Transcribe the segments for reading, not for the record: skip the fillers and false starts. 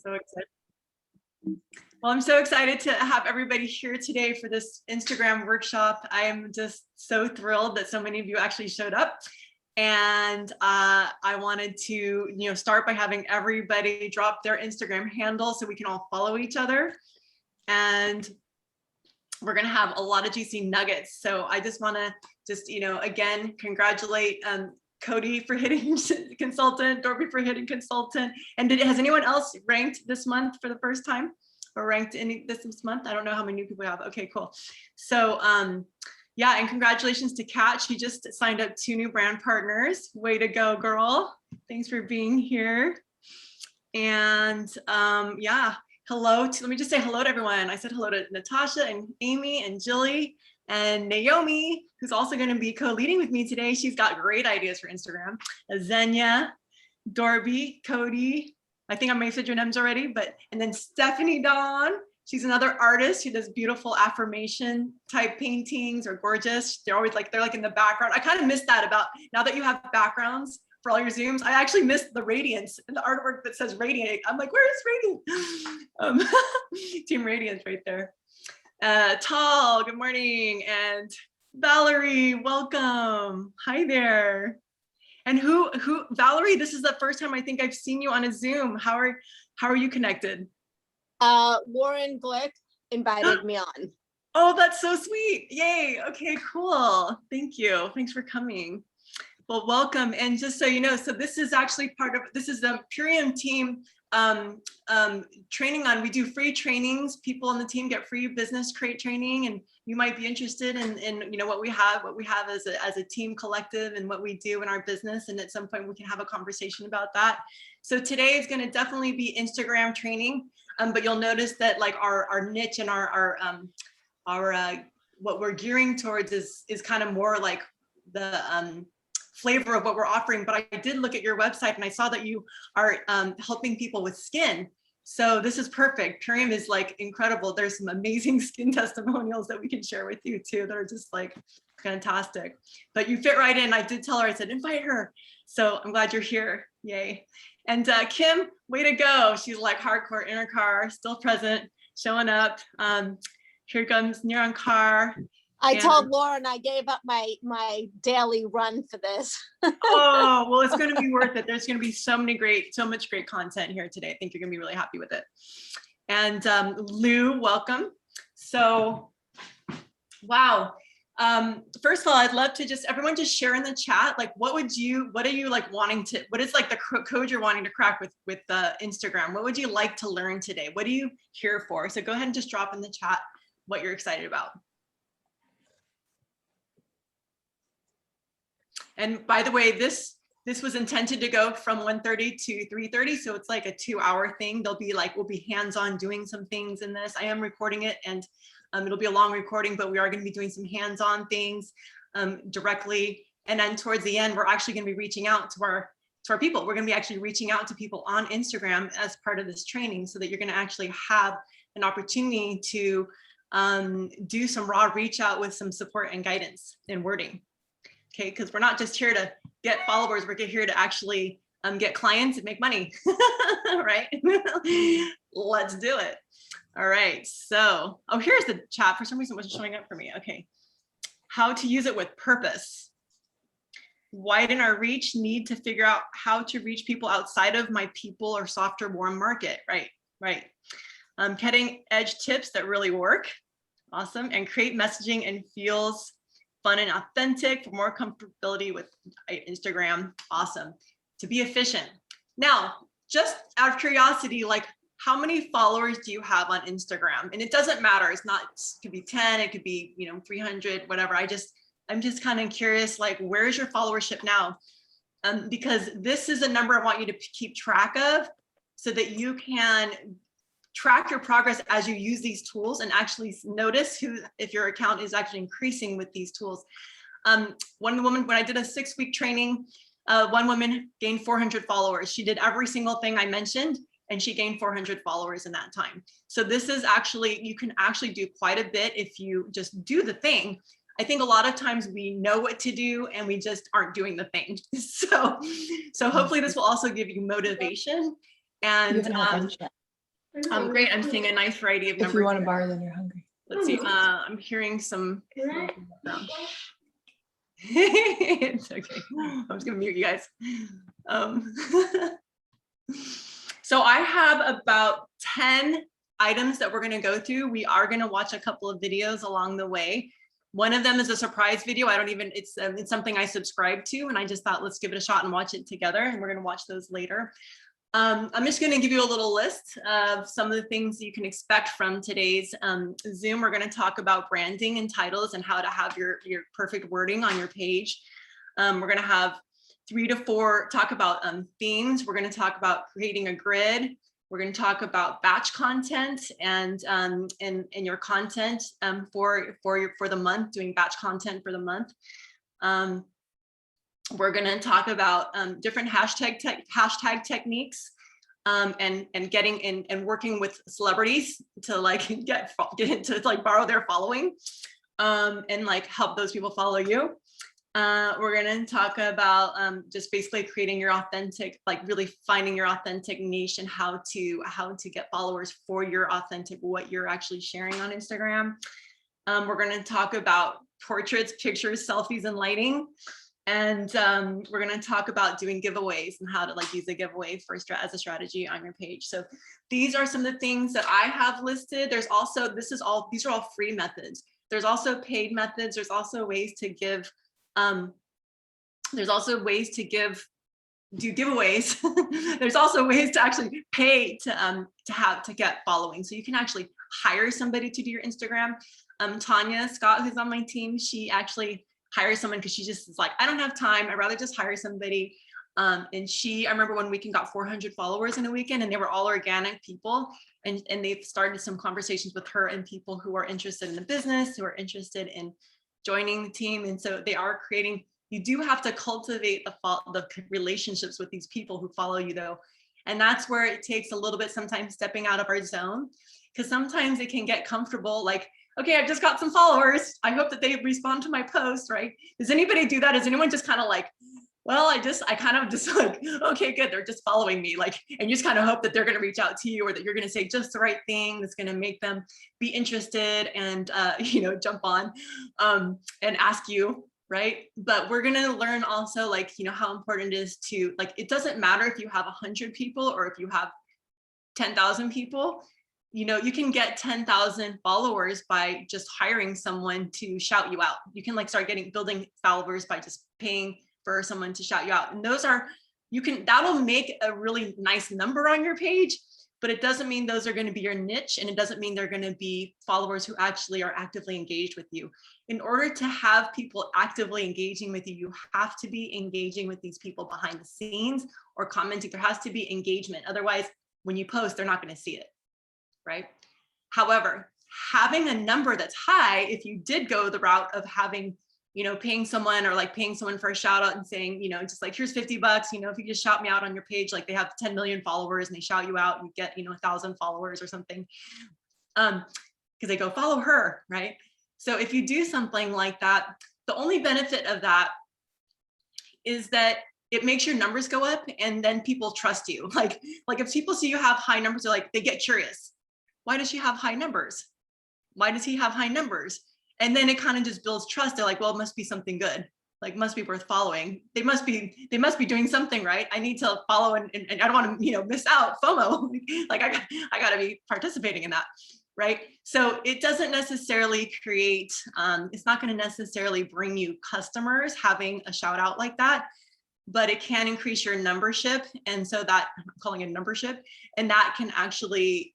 So excited. Well, I'm so excited to have everybody here today for this Instagram workshop. I am just so thrilled that so many of you actually showed up. And I wanted to, start by having everybody drop their Instagram handle so we can all follow each other. And we're going to have a lot of juicy nuggets. So I just want to again, congratulate Cody for hitting consultant, Dorby for hitting consultant. And has anyone else ranked this month for the first time or ranked any this month? I don't know how many new people we have. Okay, cool. So yeah, and congratulations to Kat. She just signed up 2 new brand partners. Way to go, girl. Thanks for being here. And yeah, let me just say hello to everyone. I said hello to Natasha and Amy and Jilly and Naomi, who's also going to be co-leading with me today. She's got great ideas for Instagram. Xenia, Dorby, Cody. I think I may have said your names already, and then Stephanie Dawn. She's another artist who does beautiful affirmation type paintings, or gorgeous. They're always they're in the background. I kind of miss that about now that you have backgrounds for all your Zooms. I actually miss the radiance and the artwork that says radiate. I'm like, where is radiant? Team Radiance right there. Tall, good morning. And Valerie, welcome. Hi there. And who, Valerie, this is the first time I think I've seen you on a Zoom. How are you connected? Warren Glick invited me on. Oh, that's so sweet. Yay. Okay, cool. Thank you. Thanks for coming. Well, welcome. And just so you know, so this is actually this is the Purium team training on. We do free trainings. People on the team get free business crate training, and you might be interested in what we have as a team collective and what we do in our business. And at some point we can have a conversation about that. So today is going to definitely be Instagram training. But you'll notice that our niche and our what we're gearing towards is kind of more like the flavor of what we're offering. But I did look at your website and I saw that you are helping people with skin. So this is perfect. Purium is incredible. There's some amazing skin testimonials that we can share with you too that are just fantastic. But you fit right in. I did tell her, I said, invite her. So I'm glad you're here. Yay. And Kim, way to go. She's hardcore in her car, still present, showing up. Here comes Neuron Car. I told Lauren I gave up my daily run for this. Oh, well, it's going to be worth it. There's going to be so much great content here today. I think you're going to be really happy with it. And Lou, welcome. So, wow. First of all, I'd love to everyone just share in the chat, what are you wanting to, what is the code you're wanting to crack with Instagram? What would you like to learn today? What are you here for? So go ahead and just drop in the chat what you're excited about. And by the way, this was intended to go from 1:30 to 3:30. So it's a 2-hour thing. There'll be we'll be hands-on doing some things in this. I am recording it, and it'll be a long recording, but we are going to be doing some hands-on things directly. And then towards the end, we're actually going to be reaching out to our people. We're going to be actually reaching out to people on Instagram as part of this training, so that you're going to actually have an opportunity to do some raw reach out with some support and guidance and wording. Okay, because we're not just here to get followers, we're here to actually get clients and make money, right? Let's do it. All right, so, here's the chat. For some reason it wasn't showing up for me. Okay, how to use it with purpose. Widen our reach, need to figure out how to reach people outside of my people or softer, warm market, right. Cutting edge tips that really work, awesome, and create messaging and feels fun and authentic for more comfortability with Instagram, awesome. To be efficient. Now, just out of curiosity, how many followers do you have on Instagram? And it doesn't matter. It could be 10, it could be 300, whatever. I'm just kind of curious, where's your followership now? Because this is a number I want you to keep track of, so that you can track your progress as you use these tools and actually notice if your account is actually increasing with these tools. One woman, when I did a 6-week training, one woman gained 400 followers. She did every single thing I mentioned, and she gained 400 followers in that time. So this is actually, you can actually do quite a bit if you just do the thing. I think a lot of times we know what to do and we just aren't doing the thing. So hopefully this will also give you motivation and Great, I'm seeing a nice variety of numbers. If you want to borrow, then you're hungry. Let's see, I'm hearing some. It's okay. I'm just gonna mute you guys. So I have about 10 items that we're gonna go through. We are gonna watch a couple of videos along the way. One of them is a surprise video. It's something I subscribe to, and I just thought, let's give it a shot and watch it together. And we're gonna watch those later. I'm just going to give you a little list of some of the things you can expect from today's Zoom. We're going to talk about branding and titles and how to have your perfect wording on your page. We're going to have 3 to 4 talk about themes. We're going to talk about creating a grid. We're going to talk about batch content and your content for the month, doing batch content for the month. We're going to talk about different hashtag techniques and getting in and working with celebrities to like get to like borrow their following and like help those people follow you. We're going to talk about just basically creating your authentic, like really finding your authentic niche and how to get followers for your authentic, what you're actually sharing on Instagram. We're going to talk about portraits, pictures, selfies, and lighting. And we're going to talk about doing giveaways and how to like use a giveaway as a strategy on your page. So these are some of the things that I have listed. There's also, these are all free methods. There's also paid methods. There's also ways to give, do giveaways. There's also ways to actually pay to get following. So you can actually hire somebody to do your Instagram. Tanya Scott, who's on my team, she actually hire someone because she just is like, I don't have time. I'd rather just hire somebody. And I remember one weekend got 400 followers in a weekend, and they were all organic people. And they've started some conversations with her and people who are interested in the business, who are interested in joining the team. And so they are creating, you do have to cultivate the relationships with these people who follow you though. And that's where it takes a little bit sometimes stepping out of our zone, because sometimes it can get comfortable, like, okay, I've just got some followers. I hope that they respond to my post, right? Does anybody do that? Is anyone just kind of like, well, I kind of just like, okay, good, they're just following me. Like, and you just kind of hope that they're gonna reach out to you or that you're gonna say just the right thing that's gonna make them be interested and, jump on and ask you, right? But we're gonna learn also like, how important it is to, like, it doesn't matter if you have 100 people or if you have 10,000 people. You can get 10,000 followers by just hiring someone to shout you out. You can like start building followers by just paying for someone to shout you out. And that'll make a really nice number on your page, but it doesn't mean those are going to be your niche. And it doesn't mean they're going to be followers who actually are actively engaged with you. In order to have people actively engaging with you, you have to be engaging with these people behind the scenes or commenting. There has to be engagement. Otherwise, when you post, they're not going to see it. Right? However, having a number that's high, if you did go the route of having, paying someone for a shout out and saying, just like, here's $50, if you just shout me out on your page, like they have 10 million followers and they shout you out, you get, 1,000 followers or something. Because they go follow her, right? So if you do something like that, the only benefit of that is that it makes your numbers go up and then people trust you. Like if people see you have high numbers, they get curious. Why does she have high numbers? Why does he have high numbers? And then it kind of just builds trust. They're like, well, it must be something good. Like, must be worth following. They must be doing something right. I need to follow and I don't want to, miss out, FOMO. Like I got to be participating in that, right? So it doesn't necessarily create, it's not going to necessarily bring you customers having a shout out like that, but it can increase your numbership. And so that, I'm calling it numbership, and that can actually,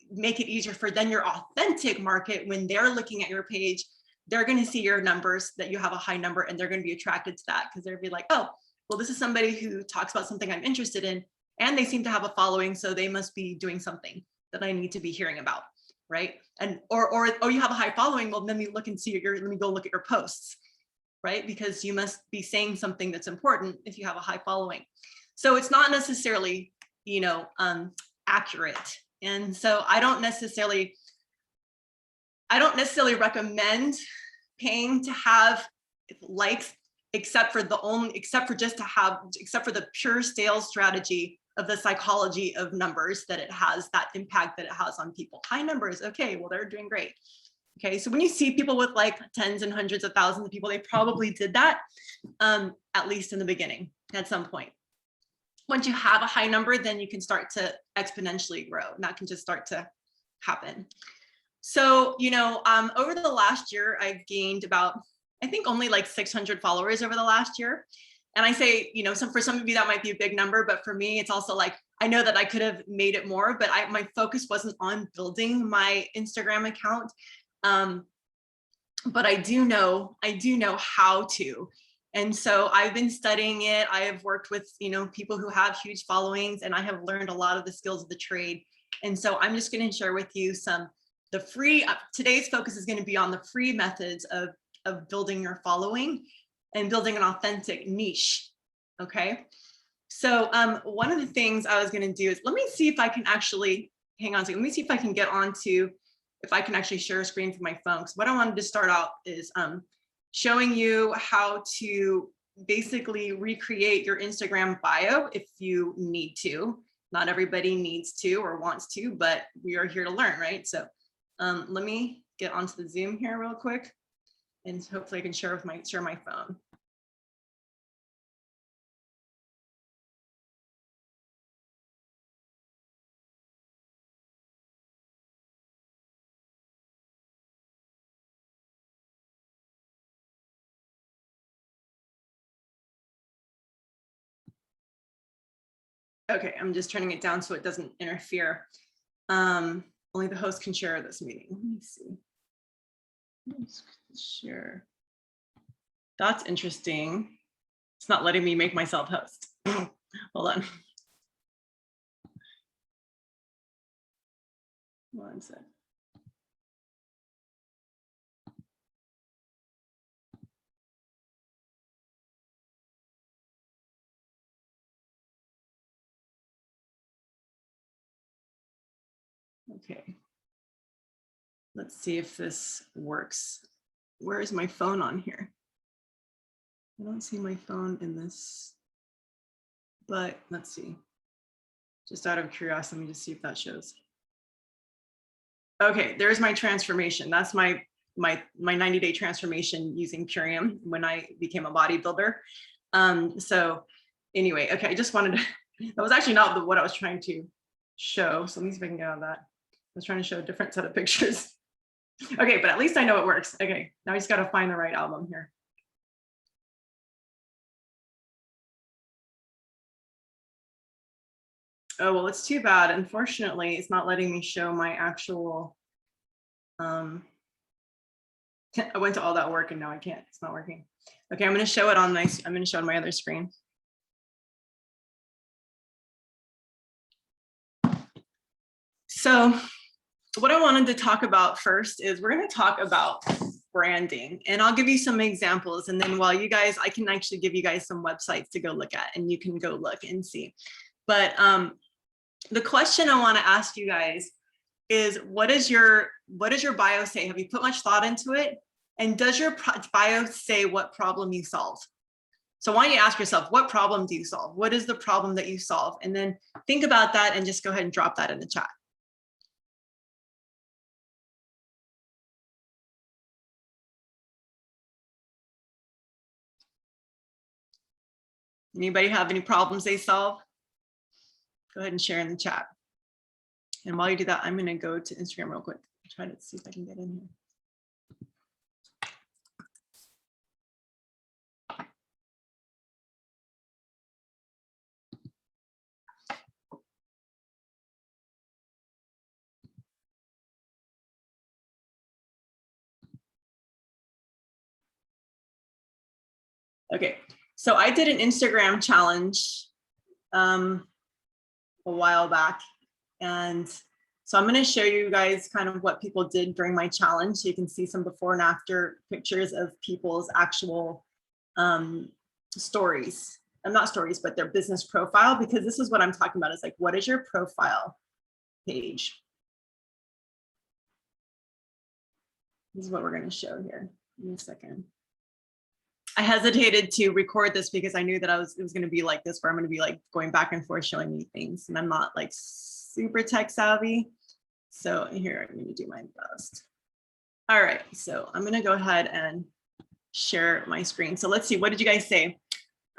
make it easier for then your authentic market. When they're looking at your page, they're going to see your numbers, that you have a high number, and they're going to be attracted to that because they'll be like, oh, well, this is somebody who talks about something I'm interested in, and they seem to have a following, so they must be doing something that I need to be hearing about, right? And or you have a high following, well, let me look and see let me go look at your posts, right? Because you must be saying something that's important if you have a high following. So it's not necessarily, accurate. And so I don't necessarily recommend paying to have likes, except for the pure sales strategy of the psychology of numbers, that it has that impact that it has on people. High numbers, okay, well, they're doing great. Okay, so when you see people with like tens and hundreds of thousands of people, they probably did that at least in the beginning at some point. Once you have a high number, then you can start to exponentially grow, and that can just start to happen. So, you know, over the last year, I've gained about, I think only like 600 followers over the last year. And I say, you know, for some of you that might be a big number, but for me, it's also like, I know that I could have made it more, but my focus wasn't on building my Instagram account. But I do know how to. And so I've been studying it. I have worked with, you know, people who have huge followings, and I have learned a lot of the skills of the trade. And so I'm just going to share with you the free, today's focus is going to be on the free methods of building your following and building an authentic niche. Okay. So one of the things I was going to do is, let me see if I can actually, hang on a second. Let me see if I can get onto, if I can actually share a screen from my phone. So what I wanted to start out is showing you how to basically recreate your Instagram bio if you need to. Not everybody needs to or wants to, but we are here to learn, right? So let me get onto the Zoom here real quick, and hopefully I can share my phone. Okay, I'm just turning it down so it doesn't interfere. Only the host can share this meeting. Let me see. Sure. That's interesting. It's not letting me make myself host. Hold on. One sec. Okay. Let's see if this works. Where is my phone on here? I don't see my phone in this, but let's see. Just out of curiosity, let me just see if that shows. Okay, there's my transformation. That's my 90-day transformation using Purium when I became a bodybuilder. So anyway, okay, I just wanted to, that was actually not what I was trying to show. So let me see if I can get out of that. I was trying to show a different set of pictures. Okay, but at least I know it works. Okay, now I just got to find the right album here. Oh, well, it's too bad. Unfortunately, it's not letting me show my actual, I went to all that work and now I can't, it's not working. Okay, I'm going to show it on my other screen. So what I wanted to talk about first is we're going to talk about branding, and I'll give you some examples. And then while you guys, I can actually give you guys some websites to go look at, and you can go look and see. But the question I want to ask you guys is, what does your bio say? Have you put much thought into it? And does your bio say what problem you solve? So why don't you ask yourself, what problem do you solve? What is the problem that you solve? And then think about that and just go ahead and drop that in the chat. Anybody have any problems they solve? Go ahead and share in the chat. And while you do that, I'm going to go to Instagram real quick. Try to see if I can get in here. Okay, so I did an Instagram challenge a while back. And so I'm going to show you guys kind of what people did during my challenge. So you can see some before and after pictures of people's actual stories. Not stories, but their business profile, because this is what I'm talking about. Is like, what is your profile page? This is what we're going to show here in a second. I hesitated to record this because I knew that it was going to be like this, where I'm going to be like going back and forth showing you things, and I'm not like super tech savvy. So here, I'm going to do my best. All right, so I'm going to go ahead and share my screen. So let's see, what did you guys say?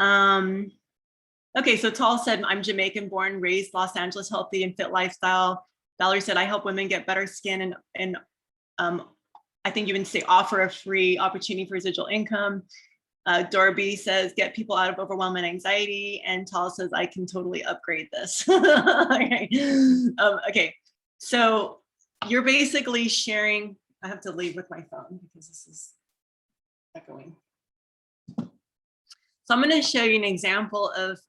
Okay, so Tall said, I'm Jamaican born, raised Los Angeles, healthy and fit lifestyle. Valerie said, I help women get better skin and I think you even say offer a free opportunity for residual income. Dorby says, get people out of overwhelm and anxiety. And Tall says, I can totally upgrade this. Okay. Okay, so you're basically sharing, I have to leave with my phone because this is echoing. So I'm going to show you an example of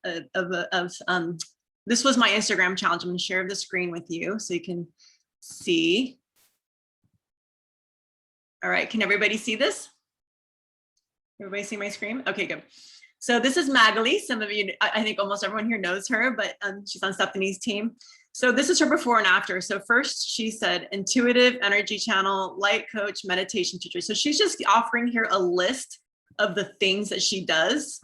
this was my Instagram challenge. I'm going to share the screen with you so you can see. All right, can everybody see this? Everybody see my screen? Okay, good. So this is Magali. Some of you, I think almost everyone here knows her, but she's on Stephanie's team. So this is her before and after. So first she said, intuitive energy channel, light coach, meditation teacher. So she's just offering here a list of the things that she does.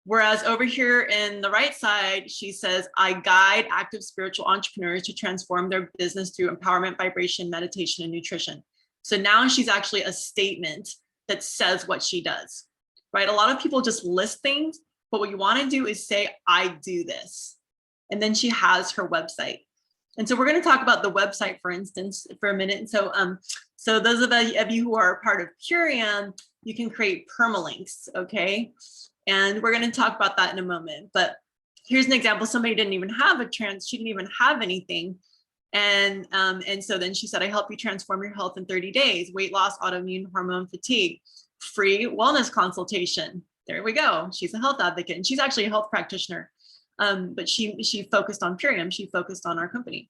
Whereas over here in the right side, she says, I guide active spiritual entrepreneurs to transform their business through empowerment, vibration, meditation, and nutrition. So now she's actually a statement that says what she does, right? A lot of people just list things, but what you want to do is say, I do this. And then she has her website. And so we're going to talk about the website, for instance, for a minute. So, so those of you who are part of Purium, you can create permalinks, okay? And we're going to talk about that in a moment. But here's an example. Somebody didn't even have she didn't even have anything. And so then she said, I help you transform your health in 30 days, weight loss, autoimmune, hormone, fatigue, free wellness consultation. There we go. She's a health advocate and she's actually a health practitioner. But she focused on Purium. She focused on our company.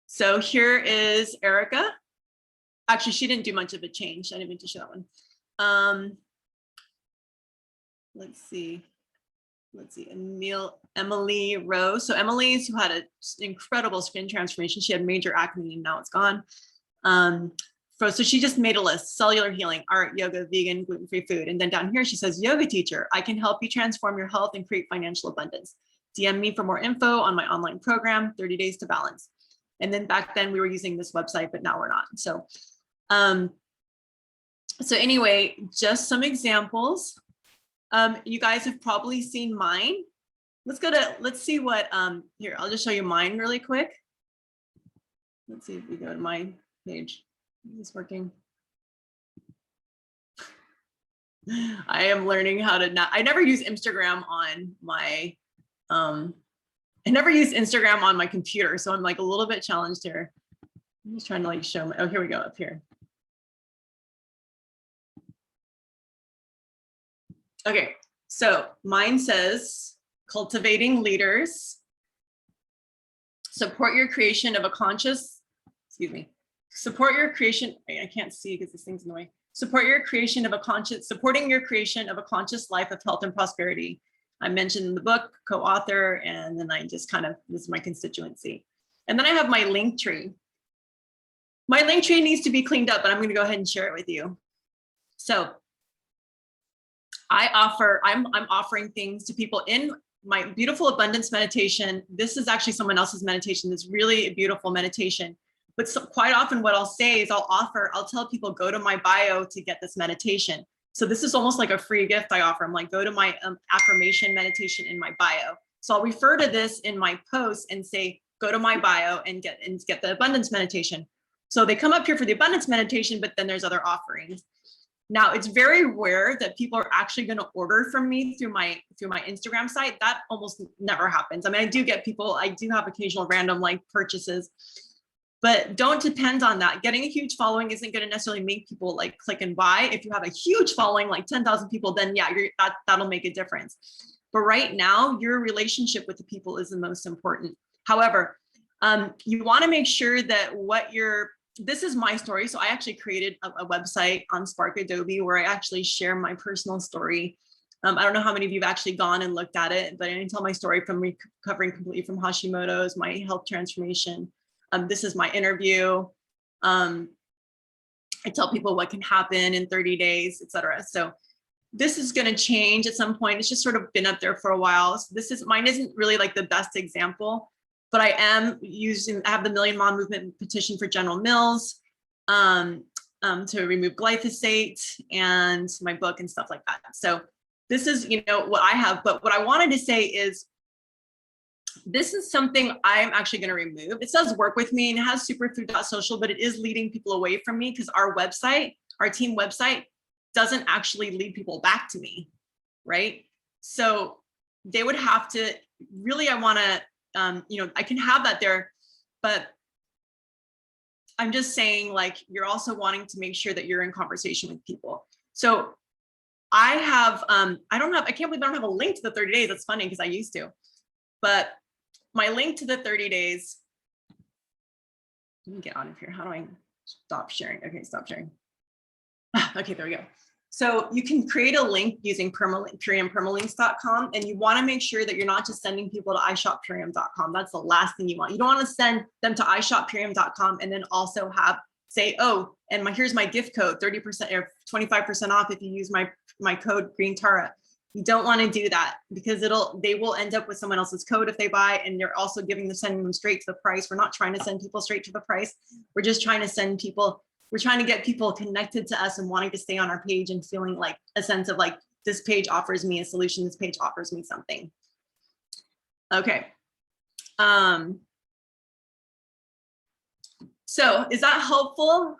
So here is Erica. Actually, she didn't do much of a change. I didn't mean to show that one. Let's see, Emily Rose. So Emily's who had an incredible skin transformation. She had major acne and now it's gone. So she just made a list: cellular healing, art, yoga, vegan, gluten-free food. And then down here she says, yoga teacher, I can help you transform your health and create financial abundance. DM me for more info on my online program, 30 Days to Balance. And then back then we were using this website, but now we're not. So, so anyway, just some examples. You guys have probably seen mine. Let's see what, here, I'll just show you mine really quick. Let's see if we go to my page. Is this working? I am learning how to I never use Instagram on my, I never use Instagram on my computer. So I'm like a little bit challenged here. I'm just trying to like show oh, here we go up here. Okay, so mine says, cultivating leaders, support your creation of a conscious, support your creation, I can't see because this thing's in the way. Support your creation of a conscious, supporting your creation of a conscious life of health and prosperity. I mentioned in the book, co-author, and then I just kind of, this is my constituency. And then I have my link tree. My link tree needs to be cleaned up, but I'm gonna go ahead and share it with you. So I'm offering things to people in my beautiful abundance meditation. This is actually someone else's meditation. It's really a beautiful meditation. But so, quite often what I'll say is I'll tell people, go to my bio to get this meditation. So this is almost like a free gift I offer. I'm like, go to my affirmation meditation in my bio. So I'll refer to this in my post and say, go to my bio and get the abundance meditation. So they come up here for the abundance meditation, but then there's other offerings. Now, it's very rare that people are actually going to order from me through my Instagram site. That almost never happens. I mean, I do get people, I do have occasional random like purchases, but don't depend on that. Getting a huge following isn't going to necessarily make people like click and buy. If you have a huge following, like 10,000 people, then yeah, that'll make a difference. But right now, your relationship with the people is the most important. However, you want to make sure that this is my story. So I actually created a website on Spark Adobe where I actually share my personal story. I don't know how many of you have actually gone and looked at it, but I tell my story from recovering completely from Hashimoto's, my health transformation. This is my interview. I tell people what can happen in 30 days, etc. So this is going to change at some point. It's just sort of been up there for a while. So mine isn't really like the best example, but I have the Million Mom Movement petition for General Mills to remove glyphosate, and my book and stuff like that. So this is, what I have, but what I wanted to say is, this is something I'm actually going to remove. It says work with me and it has superfood.social, but it is leading people away from me because our team website doesn't actually lead people back to me, right? So they would have to really, I want to, I can have that there, but I'm just saying, like, you're also wanting to make sure that you're in conversation with people. So I can't believe I don't have a link to the 30 days. That's funny because I used to, but my link to the 30 days, let me get out of here. How do I stop sharing? Okay, stop sharing. Okay, there we go. So you can create a link using Purium permalinks.com, and you want to make sure that you're not just sending people to ishoppurium.com. That's the last thing you want. You don't want to send them to ishoppurium.com and then also say, oh, and here's my gift code, 30% or 25% off if you use my code Green Tara. You don't want to do that because they will end up with someone else's code if they buy, and they're also sending them straight to the price. We're not trying to send people straight to the price. We're just trying to we're trying to get people connected to us and wanting to stay on our page and feeling like a sense of like, this page offers me a solution. This page offers me something. Okay. So is that helpful?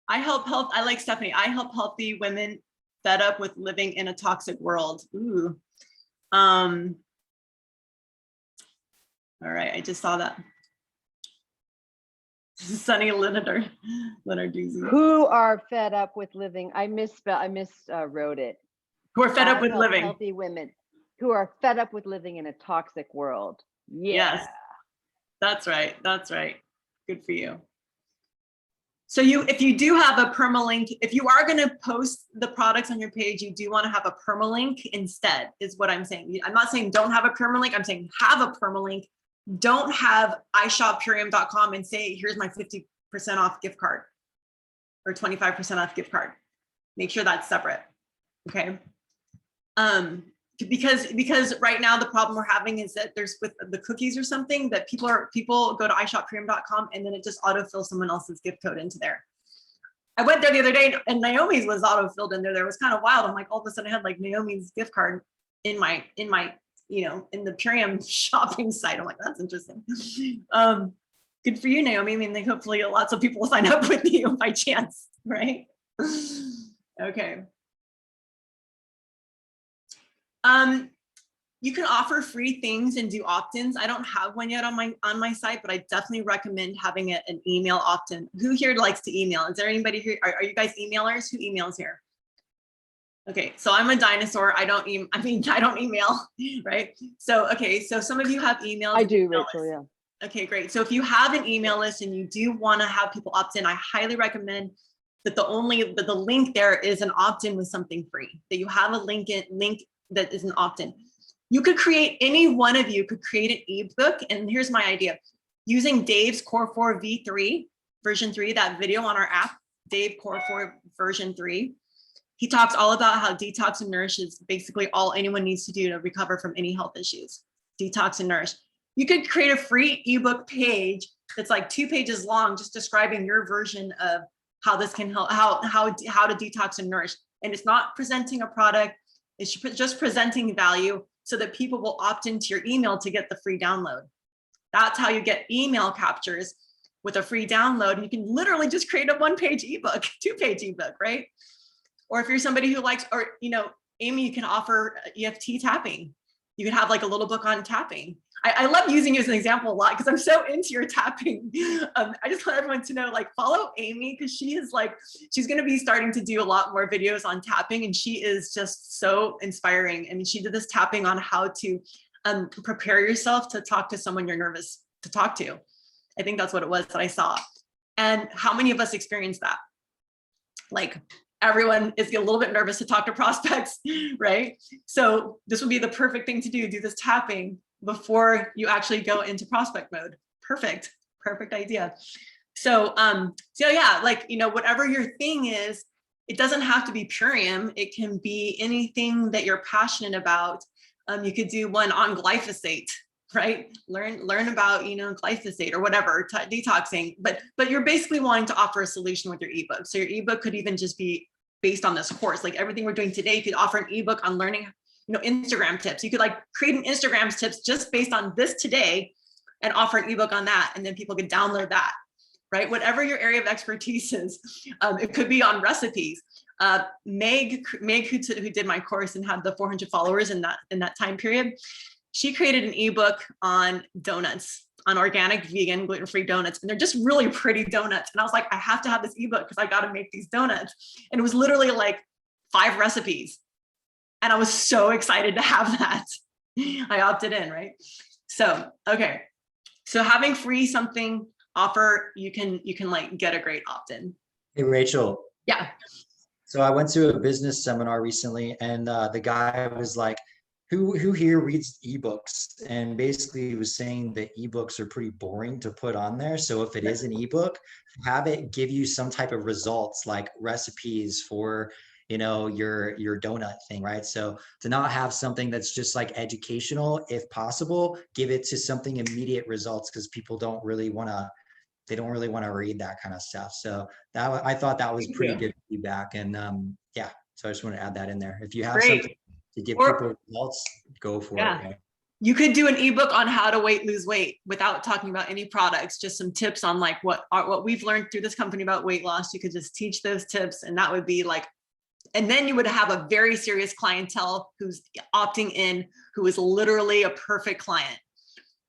I like Stephanie. I help healthy women fed up with living in a toxic world. Ooh. All right, I just saw that. Sunny Leonard Doozy. Who are fed up with living? I miswrote it. Who are fed up with living. Healthy women who are fed up with living in a toxic world. Yeah. Yes, that's right. That's right. Good for you. So if you do have a permalink, if you are going to post the products on your page, you do want to have a permalink instead, is what I'm saying. I'm not saying don't have a permalink. I'm saying have a permalink. Don't have ishoppurium.com and say, here's my 50% off gift card or 25% off gift card. Make sure that's separate. Okay. Because right now the problem we're having is that there's with the cookies or something that people go to ishoppurium.com and then it just autofills someone else's gift code into there. I went there the other day and Naomi's was autofilled in there. It was kind of wild. I'm like, all of a sudden I had like Naomi's gift card in the Purium shopping site. I'm like, that's interesting. Good for you, Naomi. I mean, hopefully lots of people will sign up with you by chance, right? Okay. You can offer free things and do opt-ins. I don't have one yet on my site, but I definitely recommend having an email opt-in. Who here likes to email? Is there anybody here? Are you guys emailers? Who emails here? Okay, so I'm a dinosaur. I don't email, right? So, okay, so some of you have emails. I do, Rachel, yeah. Okay, great. So if you have an email list and you do want to have people opt in, I highly recommend that the link there is an opt-in with something free, that you have a link that is an opt-in. Any one of you could create an ebook. And here's my idea. Using Dave's Core 4 V3, version 3, that video on our app, Dave Core 4 version 3. He talks all about how detox and nourish is basically all anyone needs to do to recover from any health issues. Detox and nourish. You could create a free ebook page that's like 2 pages long, just describing your version of how this can help, how to detox and nourish. And it's not presenting a product, it's just presenting value so that people will opt into your email to get the free download. That's how you get email captures with a free download. You can literally just create a 1-page ebook, 2-page ebook, right? Or if you're somebody who likes, Amy, you can offer EFT tapping. You can have like a little book on tapping. I love using you as an example a lot because I'm so into your tapping. I just want everyone to know, like, follow Amy because she's going to be starting to do a lot more videos on tapping, and she is just so inspiring. I mean, she did this tapping on how to prepare yourself to talk to someone you're nervous to talk to. I think that's what it was that I saw. And how many of us experience that? Like, everyone is a little bit nervous to talk to prospects, right? So this would be the perfect thing to do this tapping before you actually go into prospect mode. Perfect idea. So yeah, like, whatever your thing is, it doesn't have to be Purium. It can be anything that you're passionate about. You could do one on glyphosate, right? Learn about, glyphosate or whatever, detoxing, but you're basically wanting to offer a solution with your ebook. So your ebook could even just be based on this course. Like everything we're doing today, you could offer an ebook on learning, Instagram tips. You could like create an Instagram tips just based on this today and offer an ebook on that. And then people could download that, right? Whatever your area of expertise is. It could be on recipes. Meg, who did my course and had the 400 followers in that time period, she created an ebook on donuts, on organic, vegan, gluten-free donuts. And they're just really pretty donuts. And I was like, I have to have this ebook because I got to make these donuts. And it was literally like 5 recipes. And I was so excited to have that. I opted in, right? So, okay. So having free something offer, you can like get a great opt-in. Hey, Rachel. Yeah. So I went to a business seminar recently, and the guy was like, who here reads ebooks? And basically he was saying that ebooks are pretty boring to put on there. So if it is an ebook, have it give you some type of results like recipes for, your donut thing, right? So to not have something that's just like educational, if possible, give it to something immediate results, because people don't really want to read that kind of stuff. So I thought that was pretty good feedback. And yeah, so I just want to add that in there. If you have something to give people results, go for it. Right? You could do an ebook on how to lose weight without talking about any products, just some tips on like what we've learned through this company about weight loss. You could just teach those tips, and that would be like, and then you would have a very serious clientele who's opting in, who is literally a perfect client,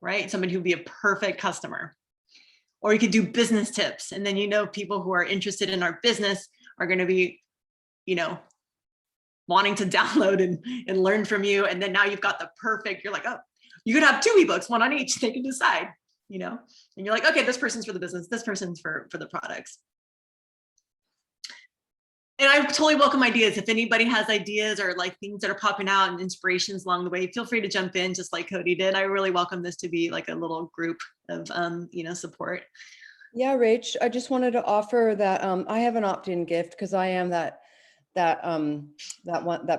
right? Somebody who'd be a perfect customer. Or you could do business tips, and then people who are interested in our business are going to be, wanting to download and learn from you. And then now you've got the perfect, you're like, oh, you could have 2 ebooks, one on each, they can decide, and you're like, okay, this person's for the business, this person's for the products. And I totally welcome ideas. If anybody has ideas or like things that are popping out and inspirations along the way, feel free to jump in just like Cody did. I really welcome this to be like a little group of, support. Yeah, Rach, I just wanted to offer that I have an opt-in gift because I am that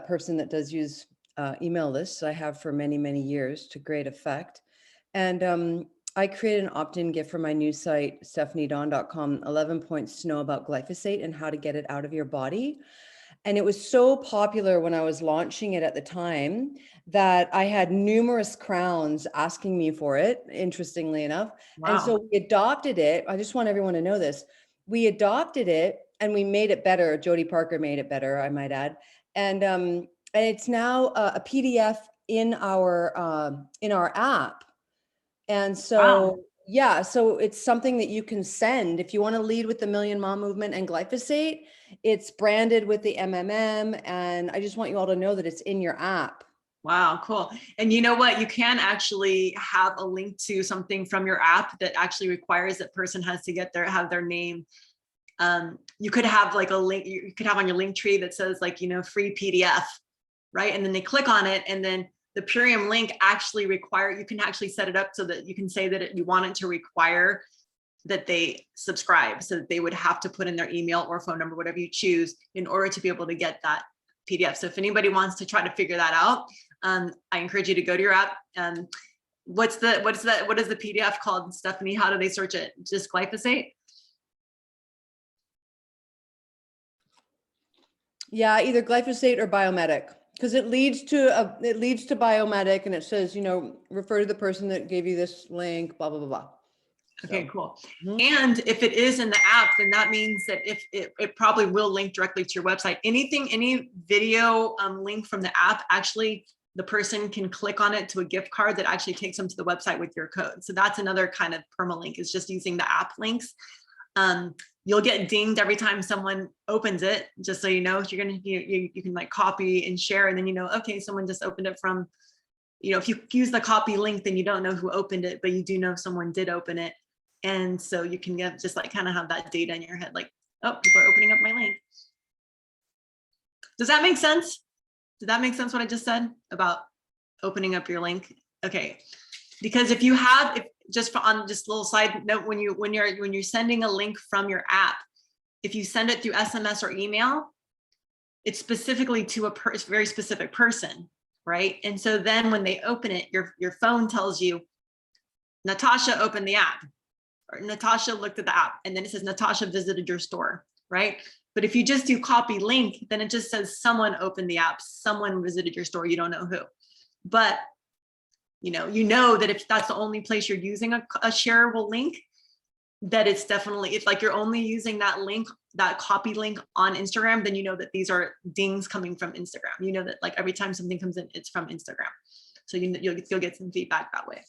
person that does use email lists. I have for many, many years to great effect. And I created an opt-in gift for my new site, stephaniedon.com, 11 points to know about glyphosate and how to get it out of your body. And it was so popular when I was launching it at the time that I had numerous crowns asking me for it, interestingly enough. Wow. And so we adopted it. I just want everyone to know this. We adopted it and we made it better. Jodie Parker made it better, I might add. And it's now a PDF in our app. And so, yeah, so it's something that you can send if you want to lead with the Million Mom Movement and glyphosate. It's branded with the MMM, and I just want you all to know that it's in your app. Wow, cool. And you know what? You can actually have a link to something from your app that actually requires that person has to have their name. You could have like a link, you could have on your link tree that says like, free PDF, right? And then they click on it, and then the Purium link actually you can actually set it up so that you can say that you want it to require that they subscribe, so that they would have to put in their email or phone number, whatever you choose, in order to be able to get that PDF. So if anybody wants to try to figure that out, I encourage you to go to your app. What is the PDF called, Stephanie? How do they search it? Just glyphosate? Yeah, either glyphosate or biomedic. Because it leads to biomedic, and it says, refer to the person that gave you this link, blah, blah, blah, blah. Okay, cool. And if it is in the app, then that means that if it probably will link directly to your website. Any video link from the app, actually, the person can click on it to a gift card that actually takes them to the website with your code. So that's another kind of permalink, is just using the app links. You'll get dinged every time someone opens it, just so you know. You're gonna you can like copy and share, and then okay, someone just opened it from, if you use the copy link, then you don't know who opened it, but you do know someone did open it, and so you can get just like kind of have that data in your head, like, oh, people are opening up my link. Does that make sense? Did that make sense what I just said about opening up your link? Okay, because if just on just a little side note, when you're sending a link from your app, if you send it through SMS or email, it's specifically to a very specific person, right? And so then when they open it, your phone tells you, Natasha opened the app, or Natasha looked at the app, and then it says Natasha visited your store, right? But if you just do copy link, then it just says someone opened the app, someone visited your store, you don't know who. But you know that if that's the only place you're using a shareable link, that it's definitely, if like you're only using that link, that copy link on Instagram, then you know that these are dings coming from Instagram. You know that like every time something comes in, it's from Instagram. So you'll get some feedback that way.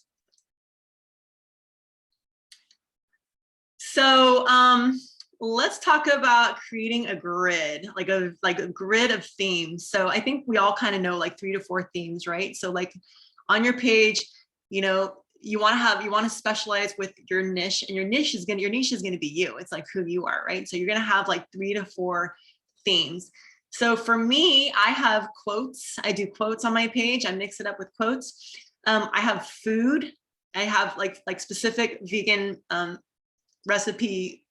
So let's talk about creating a grid, like a grid of themes. So I think we all kind of know like 3 to 4 themes, right? So like on your page, you want to specialize with your niche, and your niche is going to be you. It's like who you are, right? So you're going to have like 3 to 4 themes. So for me, I have quotes. I do quotes on my page. I mix it up with quotes. I have food. I have like specific vegan recipe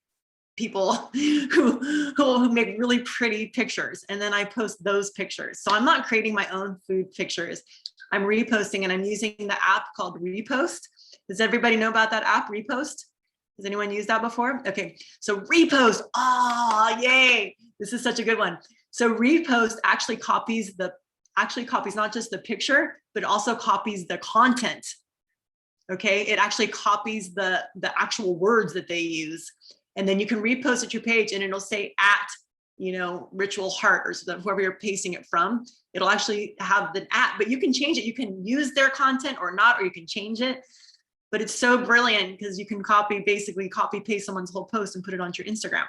people who make really pretty pictures, and then I post those pictures. So I'm not creating my own food pictures. I'm reposting, and I'm using the app called Repost. Does everybody know about that app, Repost? Has anyone used that before? Okay, so Repost, oh, yay. This is such a good one. So Repost actually copies not just the picture, but also copies the content. Okay, it actually copies the actual words that they use. And then you can repost at your page, and it'll say at, Ritual Heart, or so that whoever you're pasting it from, it'll actually have the at, but you can change it. You can use their content or not, or you can change it. But it's so brilliant because you can basically copy paste someone's whole post and put it onto your Instagram.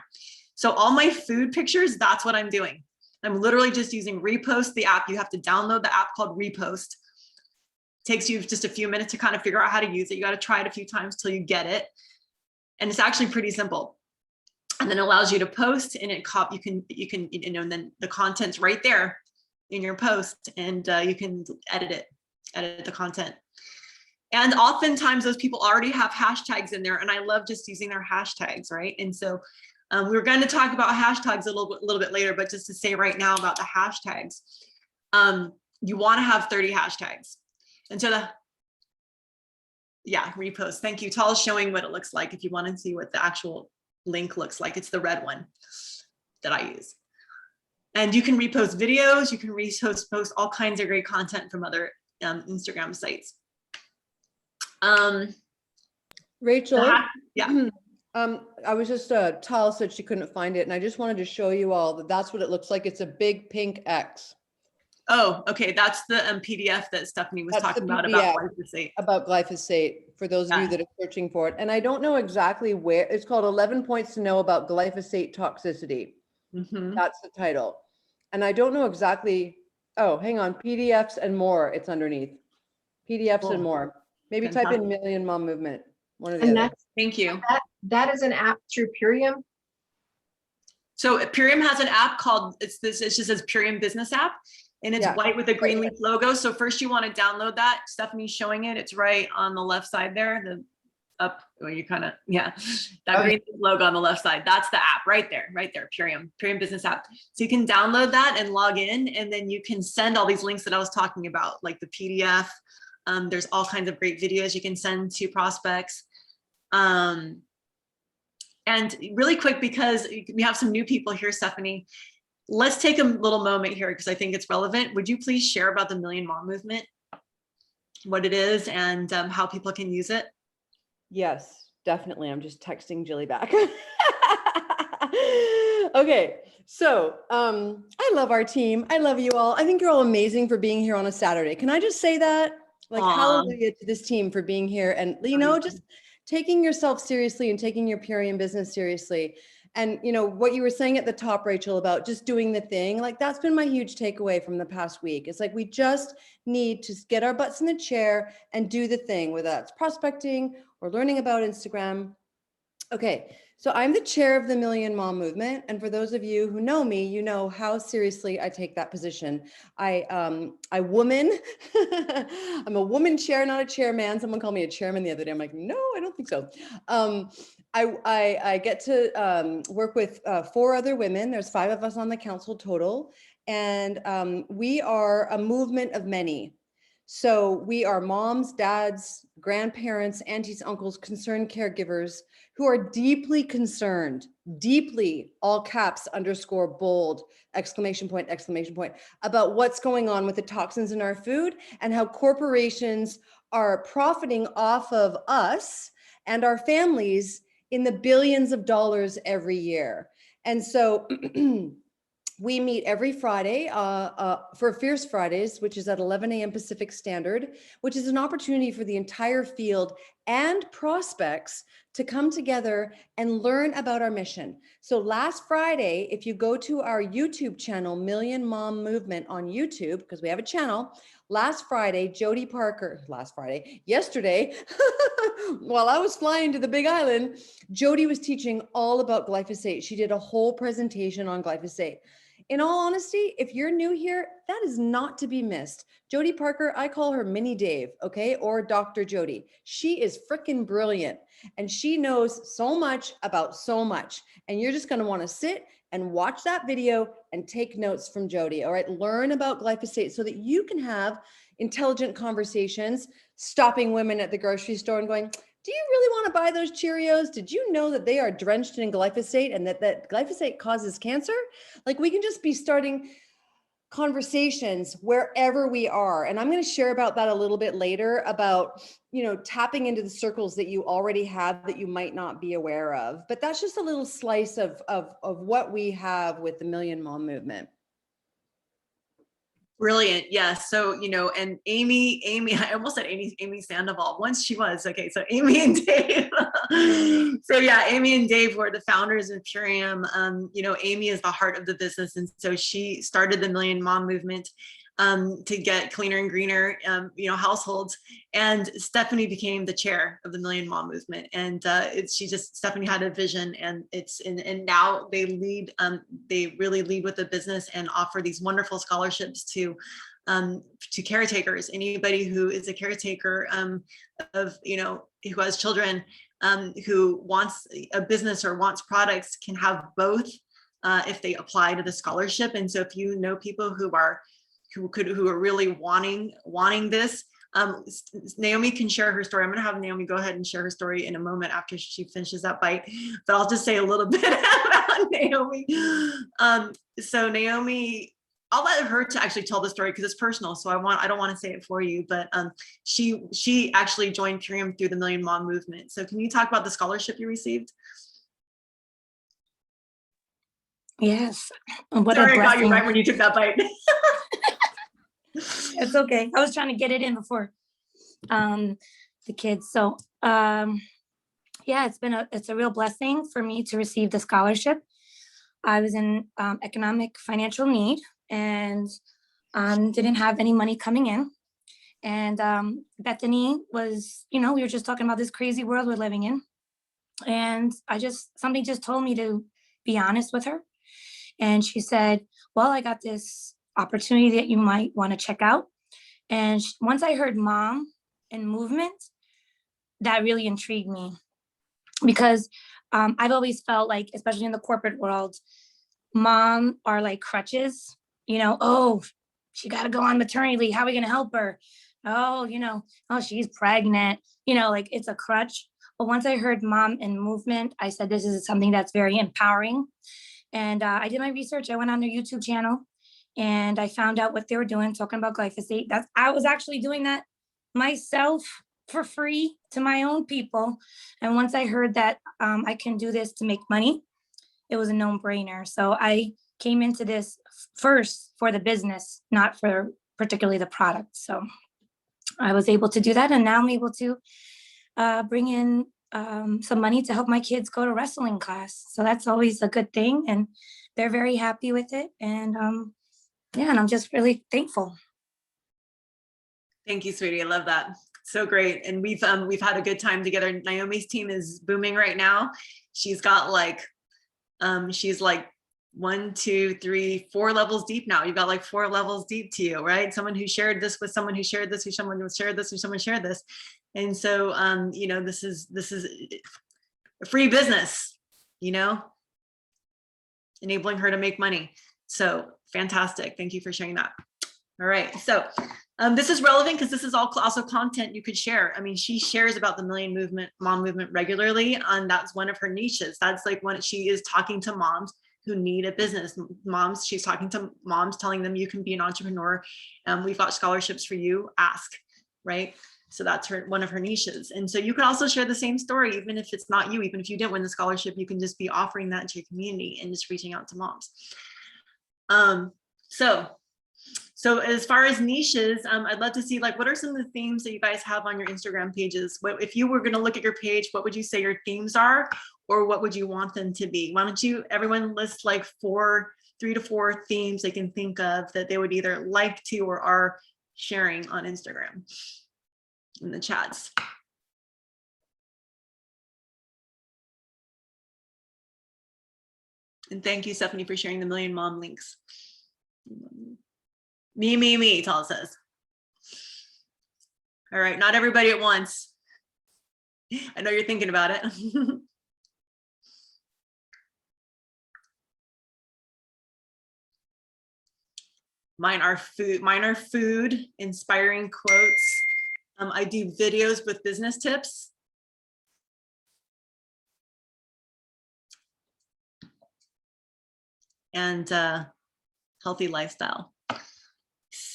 So all my food pictures, that's what I'm doing. I'm literally just using Repost, the app. You have to download the app called Repost. It takes you just a few minutes to kind of figure out how to use it. You got to try it a few times till you get it. And it's actually pretty simple. And then it allows you to post, and you can, and then the content's right there in your post, and you can edit the content. And oftentimes those people already have hashtags in there, and I love just using their hashtags, right? And so we're going to talk about hashtags a little bit later, but just to say right now about the hashtags, you want to have 30 hashtags. And so Repost. Thank you. Tal is showing what it looks like if you want to see what the actual link looks like. It's the red one that I use. And you can repost videos. You can post all kinds of great content from other Instagram sites. Rachel, yeah. I was just, Tal said she couldn't find it, and I just wanted to show you all that that's what it looks like. It's a big pink X. Oh, okay. That's the PDF that Stephanie was talking about glyphosate. About glyphosate, for those of you that are searching for it. And I don't know exactly where. It's called 11 Points to Know About Glyphosate Toxicity. Mm-hmm. That's the title. And I don't know exactly. Oh, hang on. PDFs and more. It's underneath. PDFs and more. Maybe type in Million Mom Movement. One of the other. Thank you. That is an app through Purium. So Purium has an app called, it just says Purium Business App. And it's white with a green leaf logo. So first you want to download that. Stephanie's showing it. It's right on the left side there. That green logo on the left side. That's the app right there, Purium Business App. So you can download that and log in, and then you can send all these links that I was talking about, like the PDF. There's all kinds of great videos you can send to prospects. And really quick, because we have some new people here, Stephanie, let's take a little moment here because I think it's relevant. Would you please share about the Million Mom Movement, what it is, and how people can use it? Yes, definitely. I'm just texting Jilly back. Okay, so I love our team. I love you all. I think you're all amazing for being here on a Saturday. Can I just say that? Like, hallelujah to this team for being here and, just taking yourself seriously and taking your Purium business seriously. And, what you were saying at the top, Rachel, about just doing the thing, like that's been my huge takeaway from the past week. It's like, we just need to get our butts in the chair and do the thing, whether that's prospecting or learning about Instagram. Okay, so I'm the chair of the Million Mom Movement, and for those of you who know me, you know how seriously I take that position. I woman, I'm a woman chair, not a chairman. Someone called me a chairman the other day. I'm like, no, I don't think so. I get to work with 4 other women. There's 5 of us on the council total, and we are a movement of many. So we are moms, dads, grandparents, aunties, uncles, concerned caregivers who are deeply concerned, deeply, all caps, underscore, bold, exclamation point, about what's going on with the toxins in our food and how corporations are profiting off of us and our families in the billions of dollars every year. And so we meet every Friday for Fierce Fridays, which is at 11 a.m. Pacific Standard, which is an opportunity for the entire field and prospects to come together and learn about our mission. So last Friday, if you go to our YouTube channel, Million Mom Movement on YouTube, because we have a channel, yesterday, while I was flying to the Big Island, Jody was teaching all about glyphosate. She did a whole presentation on glyphosate. In all honesty, if you're new here, that is not to be missed. Jody Parker, I call her Mini Dave, okay? Or Dr. Jody. She is freaking brilliant and she knows so much about so much. And you're just gonna wanna sit and watch that video and take notes from Jody, all right? Learn about glyphosate so that you can have intelligent conversations, stopping women at the grocery store and going, do you really want to buy those Cheerios? Did you know that they are drenched in glyphosate and that glyphosate causes cancer? Like, we can just be starting conversations wherever we are. And I'm going to share about that a little bit later about, you know, tapping into the circles that you already have that you might not be aware of. But that's just a little slice of what we have with the Million Mom Movement. Brilliant. Yes. So, you know, and Amy, I almost said Amy Sandoval. Once she was, okay. So Amy and Dave. So yeah, Amy and Dave were the founders of Purium. You know, Amy is the heart of the business. And so she started the Million Mom Movement to get cleaner and greener, you know, households. And Stephanie became the chair of the Million Mom Movement. And Stephanie had a vision, and and now they lead, they really lead with the business and offer these wonderful scholarships to caretakers. Anybody who is a caretaker of, you know, who has children, who wants a business or wants products, can have both if they apply to the scholarship. And so if you know people who are really wanting this, Naomi can share her story. I'm going to have Naomi go ahead and share her story in a moment after she finishes that bite, but I'll just say a little bit about Naomi. So Naomi, I'll let her to actually tell the story because it's personal. So I don't want to say it for you, but she actually joined Purium through the Million Mom Movement. So can you talk about the scholarship you received? Yes. What Sorry, a I got you blessing. right when you took that bite. It's okay. I was trying to get it in before the kids. So yeah, it's a real blessing for me to receive the scholarship. I was in economic financial need and didn't have any money coming in. And Bethany was, you know, we were just talking about this crazy world we're living in. And somebody just told me to be honest with her. And she said, well, I got this opportunity that you might want to check out. And once I heard mom and movement, that really intrigued me because I've always felt like, especially in the corporate world, mom are like crutches, you know, oh, she got to go on maternity leave. How are we going to help her? Oh, you know, oh, she's pregnant, you know, like it's a crutch. But once I heard mom and movement, I said, this is something that's very empowering. And I did my research. I went on their YouTube channel and I found out what they were doing, talking about glyphosate. I was actually doing that myself for free to my own people. And once I heard that I can do this to make money, it was a no-brainer. So I came into this first for the business, not for particularly the product. So I was able to do that. And now I'm able to bring in some money to help my kids go to wrestling class. So that's always a good thing. And they're very happy with it. And yeah, and I'm just really thankful. Thank you, sweetie. I love that. So great. And we've had a good time together. Naomi's team is booming right now. She's got like, she's like 1, 2, 3, 4 levels deep now. You've got like 4 levels deep to you, right? Someone who shared this with someone who shared this, who someone who shared this, who someone shared this. And so, you know, this is a free business, you know, enabling her to make money. So fantastic. Thank you for sharing that. All right. So this is relevant because this is also content you could share. I mean, she shares about the mom movement regularly, and that's one of her niches. That's like when she is talking to moms who need a business. Moms, she's talking to moms, telling them you can be an entrepreneur. We've got scholarships for you, ask, right? So that's one of her niches. And so you could also share the same story, even if it's not you, even if you didn't win the scholarship, you can just be offering that to your community and just reaching out to moms. So as far as niches, I'd love to see, like, what are some of the themes that you guys have on your Instagram pages? If you were going to look at your page, what would you say your themes are, or what would you want them to be? Why don't you, everyone list like 3 to 4 themes they can think of that they would either like to or are sharing on Instagram in the chats. And thank you, Stephanie, for sharing the Million Mom links. Me, Tal says. All right, not everybody at once. I know you're thinking about it. Mine are food, inspiring quotes. I do videos with business tips. And healthy lifestyle.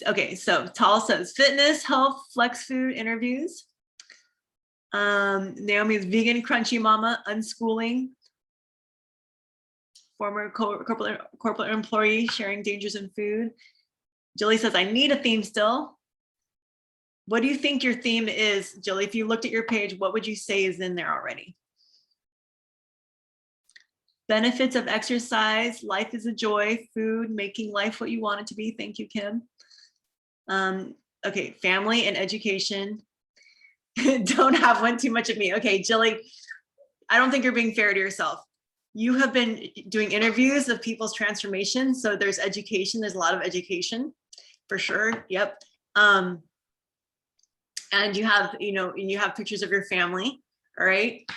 Okay, so Tal says fitness, health, flex food, interviews. Naomi's vegan, crunchy mama, unschooling. Former corporate employee sharing dangers in food. Jilly says, I need a theme still. What do you think your theme is, Jilly? If you looked at your page, what would you say is in there already? Benefits of exercise, life is a joy, food, making life what you want it to be. Thank you, Kim. Okay, family and education. Don't have one too much of me. Okay, Jilly, I don't think you're being fair to yourself. You have been doing interviews of people's transformation. So there's education, there's a lot of education for sure. Yep. And you have, you have pictures of your family. All right.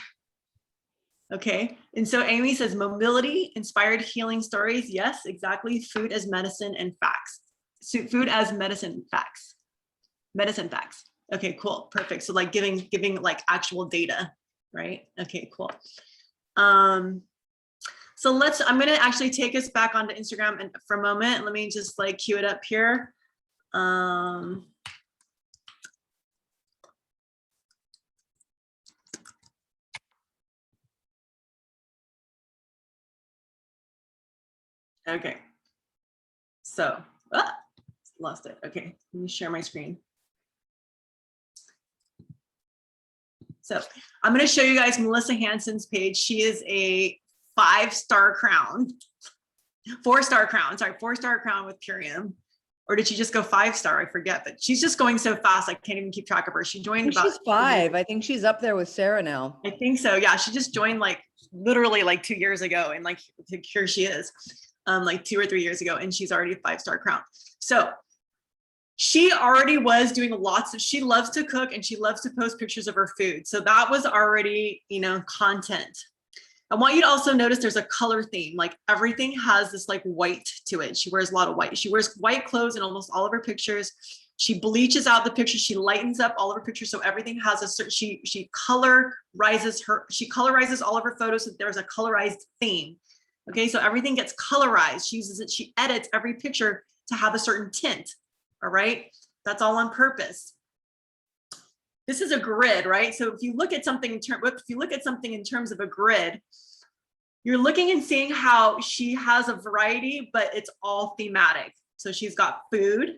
Okay. And so Amy says mobility, inspired healing stories. Yes, exactly. Food as medicine and facts. So food as medicine facts. Medicine facts. Okay, cool. Perfect. So like giving like actual data, right? Okay, cool. So I'm going to actually take us back onto Instagram and for a moment. Let me just like cue it up here. Okay. So, lost it. Okay, let me share my screen. So I'm going to show you guys Melissa Hansen's page. She is a 5-star crown, 4-star crown, sorry, 4-star crown with Purium. Or did she just go 5-star? I forget, but she's just going so fast. I can't even keep track of her. She joined about— She's 5. I think she's up there with Sarah now. I think so. Yeah, she just joined like literally like 2 years ago, and like here she is, like 2 or 3 years ago, and she's already a 5-star crown. So she already was doing she loves to cook and she loves to post pictures of her food. So that was already, content. I want you to also notice there's a color theme. Like everything has this like white to it. She wears a lot of white. She wears white clothes in almost all of her pictures. She bleaches out the pictures. She lightens up all of her pictures. So everything has a certain, she colorizes all of her photos. So there's a colorized theme. Okay. So everything gets colorized. She uses it. She edits every picture to have a certain tint. All right. That's all on purpose. This is a grid, right? So if you look at something in terms of a grid, you're looking and seeing how she has a variety, but it's all thematic. So she's got food,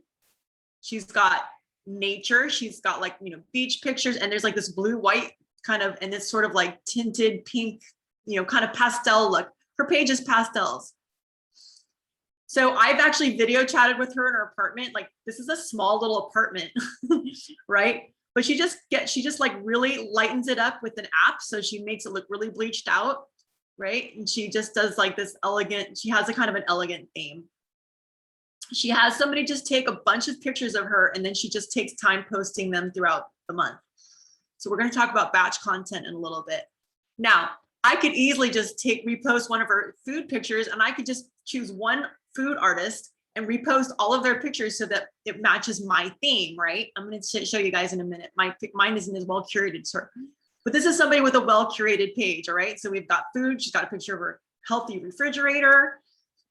she's got nature, she's got like, beach pictures, and there's like this blue, white kind of, and this sort of like tinted pink, kind of pastel look. Her page is pastels. So I've actually video chatted with her in her apartment. Like this is a small little apartment, right? but she just like really lightens it up with an app. So she makes it look really bleached out, right? And she just does like this elegant, she has a kind of an elegant theme. She has somebody just take a bunch of pictures of her, and then she just takes time posting them throughout the month. So we're going to talk about batch content in a little bit. Now, I could easily just repost one of her food pictures, and I could just choose one food artist and repost all of their pictures so that it matches my theme, right? I'm going to show you guys in a minute. Mine isn't as well curated, but this is somebody with a well curated page, all right? So we've got food. She's got a picture of her healthy refrigerator.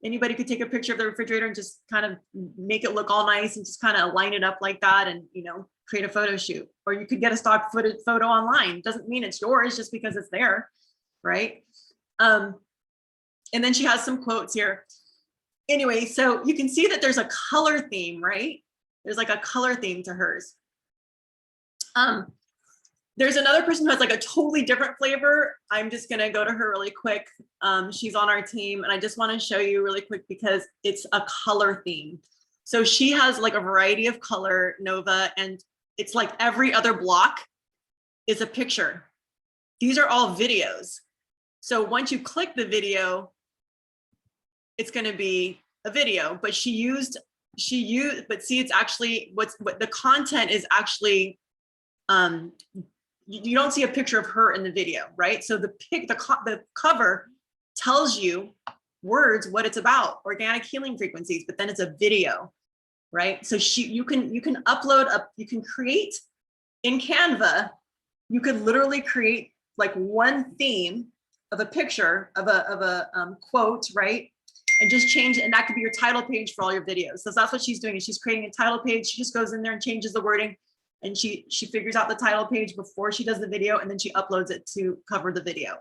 Anybody could take a picture of the refrigerator and just kind of make it look all nice and just kind of line it up like that and, you know, create a photo shoot. Or you could get a stock photo online. Doesn't mean it's yours just because it's there, right? And then she has some quotes here. Anyway, so you can see that there's a color theme, right? There's like a color theme to hers. There's another person who has like a totally different flavor. I'm just gonna go to her really quick. She's on our team, and I just want to show you really quick because it's a color theme. So she has like a variety of color, Nova, and it's like every other block is a picture. These are all videos. So once you click the video, it's going to be a video, but but see, it's actually what the content is actually, you don't see a picture of her in the video, right? So the cover tells you words, what it's about, organic healing frequencies, but then it's a video, right? So you can upload you can create in Canva, you could literally create like one theme of a picture of a quote, right? And just change it, and that could be your title page for all your videos. So that's what she's doing, is she's creating a title page. She just goes in there and changes the wording, and she figures out the title page before she does the video, and then she uploads it to cover the video.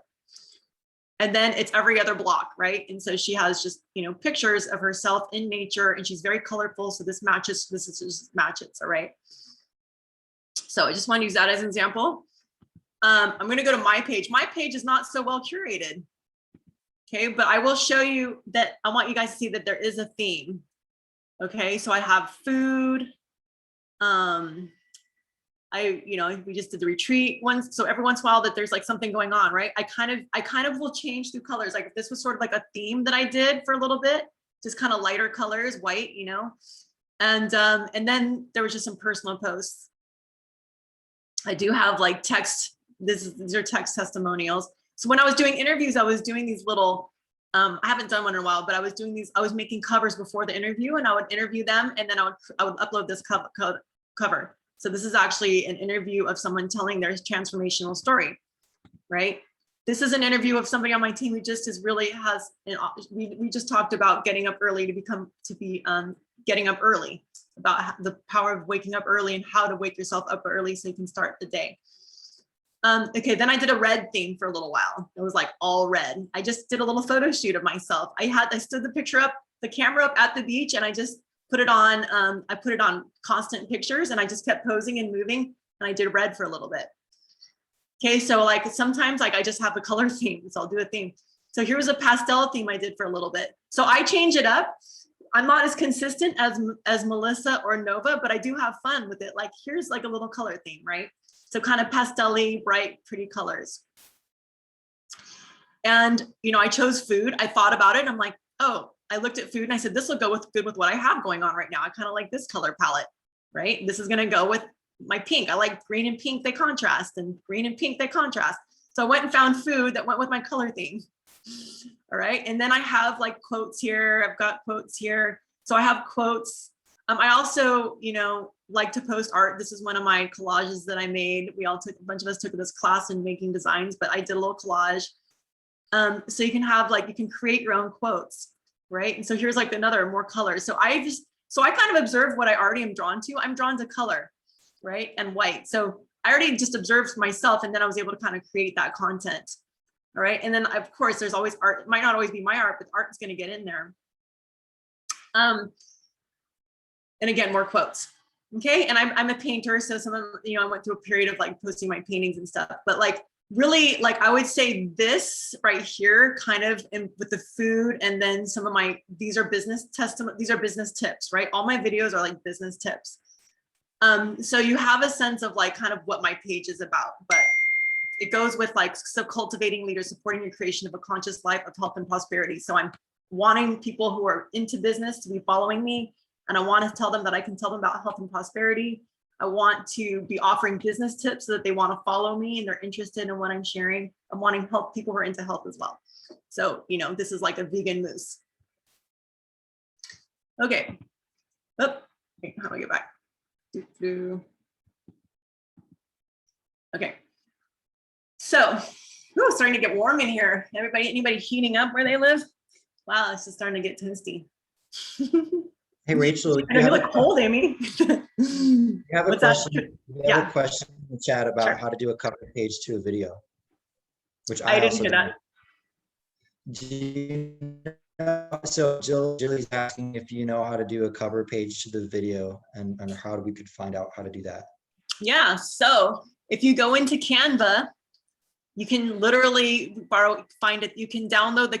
And then it's every other block, right? And so she has just, you know, pictures of herself in nature, and she's very colorful. So this just matches, all right? So I just want to use that as an example. I'm going to go to my page. My page is not so well curated. Okay, but I will show you that. I want you guys to see that there is a theme. Okay, so I have food. We just did the retreat once. So every once in a while that there's like something going on, right? I kind of will change through colors. Like if this was sort of like a theme that I did for a little bit, just kind of lighter colors, white, you know? And then there was just some personal posts. I do have like text. These are text testimonials. So when I was doing interviews, I was doing these little, I haven't done one in a while, but I was doing these, I was making covers before the interview, and I would interview them, and then I would upload this cover. So this is actually an interview of someone telling their transformational story, right? This is an interview of somebody on my team who just we just talked about getting up early getting up early, about the power of waking up early and how to wake yourself up early so you can start the day. Okay, then I did a red theme for a little while. It was like all red. I just did a little photo shoot of myself. I stood the camera up at the beach, and I just put it on. I put it on constant pictures, and I just kept posing and moving, and I did red for a little bit. Okay, so like sometimes like I just have a color theme, so I'll do a theme. So here was a pastel theme I did for a little bit. So I change it up. I'm not as consistent as Melissa or Nova, but I do have fun with it. Like here's like a little color theme, right? So kind of pastel-y, bright, pretty colors. And, you know, I chose food. I thought about it. And I'm like, oh, I looked at food and I said, this will go good with what I have going on right now. I kind of like this color palette, right? This is going to go with my pink. I like green and pink, they contrast, and green and pink, they contrast. So I went and found food that went with my color theme. All right. And then I have like quotes here. I've got quotes here. So I have quotes. I also, you know, like to post art. This is one of my collages that I made. A bunch of us took this class in making designs, but I did a little collage. So you can have like, you can create your own quotes, right? And so here's like more colors. So I kind of observed what I already am drawn to. I'm drawn to color, right? And white. So I already just observed myself, and then I was able to kind of create that content. All right. And then of course there's always art. It might not always be my art, but art is going to get in there. And again, more quotes. Okay. And I'm a painter. So I went through a period of like posting my paintings and stuff, but like really, like I would say this right here kind of with the food, and then some of these are business tips, right? All my videos are like business tips. So you have a sense of like kind of what my page is about, but it goes with like, so cultivating leaders, supporting the creation of a conscious life of health and prosperity. So I'm wanting people who are into business to be following me. And I want to tell them that I can tell them about health and prosperity. I want to be offering business tips so that they want to follow me and they're interested in what I'm sharing. I'm wanting to help people who are into health as well. So, you know, this is like a vegan mousse. Okay. Oh, how do I get back? Okay. So, ooh, starting to get warm in here. Anybody heating up where they live? Wow, it's just starting to get toasty. Hey, Rachel, I know you look cold, Amy. you have a What's that? question. We have Yeah. a question in the chat about Sure. how to do a cover page to a video, which I I didn't also hear don't that. know. Do you know, so Julie's asking if you know how to do a cover page to the video and how we could find out how to do that. Yeah, so if you go into Canva, you can literally find it. You can download the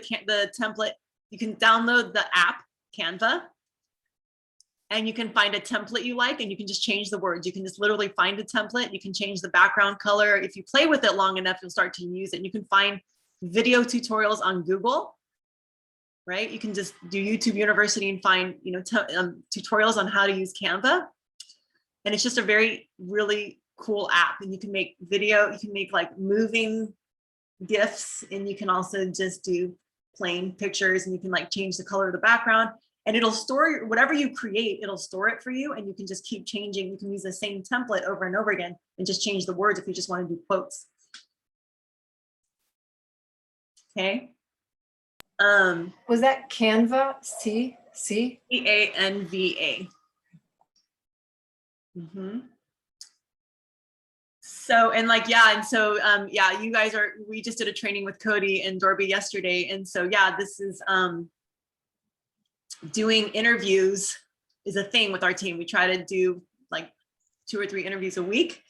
template. You can download the app Canva, and you can find a template you like, and you can just change the words. You can just literally find a template. You can change the background color. If you play with it long enough, you'll start to use it. You can find video tutorials on Google, right? You can just do YouTube University and find, you know, tutorials on how to use Canva. And it's just a really cool app. And you can make video, you can make like moving GIFs, and you can also just do plain pictures, and you can like change the color of the background, and it'll store whatever you create, it'll store it for you, and you can just keep changing. You can use the same template over and over again and just change the words if you just want to do quotes. Okay. Was that Canva? C? Canva. So, and like, yeah, and so, yeah, you guys we just did a training with Cody and Dorby yesterday. And so, yeah, this is, doing interviews is a thing with our team. We try to do like 2 or 3 interviews a week,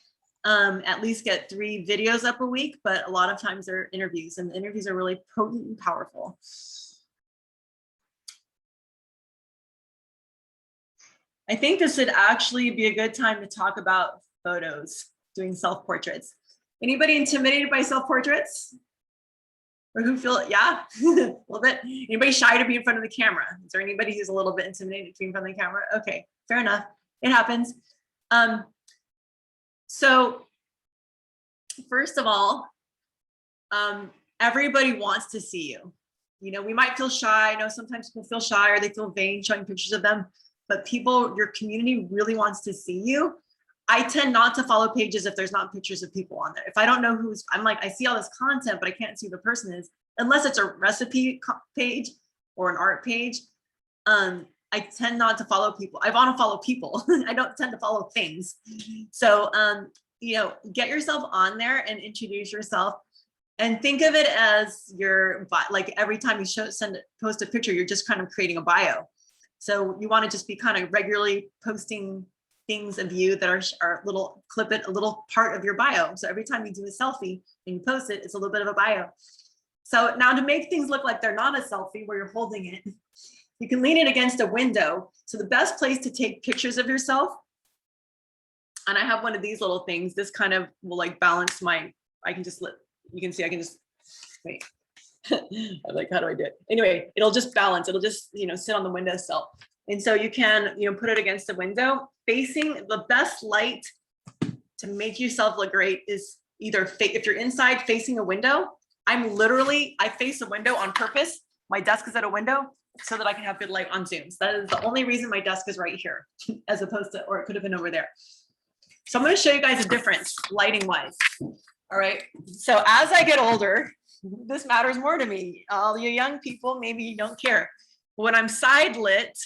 at least get 3 videos up a week, but a lot of times they're interviews, and the interviews are really potent and powerful. I think this would actually be a good time to talk about photos, doing self-portraits. Anybody intimidated by self-portraits? Or who feel, yeah, a little bit. Anybody shy to be in front of the camera? Is there anybody who's a little bit intimidated to be in front of the camera? Okay, fair enough. It happens. So first of all, everybody wants to see you. You know, we might feel shy. I know sometimes people feel shy or they feel vain showing pictures of them, but people, your community really wants to see you. I tend not to follow pages if there's not pictures of people on there. If I don't know who's, I'm like, I see all this content, but I can't see who the person is, unless it's a recipe page or an art page. I tend not to follow people. I want to follow people. I don't tend to follow things. So, you know, get yourself on there and introduce yourself, and think of it as your, like every time you post a picture, you're just kind of creating a bio. So you want to just be kind of regularly posting things of you that are little, clip it, a little part of your bio. So every time you do a selfie and you post it, it's a little bit of a bio. So now to make things look like they're not a selfie where you're holding it, you can lean it against a window. So the best place to take pictures of yourself, and I have one of these little things, this kind of will like balance my, I can just, you can see, I can just, wait. I'm like, how do I do it? Anyway, it'll just balance. It'll just, you know, sit on the windowsill. And so you can, you know, put it against the window. Facing the best light to make yourself look great is either if you're inside facing a window. I face a window on purpose. My desk is at a window so that I can have good light on Zooms. That is the only reason my desk is right here, as opposed to, or it could have been over there. So I'm going to show you guys a difference lighting wise. All right. So as I get older, this matters more to me. All you young people, maybe you don't care. When I'm side lit,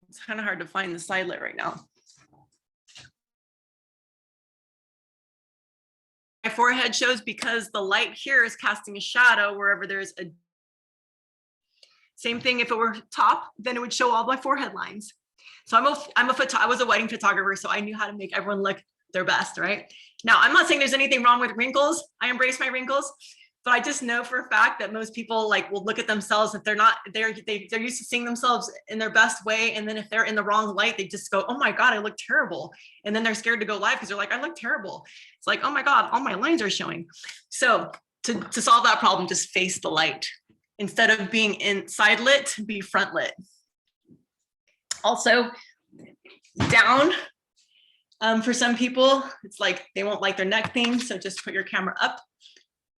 it's kind of hard to find the side lit right now. My forehead shows because the light here is casting a shadow wherever there's a. Same thing if it were top, then it would show all my forehead lines. So I was a wedding photographer, so I knew how to make everyone look their best, right? Now, I'm not saying there's anything wrong with wrinkles. I embrace my wrinkles, but I just know for a fact that most people like will look at themselves if they're not, they're used to seeing themselves in their best way. And then if they're in the wrong light, they just go, oh my God, I look terrible. And then they're scared to go live because they're like, I look terrible. It's like, oh my God, all my lines are showing. So to solve that problem, just face the light. Instead of being inside lit, be front lit. Also, down. For some people, it's like they won't like their neck thing. So just put your camera up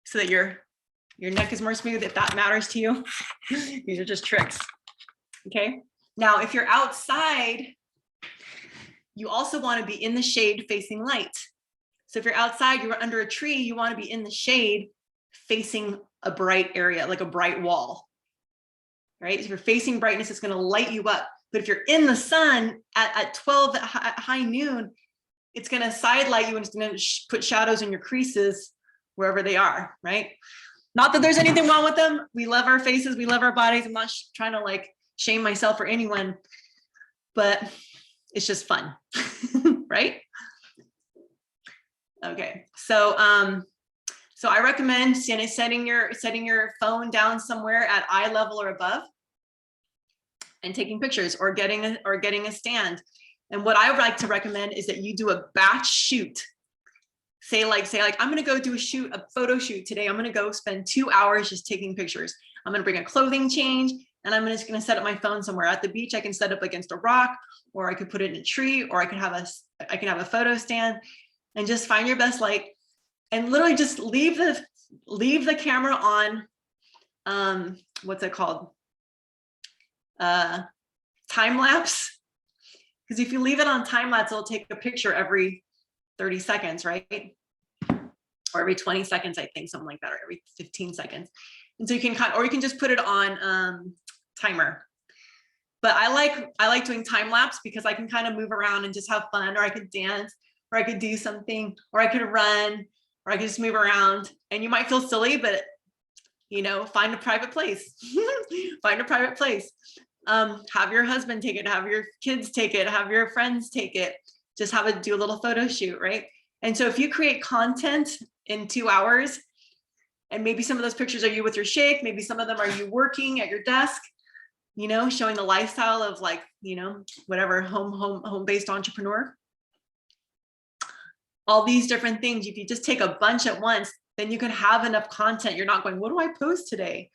so that your neck is more smooth if that matters to you. These are just tricks. Okay. Now, if you're outside, you also want to be in the shade facing light. So if you're outside, you're under a tree, you want to be in the shade facing a bright area, like a bright wall. Right? If you're facing brightness, it's going to light you up. But if you're in the sun at 12 at high noon, it's going to side light you and it's going to put shadows in your creases wherever they are, right? Not that there's anything wrong with them. We love our faces, we love our bodies. I'm not trying to like shame myself or anyone, but it's just fun, right? Okay, so I recommend setting your phone down somewhere at eye level or above and taking pictures or getting a stand. And what I would like to recommend is that you do a batch shoot. Say like, I'm gonna go do a photo shoot today. I'm gonna go spend 2 hours just taking pictures. I'm gonna bring a clothing change and I'm just gonna set up my phone somewhere. At the beach, I can set up against a rock, or I could put it in a tree, or I can have a photo stand, and just find your best light and literally just leave the camera on, what's it called? Time lapse. Because if you leave it on time lapse, it'll take a picture every 30 seconds, right? Or every 20 seconds, I think, something like that, or every 15 seconds. And so you can or you can just put it on timer. But I like doing time lapse because I can kind of move around and just have fun, or I could dance, or I could do something, or I could run, or I could just move around. And you might feel silly, but you know, find a private place. Find a private place. Have your husband take it, have your kids take it, have your friends take it. Just do a little photo shoot, right? And so if you create content in 2 hours, and maybe some of those pictures are you with your shake, maybe some of them are you working at your desk, you know, showing the lifestyle of like, you know, whatever, home-based entrepreneur. All these different things, if you just take a bunch at once, then you can have enough content. You're not going, what do I post today?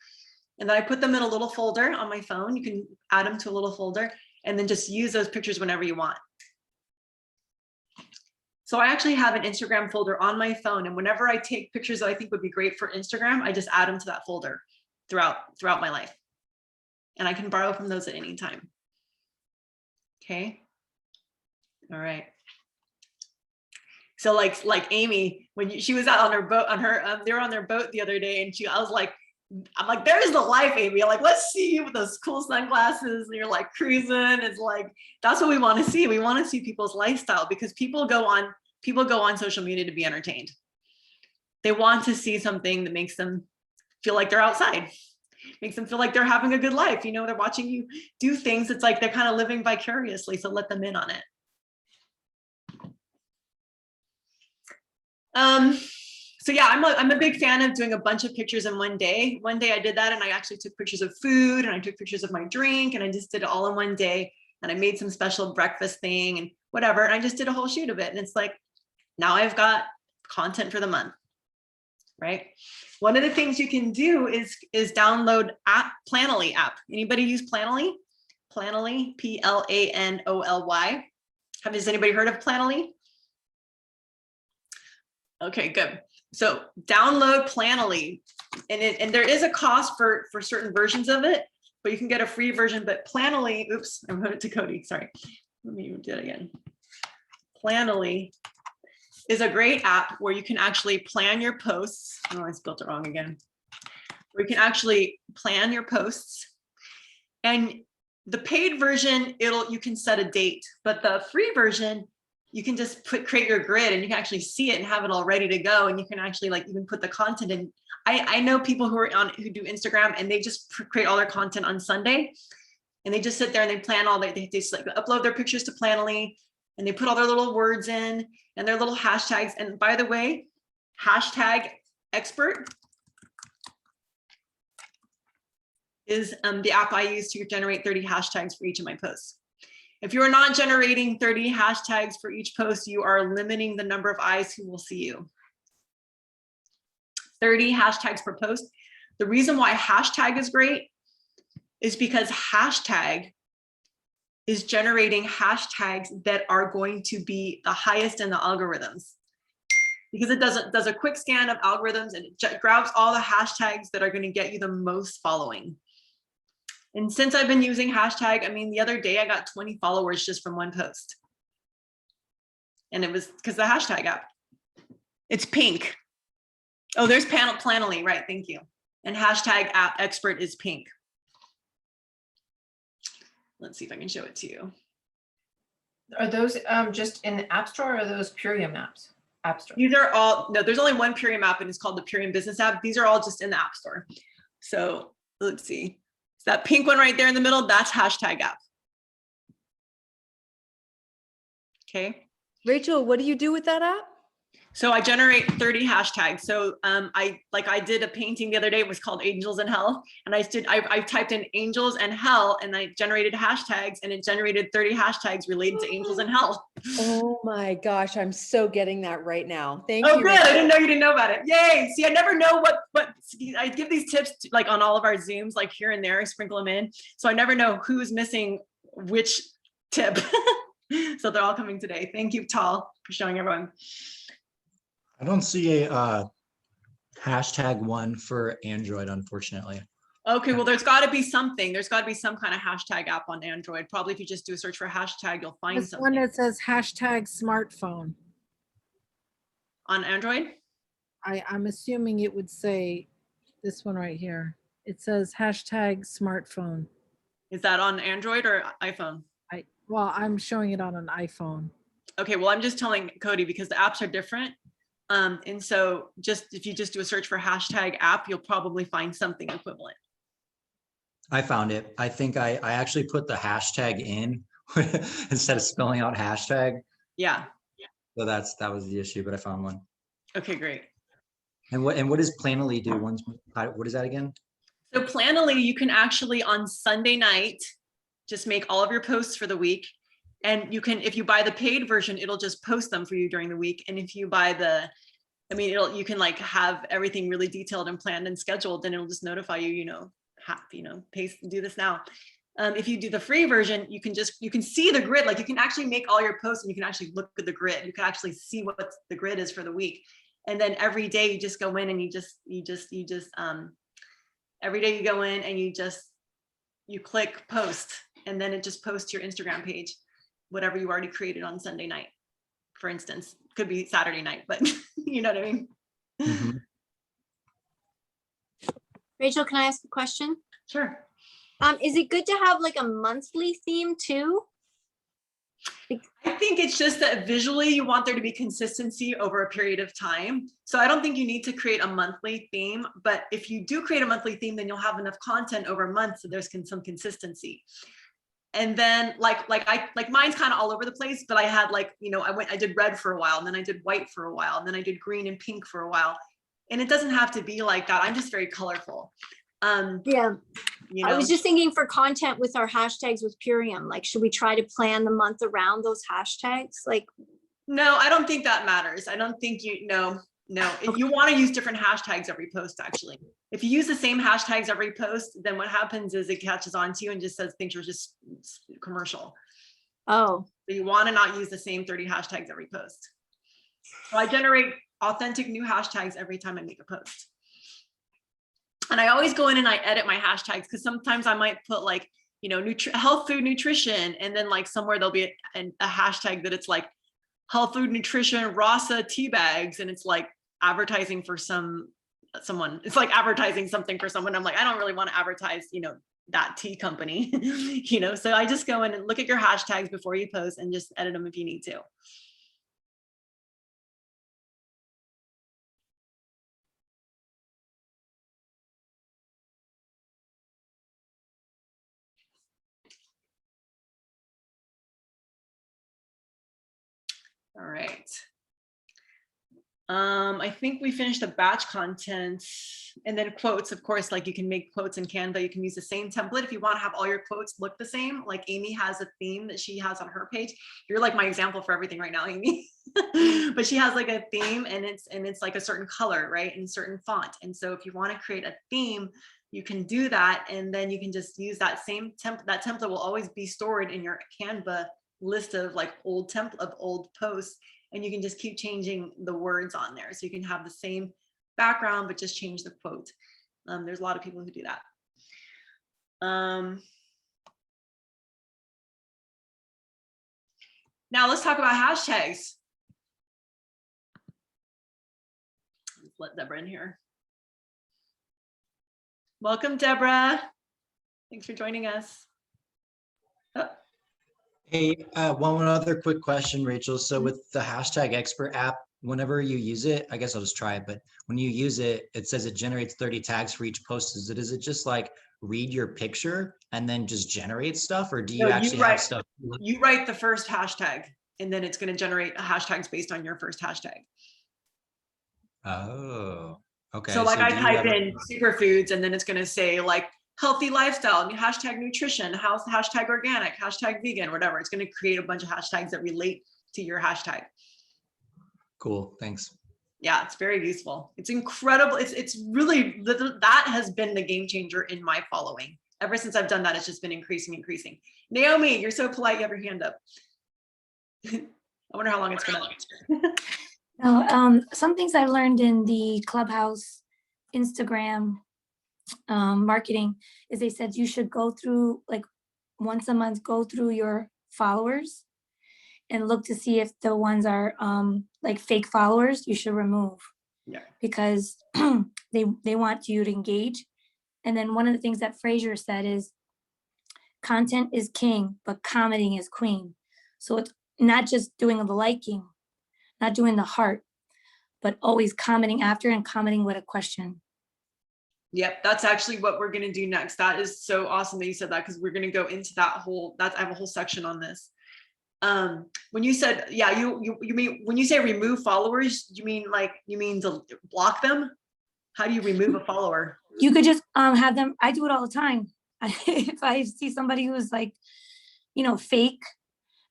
And then I put them in a little folder on my phone. You can add them to a little folder and then just use those pictures whenever you want. So I actually have an Instagram folder on my phone, and whenever I take pictures that I think would be great for Instagram, I just add them to that folder throughout my life. And I can borrow from those at any time. Okay. All right. So like Amy, when she was out on her boat, they were on their boat the other day, and I'm like, there's the life, Amy. I'm like, let's see you with those cool sunglasses, and you're like cruising. It's like, that's what we want to see. We want to see people's lifestyle, because people go on social media to be entertained. They want to see something that makes them feel like they're outside, makes them feel like they're having a good life. You know, they're watching you do things. It's like they're kind of living vicariously. So let them in on it. So yeah, I'm a big fan of doing a bunch of pictures in one day. One day I did that, and I actually took pictures of food, and I took pictures of my drink, and I just did it all in one day. And I made some special breakfast thing and whatever. And I just did a whole shoot of it. And it's like, now I've got content for the month, right? One of the things you can do is download Planoly app. Anybody use Planoly? Planoly, Planoly. Has anybody heard of Planoly? Okay, good. So download Planoly, and there is a cost for certain versions of it, but you can get a free version. But Planoly, oops, I wrote it to Cody, sorry. Let me do it again. Planoly is a great app where you can actually plan your posts. Oh, I spelled it wrong again. Where you can actually plan your posts. And the paid version, you can set a date, but the free version, you can just create your grid, and you can actually see it and have it all ready to go. And you can actually like even put the content in. I know people who do Instagram, and they just create all their content on Sunday, and they just sit there and they plan they just like upload their pictures to Planoly, and they put all their little words in and their little hashtags. And by the way, hashtag expert is the app I use to generate 30 hashtags for each of my posts. If you are not generating 30 hashtags for each post, you are limiting the number of eyes who will see you. 30 hashtags per post. The reason why hashtag is great is because hashtag is generating hashtags that are going to be the highest in the algorithms. Because it does a quick scan of algorithms and it grabs all the hashtags that are going to get you the most following. And since I've been using hashtag, I mean, the other day I got 20 followers just from one post. And it was because the hashtag app. It's pink. Oh, there's Planoly, right, thank you. And hashtag app expert is pink. Let's see if I can show it to you. Are those just in the App Store or are those Purium apps? App Store. These are all, no, there's only one Purium app and it's called the Purium Business app. These are all just in the App Store. So let's see. So that pink one right there in the middle, that's hashtag app. Okay. Rachel, what do you do with that app? So I generate 30 hashtags. So I did a painting the other day. It was called Angels in Hell. And I typed in angels and hell and I generated hashtags and it generated 30 hashtags related to angels and hell. Oh my gosh, I'm so getting that right now. Thank Oh, you. good. I Rachel. didn't know you didn't know about it. Yay. See, I never know what I give these tips like on all of our Zooms, like here and there, I sprinkle them in. So I never know who's missing which tip. So they're all coming today. Thank you, Tal, for showing everyone. I don't see a hashtag one for Android, unfortunately. Okay, well, there's got to be something. There's got to be some kind of hashtag app on Android. Probably if you just do a search for hashtag, you'll find This one something. that says hashtag smartphone. On Android? I'm assuming it would say this one right here. It says hashtag smartphone. Is that on Android or iPhone? Well, I'm showing it on an iPhone. Okay, well, I'm just telling Cody because the apps are different. And so if you just do a search for hashtag app, you'll probably find something equivalent. I found it. I think I actually put the hashtag in instead of spelling out hashtag. Yeah. So that was the issue, but I found one. Okay, great. And what does Planoly do? What is that again? So Planoly, you can actually on Sunday night, just make all of your posts for the week. And you can, if you buy the paid version, it'll just post them for you during the week. And if you buy you can like have everything really detailed and planned and scheduled, then it'll just notify you, paste, do this now. If you do the free version, you can see the grid, like you can actually make all your posts and you can actually look at the grid. You can actually see what the grid is for the week. And then every day you just go in and every day you go in and you click post and then it just posts to your Instagram page, whatever you already created on Sunday night, for instance. Could be Saturday night, but you know what I mean? Mm-hmm. Rachel, can I ask a question? Sure. Is it good to have like a monthly theme too? I think it's just that visually you want there to be consistency over a period of time. So I don't think you need to create a monthly theme, but if you do create a monthly theme, then you'll have enough content over months so there's some consistency. And then like mine's kind of all over the place, but I had I did red for a while and then I did white for a while and then I did green and pink for a while. And it doesn't have to be like that. I'm just very colorful. Yeah. I was just thinking for content with our hashtags with Purium, like, should we try to plan the month around those hashtags? Like, no, I don't think that matters. I don't think no. If you want to use different hashtags every post, actually, if you use the same hashtags every post, then what happens is it catches on to you and just says things are just commercial. oh, So you want to not use the same 30 hashtags every post. So I generate authentic new hashtags every time I make a post. And I always go in and I edit my hashtags because sometimes I might put like, health, food, nutrition, and then like somewhere there'll be a hashtag that it's like health, food, nutrition, Rasa tea bags, and it's like advertising for someone. It's like advertising something for someone. I'm like, I don't really want to advertise, that tea company, So I just go in and look at your hashtags before you post and just edit them if you need to. All right. I think we finished the batch content, and then quotes, of course, like you can make quotes in Canva. You can use the same template if you want to have all your quotes look the same. Like Amy has a theme that she has on her page. You're like my example for everything right now, Amy. But she has like a theme, and it's like a certain color, right, and certain font. And so if you want to create a theme, you can do that, and then you can just use that same template. That template will always be stored in your Canva list of like old posts, and you can just keep changing the words on there. So you can have the same background, but just change the quote. There's a lot of people who do that. Now let's talk about hashtags. Let's let Deborah in here. Welcome, Deborah. Thanks for joining us. Oh. Hey, one other quick question, Rachel. So with the hashtag expert app, whenever you use it, I guess I'll just try it, but when you use it, it says it generates 30 tags for each post. Is it just like read your picture and then just generate stuff, or do you actually have stuff? You write the first hashtag, and then it's going to generate hashtags based on your first hashtag. Oh, okay. So like I type in superfoods, and then it's going to say like healthy lifestyle, hashtag nutrition, hashtag organic, hashtag vegan, whatever. It's going to create a bunch of hashtags that relate to your hashtag. Cool, thanks. Yeah, it's very useful. It's incredible. It's really, that has been the game changer in my following. Ever since I've done that, it's just been increasing. Naomi, you're so polite, you have your hand up. I wonder how long it's been up. No, some things I've learned in the Clubhouse, Instagram, marketing is they said you should go through like once a month, go through your followers and look to see if the ones are like fake followers, you should remove. Yeah. Because they want you to engage. And then one of the things that Fraser said is content is king, but commenting is queen. So it's not just doing the liking, not doing the heart, but always commenting after and commenting with a question. Yep, that's actually what we're going to do next. That is so awesome that you said that, because we're going to go into that whole, I have a whole section on this. When you said, yeah, you mean, when you say remove followers, you mean to block them? How do you remove a follower? You could just have them, I do it all the time. If I see somebody who's like, fake,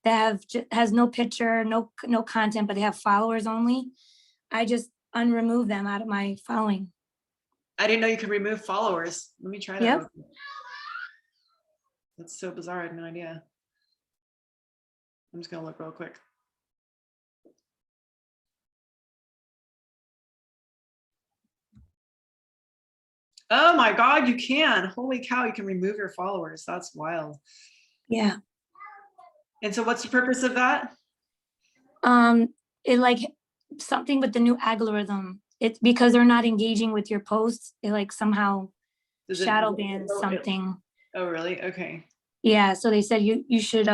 that has no picture, no content, but they have followers only, I just unremove them out of my following. I didn't know you could remove followers. Let me try that. Yep. That's so bizarre. I had no idea. I'm just gonna look real quick. Oh my God, you can. Holy cow, you can remove your followers. That's wild. Yeah. And so what's the purpose of that? It like something with the new algorithm. It's because they're not engaging with your posts. It like somehow shadow bans something. Oh, really? Okay. Yeah. So they said you should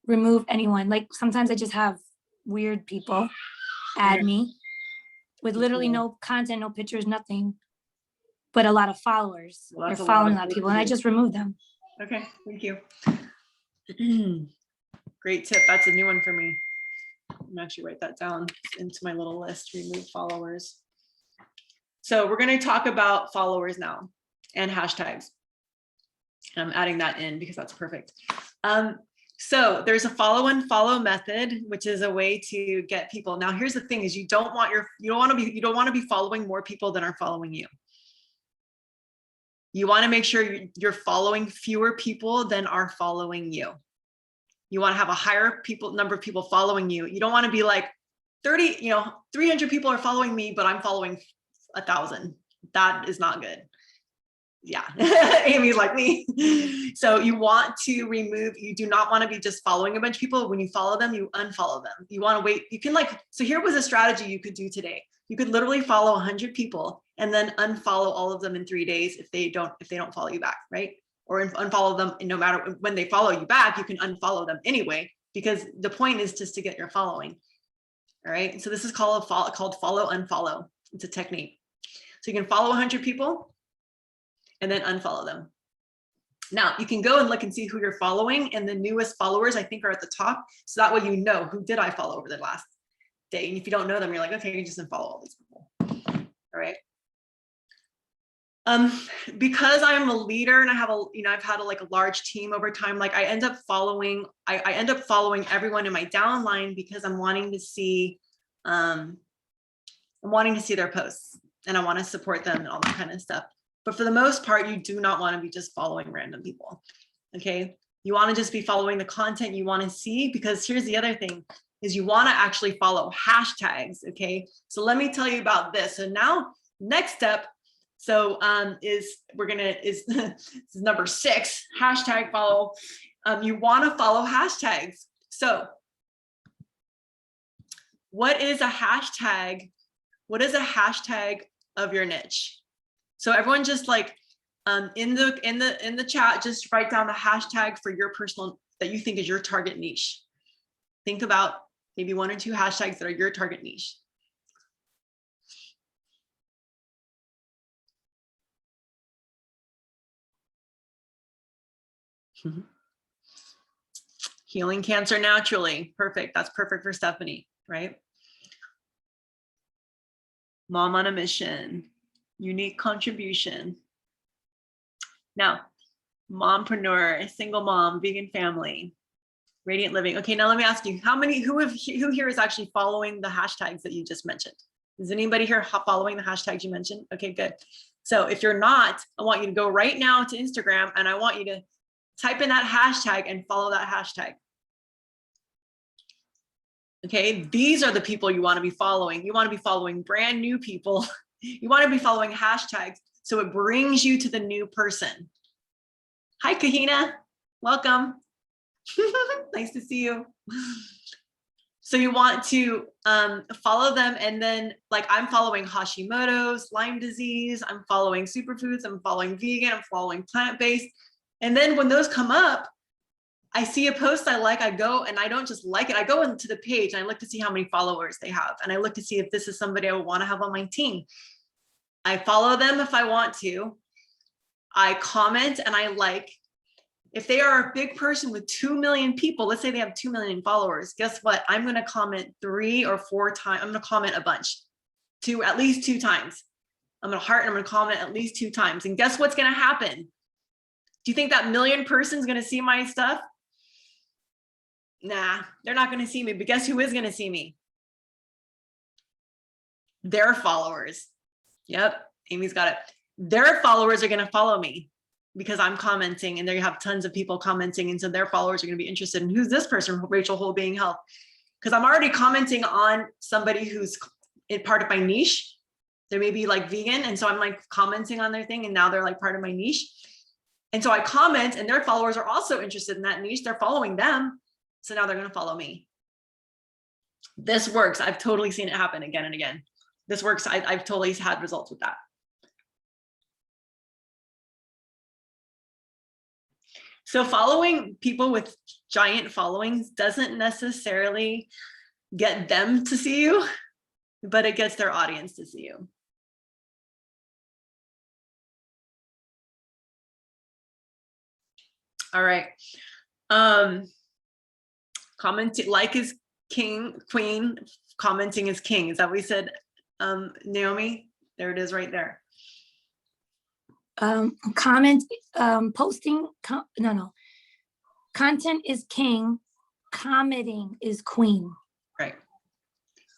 remove anyone. Like sometimes I just have weird people add me with literally no content, no pictures, nothing, but a lot of followers. They're following a lot of people, and I just remove them. Okay, thank you. Great tip. That's a new one for me. I'm actually write that down into my little list, remove followers. So we're going to talk about followers now and hashtags. I'm adding that in because that's perfect. So there's a follow and follow method, which is a way to get people. Now, here's the thing: is you don't want to be following more people than are following you. You want to make sure you're following fewer people than are following you. You want to have a higher number of people following you. You don't want to be like 300 people are following me, but I'm following 1,000. That is not good. Yeah, Amy's like me. So you want to remove, you do not want to be just following a bunch of people. When you follow them, you unfollow them. You want to wait. You can so here was a strategy you could do today. You could literally follow 100 people and then unfollow all of them in 3 days if they don't follow you back, right? Or unfollow them, and no matter when they follow you back, you can unfollow them anyway, because the point is just to get your following. All right, so this is called follow unfollow. It's a technique. So you can follow 100 people and then unfollow them. Now you can go and look and see who you're following, and the newest followers I think are at the top. So that way you know, who did I follow over the last day. And if you don't know them, you're like, okay, you just unfollow all these people. All right. Because I'm a leader and I have I've had like a large team over time, like I end up following everyone in my downline because I'm wanting to see their posts and I want to support them and all that kind of stuff. But for the most part, you do not want to be just following random people. Okay. You want to just be following the content you want to see, because here's the other thing is you want to actually follow hashtags. Okay. So let me tell you about this. So now next step, so this is number 6, hashtag follow. You want to follow hashtags. So what is a hashtag? What is a hashtag of your niche? So everyone just like in the chat, just write down the hashtag for your personal that you think is your target niche. Think about maybe 1 or 2 hashtags that are your target niche. Healing cancer naturally. Perfect. That's perfect for Stephanie, right? Mom on a mission. Unique contribution. Now, mompreneur, single mom, vegan family, radiant living. Okay, now let me ask you, who here is actually following the hashtags that you just mentioned? Is anybody here following the hashtags you mentioned? Okay, good. So if you're not, I want you to go right now to Instagram and I want you to type in that hashtag and follow that hashtag. Okay, these are the people you want to be following. You want to be following brand new people. You want to be following hashtags so it brings you to the new person. Hi, Kahina. Welcome. Nice to see you. So you want to follow them, and then like I'm following Hashimoto's, Lyme disease, I'm following superfoods, I'm following vegan, I'm following plant-based. And then when those come up, I see a post I like, I go and I don't just like it, I go into the page and I look to see how many followers they have. And I look to see if this is somebody I would want to have on my team. I follow them if I want to. I comment and I like. If they are a big person with 2 million people, let's say they have 2 million followers, guess what? I'm going to comment 3 or 4 times. I'm going to comment a bunch, at least 2 times. I'm going to heart and I'm going to comment at least 2 times. And guess what's going to happen? Do you think that million person is going to see my stuff? Nah, they're not going to see me, but guess who is going to see me? Their followers. Yep, Amy's got it. Their followers are going to follow me because I'm commenting, and there you have tons of people commenting. And so their followers are going to be interested in who's this person, Rachel Whole Being Health, because I'm already commenting on somebody who's part of my niche. They may be like vegan. And so I'm like commenting on their thing. And now they're like part of my niche. And so I comment and their followers are also interested in that niche. They're following them. So now they're going to follow me. This works. I've totally seen it happen again and again. This works. I've totally had results with that. So following people with giant followings doesn't necessarily get them to see you, but it gets their audience to see you. All right. Commenting, like is king, queen, commenting is king. Is that what we said, Naomi? There it is right there. Posting, content is king, commenting is queen. Right.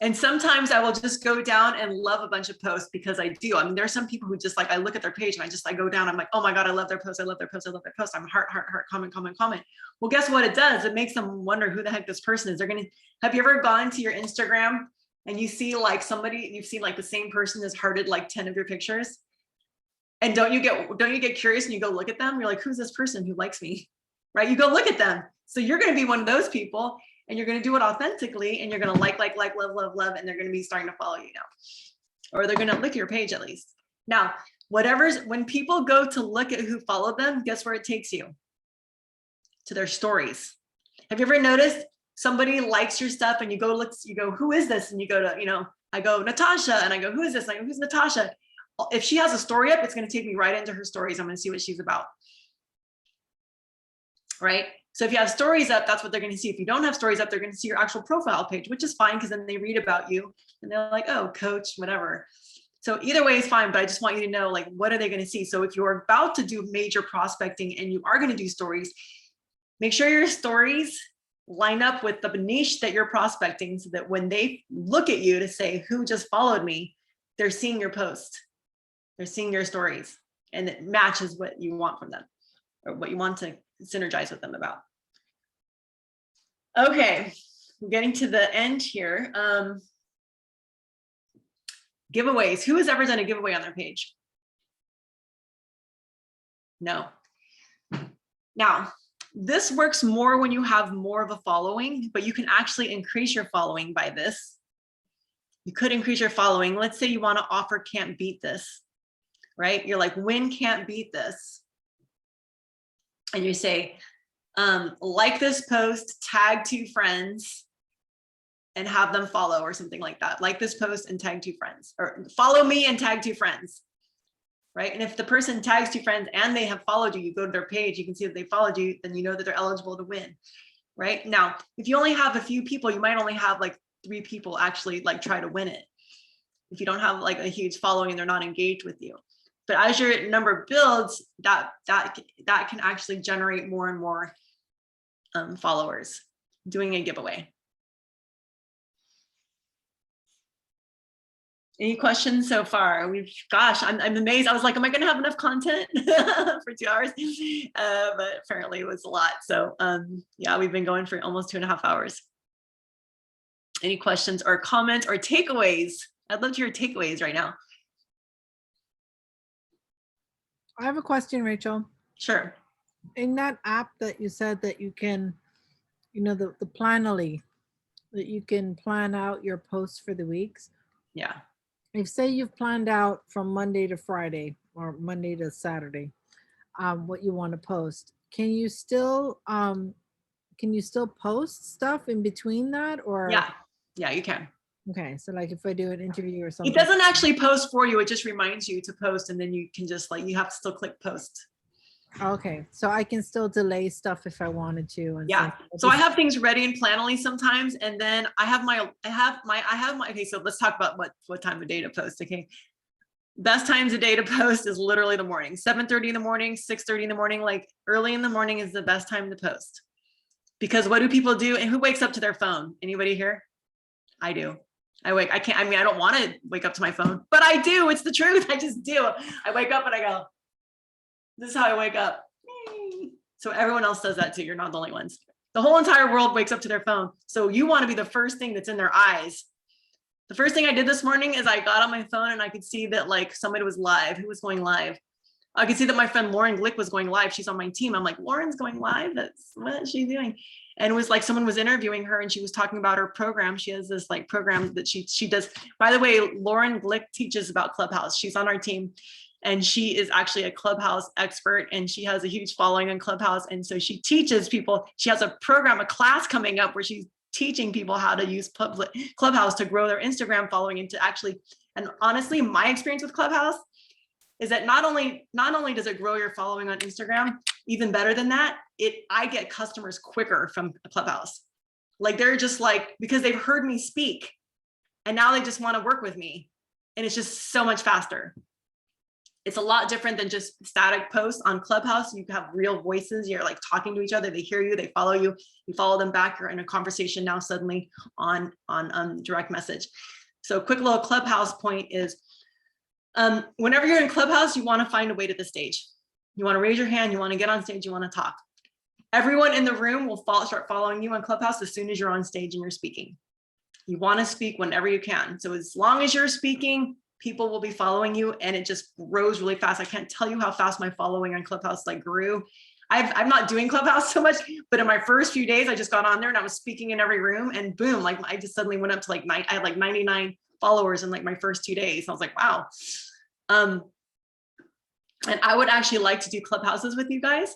And sometimes I will just go down and love a bunch of posts because I do. I mean, there's some people who just like, I look at their page and I go down, I'm like, oh my God, I love their post. I love their post. I love their post. I'm heart, comment. Well, guess what it does? It makes them wonder who the heck this person is. Have you ever gone to your Instagram and you see like somebody, you've seen like the same person has hearted like 10 of your pictures? And don't you get curious and you go look at them? You're like, who's this person who likes me? Right? You go look at them. So you're going to be one of those people. And you're going to do it authentically, and you're going to like, love, and they're going to be starting to follow you now, or they're going to lick your page at least. Now, when people go to look at who followed them, guess where it takes you? To their stories. Have you ever noticed somebody likes your stuff and you go look, you go, who is this? And you go to, I go, Natasha, and I go, who is this? I go, who's Natasha? If she has a story up, it's going to take me right into her stories. I'm going to see what she's about. Right? So if you have stories up, that's what they're going to see. If you don't have stories up, they're going to see your actual profile page, which is fine because then they read about you and they're like, oh, coach, whatever. So either way is fine, but I just want you to know, like, what are they going to see? So if you're about to do major prospecting and you are going to do stories, make sure your stories line up with the niche that you're prospecting so that when they look at you to say, who just followed me, they're seeing your post, they're seeing your stories, and it matches what you want from them or what you want to synergize with them about. Okay, we're getting to the end here. Giveaways. Who has ever done a giveaway on their page? No. Now, this works more when you have more of a following, but you can actually increase your following by this. You could increase your following. Let's say you want to offer can't beat this, right? You're like, win can't beat this. And you say, like this post, tag 2 friends, and have them follow or something like that. Like this post and tag 2 friends, or follow me and tag 2 friends, right? And if the person tags 2 friends and they have followed you, you go to their page, you can see that they followed you, then you know that they're eligible to win, right? Now, if you only have a few people, you might only have like 3 people actually like try to win it. If you don't have like a huge following and they're not engaged with you. But as your number builds, that can actually generate more and more followers doing a giveaway. Any questions so far? Gosh, I'm amazed. I was like, am I going to have enough content for 2 hours? But apparently it was a lot. So yeah, we've been going for almost 2.5 hours. Any questions or comments or takeaways? I'd love to hear takeaways right now. I have a question, Rachel. Sure. In that app that you said that you can, you know, the Planoly, that you can plan out your posts for the weeks. Yeah. If say you've planned out from Monday to Friday or Monday to Saturday, what you want to post, can you still post stuff in between that, or? Yeah, you can. Okay, so like if I do an interview or something. It doesn't actually post for you. It just reminds you to post, and then you can just like, you have to still click post. Okay, so I can still delay stuff if I wanted to. And Yeah. So I have things ready in Planoly sometimes, and then I have my, okay, so let's talk about what time of day to post. Okay. Best times of day to post is literally the morning, 7:30 in the morning, 6:30 in the morning, like early in the morning is the best time to post. Because what do people do? And who wakes up to their phone? Anybody here? I do. I don't want to wake up to my phone, but I do. It's the truth. I just do. I wake up and I go, this is how I wake up. So everyone else does that too. You're not the only ones. The whole entire world wakes up to their phone. So you want to be the first thing that's in their eyes. The first thing I did this morning is I got on my phone and I could see that like somebody was live. Who was going live? I could see that my friend Lauren Glick was going live. She's on my team. I'm like, Lauren's going live? What is she doing? And it was like someone was interviewing her and she was talking about her program. She has this like program that she does. By the way, Lauren Glick teaches about Clubhouse. She's on our team and she is actually a Clubhouse expert and she has a huge following on Clubhouse. And so she teaches people. She has a program, a class coming up where she's teaching people how to use Clubhouse to grow their Instagram following and to actually, and honestly, my experience with Clubhouse is that not only does it grow your following on Instagram, even better than that, I get customers quicker from Clubhouse. Like they're just like, because they've heard me speak and now they just want to work with me. And it's just so much faster. It's a lot different than just static posts on Clubhouse. You have real voices. You're like talking to each other. They hear you, they follow you, you follow them back. You're in a conversation now suddenly on direct message. So quick little Clubhouse point is, whenever you're in Clubhouse, you want to find a way to the stage. You want to raise your hand, you want to get on stage, you want to talk. Everyone in the room will start following you on Clubhouse as soon as you're on stage and you're speaking. You want to speak whenever you can. So as long as you're speaking, people will be following you and it just grows really fast. I can't tell you how fast my following on Clubhouse like grew. I'm not doing Clubhouse so much, but in my first few days, I just got on there and I was speaking in every room and boom, like I just suddenly went up to like I had like 99 followers in like my first 2 days. I was like, wow. And I would actually like to do Clubhouses with you guys.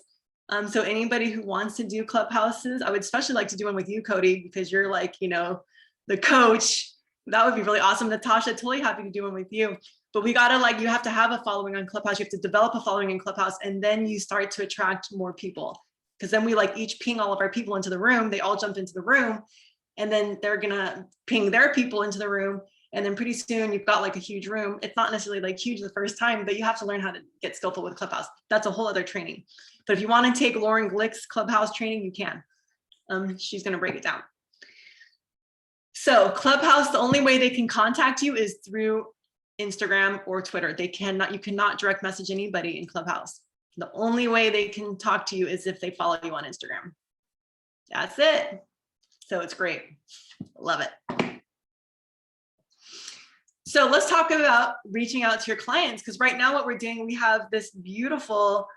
So anybody who wants to do Clubhouses, I would especially like to do one with you, Cody, because you're like, you know, the coach. That would be really awesome. Natasha, totally happy to do one with you. But we gotta like, you have to have a following on Clubhouse. You have to develop a following in Clubhouse and then you start to attract more people. Because then we like each ping all of our people into the room. They all jump into the room, and then they're gonna ping their people into the room. And then pretty soon you've got like a huge room. It's not necessarily like huge the first time, but you have to learn how to get skillful with Clubhouse. That's a whole other training. But if you want to take Lauren Glick's Clubhouse training, you can. She's going to break it down. So Clubhouse, the only way they can contact you is through Instagram or Twitter. You cannot direct message anybody in Clubhouse. The only way they can talk to you is if they follow you on Instagram. That's it. So it's great. Love it. So let's talk about reaching out to your clients, because right now what we're doing, we have this beautiful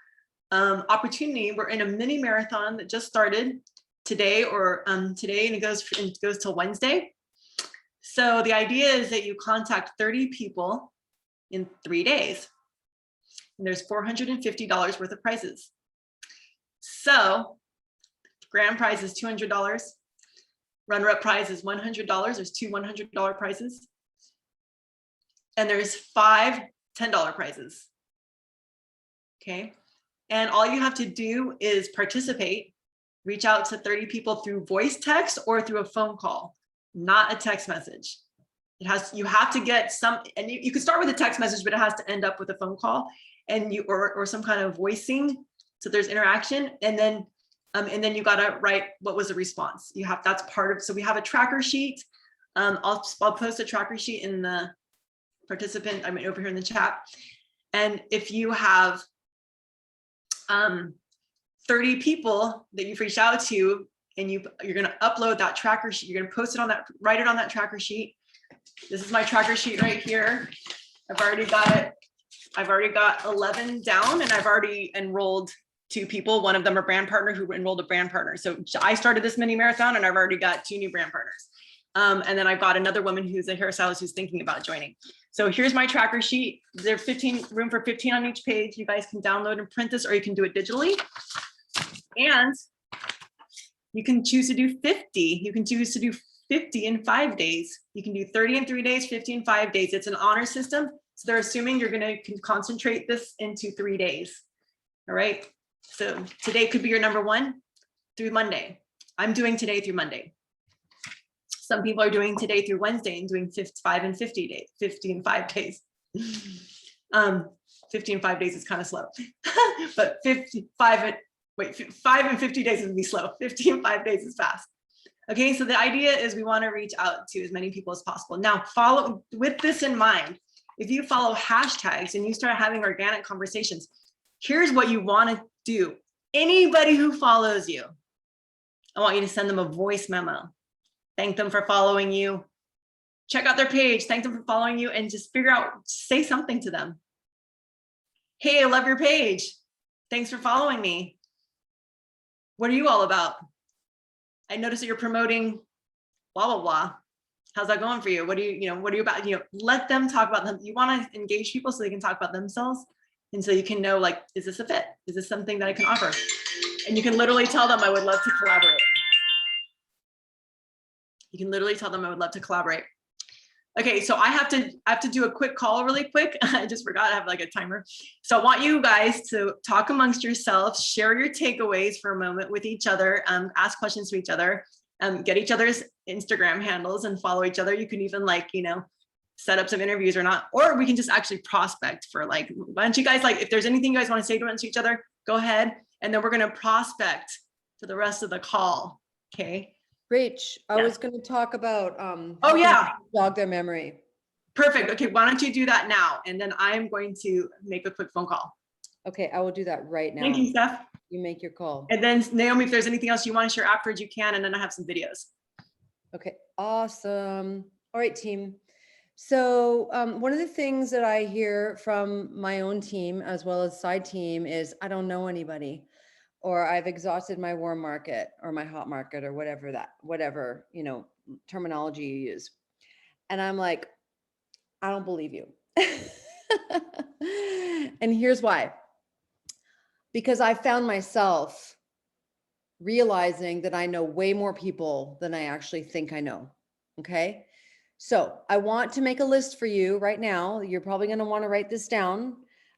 opportunity. We're in a mini marathon that just started today, and it goes till Wednesday. So the idea is that you contact 30 people in 3 days, and there's $450 worth of prizes. So grand prize is $200. Runner-up prize is $100. There's 2 $100 prizes. And there's 5 $10 prizes. Okay. And all you have to do is participate, reach out to 30 people through voice text or through a phone call, not a text message. You have to get some, and you can start with a text message, but it has to end up with a phone call and or some kind of voicing. So there's interaction. And then you got to write what was the response. That's part of, so we have a tracker sheet. I'll post a tracker sheet in the participant, over here in the chat. And if you have 30 people that you've reached out to, and you're going to upload that tracker sheet, you're going to post it on that, write it on that tracker sheet. This is my tracker sheet right here. I've already got it. I've already got 11 down, and I've already enrolled 2 people. One of them a brand partner who enrolled a brand partner. So I started this mini marathon and I've already got 2 new brand partners. And then I've got another woman who's a hairstylist who's thinking about joining. So here's my tracker sheet. There's room for 15 on each page. You guys can download and print this, or you can do it digitally. And you can choose to do 50. You can choose to do 50 in 5 days. You can do 30 in 3 days, 50 in 5 days. It's an honor system. So they're assuming you're going to concentrate this into 3 days. All right. So today could be your number 1 through Monday. I'm doing today through Monday. Some people are doing today through Wednesday and doing 5 and 50 days, 50 and 5 days. 50 and 5 days is kind of slow, but 5 and 50 days would be slow. 50 and 5 days is fast. Okay, so the idea is we want to reach out to as many people as possible. Now, follow with this in mind. If you follow hashtags and you start having organic conversations, here's what you want to do. Anybody who follows you, I want you to send them a voice memo. Thank them for following you. Check out their page, thank them for following you, and just figure out, say something to them. Hey, I love your page. Thanks for following me. What are you all about? I noticed that you're promoting blah, blah, blah. How's that going for you? What are you about? Let them talk about them. You want to engage people so they can talk about themselves. And so you can know, like, is this a fit? Is this something that I can offer? And you can literally tell them, I would love to collaborate. You can literally tell them I would love to collaborate. Okay, so I have to do a quick call really quick. I just forgot I have like a timer. So I want you guys to talk amongst yourselves, share your takeaways for a moment with each other, ask questions to each other, get each other's Instagram handles and follow each other. You can even set up some interviews or we can just actually prospect for why don't you guys, if there's anything you guys want to say to each other, go ahead. And then we're going to prospect for the rest of the call. Okay. Rach, I was going to talk about oh yeah, jog their memory. Perfect. Okay, why don't you do that now, and then I'm going to make a quick phone call. Okay, I will do that right now. Thank you, Steph. You make your call. And then Naomi, if there's anything else you want to share afterwards, you can, and then I have some videos. Okay, awesome. All right, team. So one of the things that I hear from my own team as well as side team is I don't know anybody, or I've exhausted my warm market or my hot market or whatever terminology you use. And I'm like, I don't believe you. And here's why. Because I found myself realizing that I know way more people than I actually think I know. Okay. So I want to make a list for you right now. You're probably going to want to write this down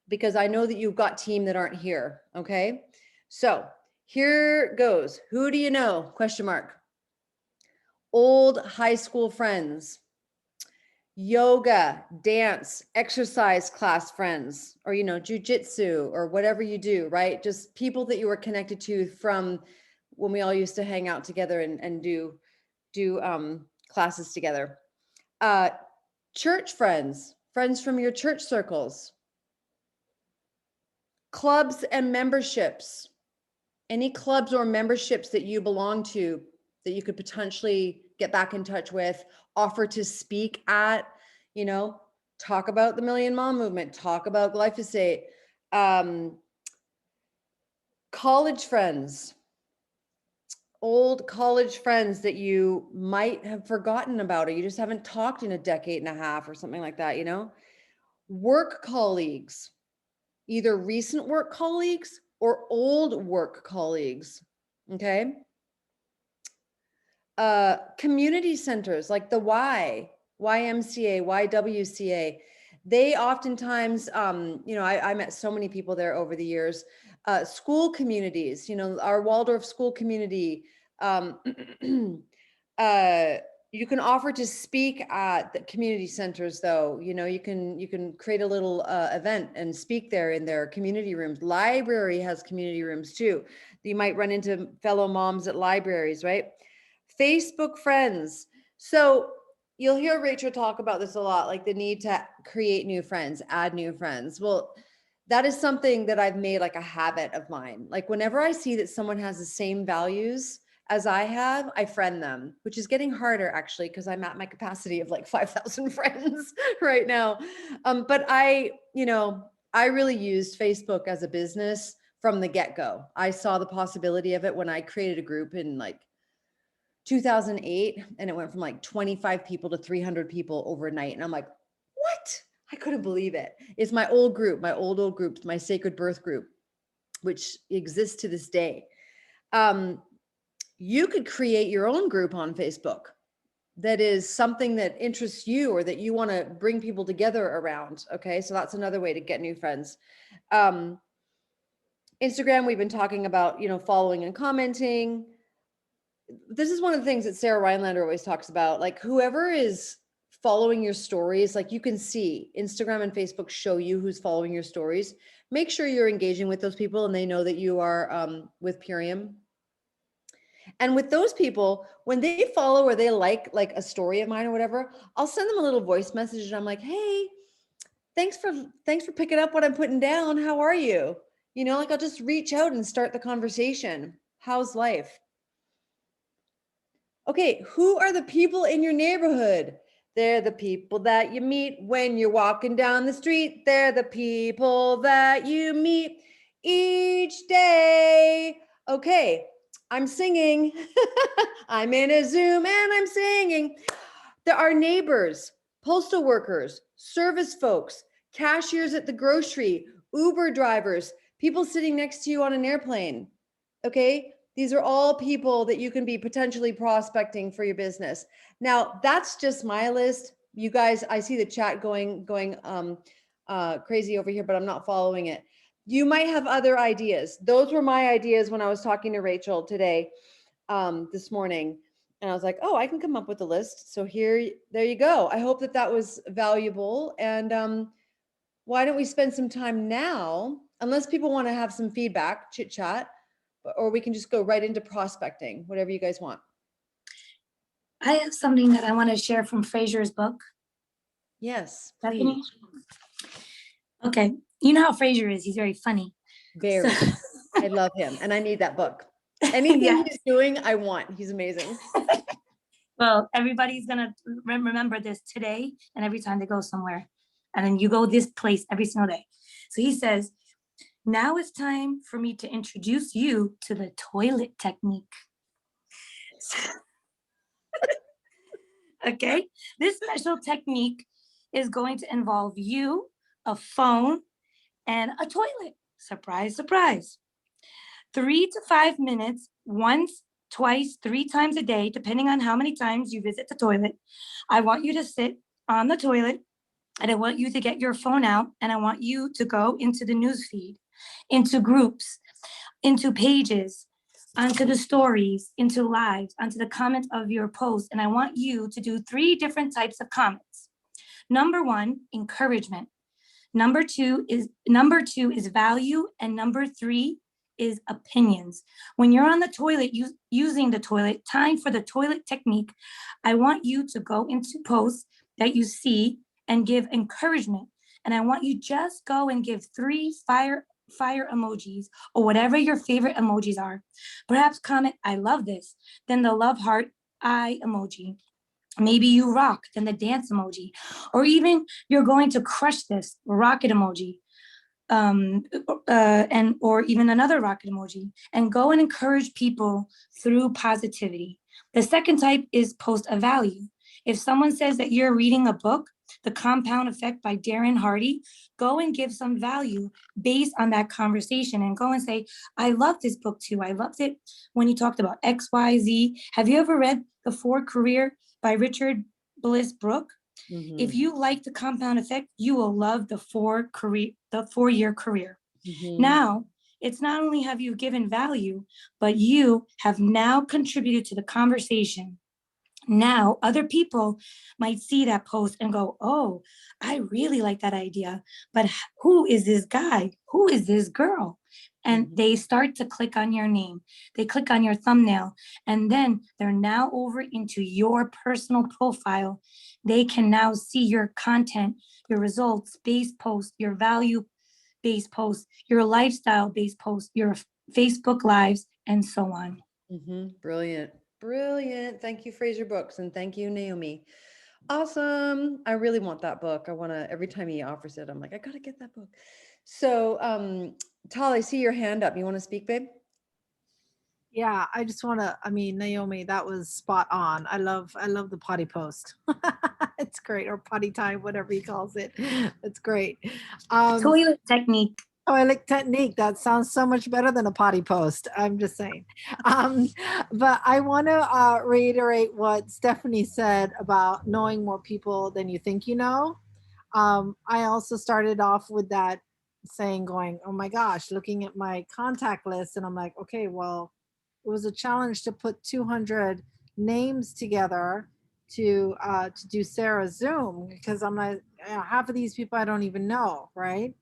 because I know that you've got team that aren't here. Okay. So Here goes. Who do you know? Question mark. Old high school friends, yoga, dance, exercise class friends, or, you know, jujitsu or whatever you do, right? Just people that you were connected to from when we all used to hang out together and do classes together. Church friends, friends from your church circles, clubs and memberships, any clubs or memberships that you belong to that you could potentially get back in touch with, offer to speak at, you know, talk about the Million Mom Movement, talk about glyphosate, college friends, old college friends that you might have forgotten about, or you just haven't talked in a decade and a half or something like that, you know, work colleagues, either recent work colleagues or old work colleagues. Okay. Community centers like the YMCA, YWCA, they oftentimes, you know, I met so many people there over the years. School communities, you know, our Waldorf school community. You can offer to speak at the community centers, though. You know, you can create a little event and speak there in their community rooms. Library has community rooms too. You might run into fellow moms at libraries, right? Facebook friends. So you'll hear Rachel talk about this a lot, like the need to create new friends, add new friends. Well, that is something that I've made like a habit of mine. Like whenever I see that someone has the same values as I have, I friend them, which is getting harder actually, because I'm at my capacity of like 5,000 friends right now. But I really used Facebook as a business from the get-go. I saw the possibility of it when I created a group in like 2008, and it went from like 25 people to 300 people overnight. And I'm like, what? I couldn't believe it. It's my old group, my old group, my Sacred Birth group, which exists to this day. You could create your own group on Facebook that is something that interests you or that you want to bring people together around. Okay. So that's another way to get new friends. Instagram, we've been talking about, you know, following and commenting. This is one of the things that Sarah Rhinelander always talks about. Like whoever is following your stories, like you can see Instagram and Facebook show you who's following your stories. Make sure you're engaging with those people and they know that you are with Purium. And with those people, when they follow or they like a story of mine or whatever, I'll send them a little voice message and I'm like, hey, thanks for picking up what I'm putting down. How are you? You know, like I'll just reach out and start the conversation. How's life? Okay, who are the people in your neighborhood? They're the people that you meet when you're walking down the street. They're the people that you meet each day. Okay, I'm singing. I'm in a Zoom and I'm singing. There are neighbors, postal workers, service folks, cashiers at the grocery, Uber drivers, people sitting next to you on an airplane. Okay, these are all people that you can be potentially prospecting for your business. Now, that's just my list. You guys, I see the chat going crazy over here, but I'm not following it. You might have other ideas. Those were my ideas when I was talking to Rachel today, this morning. And I was like, oh, I can come up with a list. So there you go. I hope that was valuable. And why don't we spend some time now, unless people want to have some feedback, chit chat, or we can just go right into prospecting, whatever you guys want. I have something that I want to share from Fraser's book. Yes, Bethany? please. Okay. You know how Fraser is. He's very funny. Very. So- I love him and I need that book. Anything Yeah. he's doing, I want. He's amazing. Well, everybody's going to remember this today and every time they go somewhere. And then you go this place every single day. So he says, now it's time for me to introduce you to the toilet technique. Okay, this special technique is going to involve you, a phone, and a toilet. Surprise, surprise. 3 to 5 minutes, once, twice, 3 times a day, depending on how many times you visit the toilet. I want you to sit on the toilet and I want you to get your phone out and I want you to go into the news feed, into groups, into pages, onto the stories, into lives, onto the comments of your post. And I want you to do 3 different types of comments. Number 1, encouragement. Number two is value. And number 3 is opinions. When you're on the toilet, using the toilet, time for the toilet technique, I want you to go into posts that you see and give encouragement. And I want you just go and give 3 fire emojis or whatever your favorite emojis are. Perhaps comment, I love this, then the love heart eye emoji. Maybe you rock, then the dance emoji, or even you're going to crush this rocket emoji, or even another rocket emoji, and go and encourage people through positivity. The second type is post a value. If someone says that you're reading a book, The Compound Effect by Darren Hardy, go and give some value based on that conversation and go and say, I love this book too. I loved it when you talked about X, Y, Z. Have you ever read The 4 Career by Richard Bliss Brooke? If you like The Compound Effect, you will love the 4-year career. Now, it's not only have you given value, but you have now contributed to the conversation. Now, other people might see that post and go, oh, I really like that idea, but who is this guy? Who is this girl? And they start to click on your name. They click on your thumbnail, and then they're now over into your personal profile. They can now see your content, your results-based posts, your value-based posts, your lifestyle-based posts, your Facebook lives, and so on. Brilliant. Brilliant. Thank you, Fraser Books. And thank you, Naomi. Awesome. I really want that book. I want to, every time he offers it, I'm like, I got to get that book. So, Tal, I see your hand up. You want to speak, babe? Yeah, I just want to, I mean, Naomi, that was spot on. I love the potty post. It's great. Or potty time, whatever he calls it. It's great. Toilet technique. Toilet technique. That sounds so much better than a potty post. I'm just saying. But I want to reiterate what Stephanie said about knowing more people than you think you know. I also started off with that saying going, oh my gosh, looking at my contact list. And I'm like, okay, well, it was a challenge to put 200 names together to do Sarah's Zoom, because I'm like, half of these people I don't even know, right?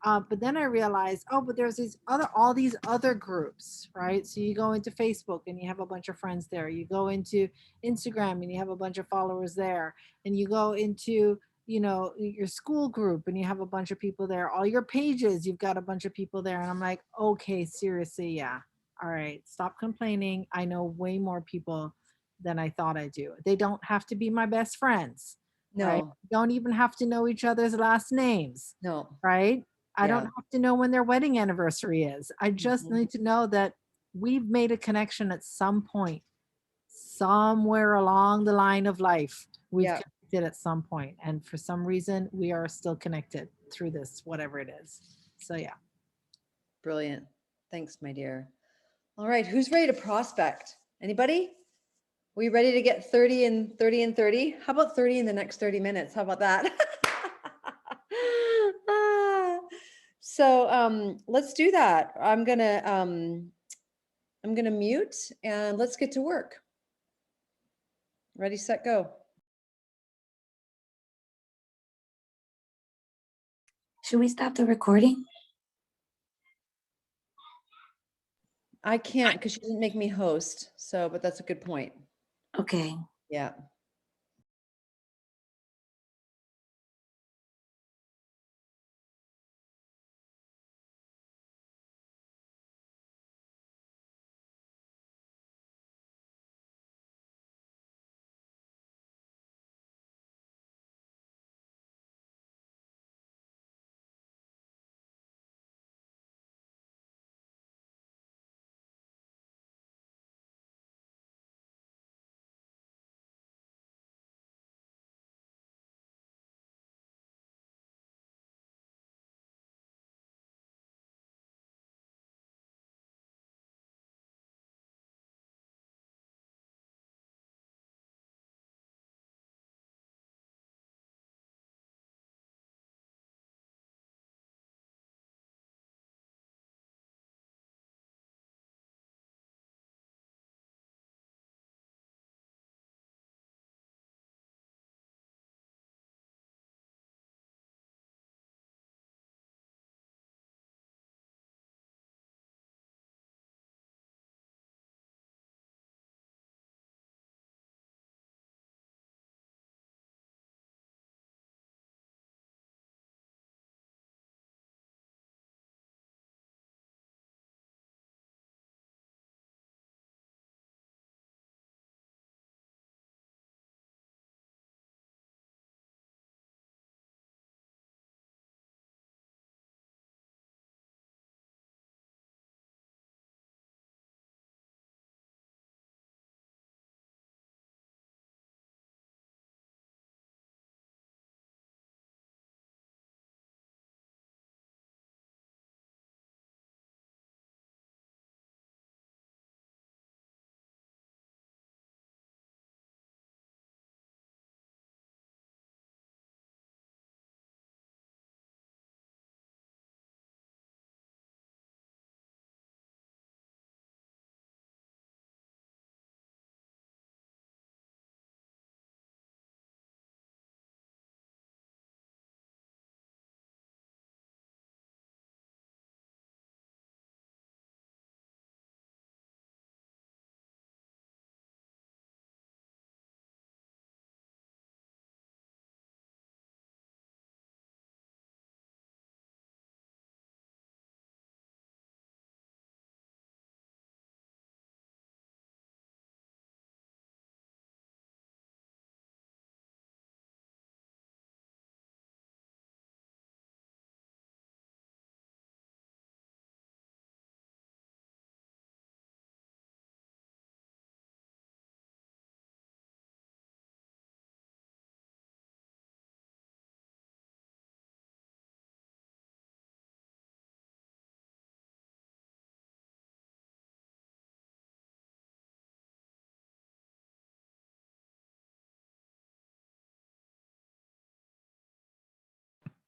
But then I realized, oh, but there's all these other groups, right? So you go into Facebook and you have a bunch of friends there. You go into Instagram and you have a bunch of followers there. And you go into, you know, your school group and you have a bunch of people there. All your pages, you've got a bunch of people there. And I'm like, okay, seriously, yeah. All right, stop complaining. I know way more people than I thought I do. They don't have to be my best friends. No. Right? Don't even have to know each other's last names. No. Right? I don't Yeah. have to know when their wedding anniversary is. I just need to know that we've made a connection at some point, somewhere along the line of life. We've connected at some point, and for some reason, we are still connected through this, whatever it is. So yeah. Brilliant. Thanks, my dear. All right, who's ready to prospect? Anybody? We ready to get 30 and 30 and 30? How about 30 in the next 30 minutes? How about that? So let's do that. I'm gonna mute and let's get to work. Ready, set, go. Should we stop the recording? I can't because she didn't make me host. So, but that's a good point. Okay. Yeah.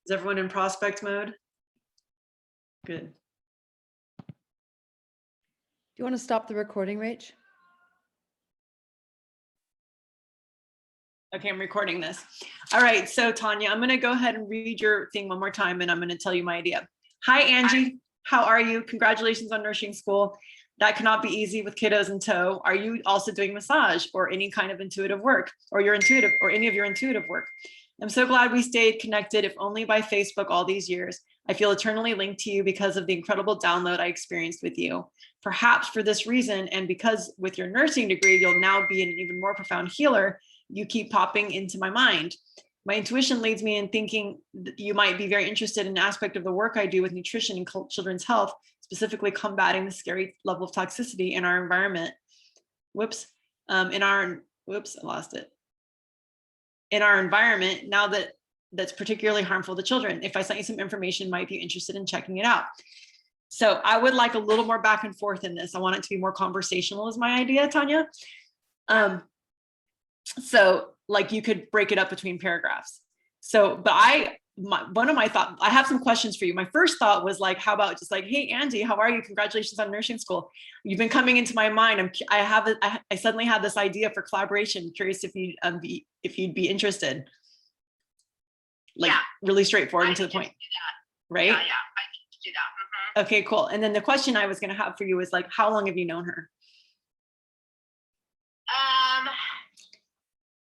Is everyone in prospect mode? Good. Do you want to stop the recording, Rach? Okay, I'm recording this. All right, so Tanya, I'm going to go ahead and read your thing one more time, and I'm going to tell you my idea. Hi, Angie. How are you? Congratulations on nursing school. That cannot be easy with kiddos in tow. Are you also doing massage or any kind of intuitive work, or any of your intuitive work? I'm so glad we stayed connected, if only by Facebook, all these years. I feel eternally linked to you because of the incredible download I experienced with you. Perhaps for this reason, and because with your nursing degree, you'll now be an even more profound healer, you keep popping into my mind. My intuition leads me in thinking that you might be very interested in an aspect of the work I do with nutrition and children's health, specifically combating the scary level of toxicity in our environment. I lost it. In our environment, now that's particularly harmful to children. If I sent you some information, might be interested in checking it out. So I would like a little more back and forth in this. I want it to be more conversational is my idea, Tanya. So like you could break it up between paragraphs. So, but I have some questions for you. My first thought was like, how about just like, hey, Angie, how are you? Congratulations on nursing school. You've been coming into my mind. I suddenly had this idea for collaboration. Curious if you'd be interested. Like really straightforward and to the point, right? Yeah, I can do that. Okay, cool. And then the question I was going to have for you is like, how long have you known her?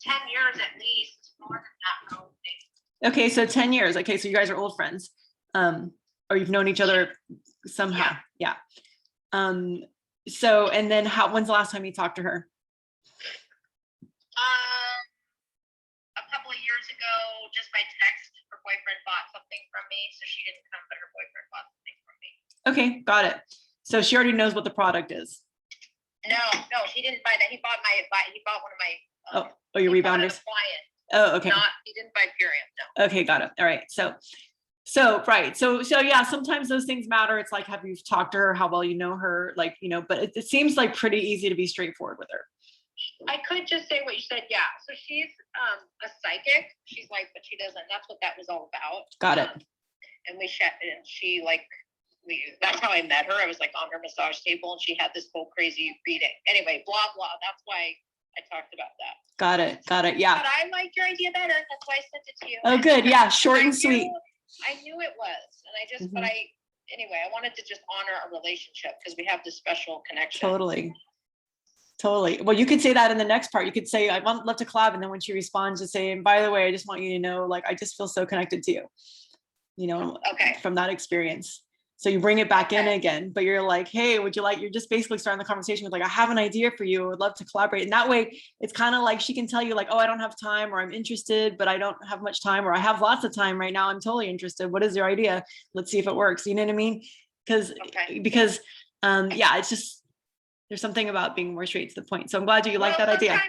10 years at least, more than that probably. Okay, so 10 years. Okay, so you guys are old friends. Or you've known each other somehow. Yeah. So, and then when's the last time you talked to her? A couple of years ago, just by text, her boyfriend bought something from me. So she didn't come, but her boyfriend bought something from me. Okay, got it. So she already knows what the product is. No, he didn't buy that. He bought one of my your rebounders. Oh, okay. He didn't buy Purium. No. Okay, got it. All right. So right. So yeah, sometimes those things matter. It's like, have you talked to her? How well you know her? Like, but it seems like pretty easy to be straightforward with her. I could just say what you said. Yeah. So she's a psychic. She's like, but she doesn't. That's what that was all about. Got it. And she like, that's how I met her. I was like on her massage table and she had this whole crazy reading. Anyway, blah, blah. That's why I talked about that. Got it. Yeah. But I liked your idea better. That's why I sent it to you. Oh, good. Yeah. Short and sweet. I knew it was. And I just, anyway, I wanted to just honor our relationship because we have this special connection. Totally. Well, you could say that in the next part. You could say, I'd love to collab. And then when she responds, just say, and by the way, I just want you to know, like, I just feel so connected to you, from that experience. So you bring it back in again, but you're like, hey, you're just basically starting the conversation with like, I have an idea for you. I would love to collaborate. And that way it's kind of like she can tell you like, oh, I don't have time, or I'm interested, but I don't have much time, or I have lots of time right now. I'm totally interested. What is your idea? Let's see if it works. You know what I mean? Because it's just, there's something about being more straight to the point. So I'm glad you like that idea.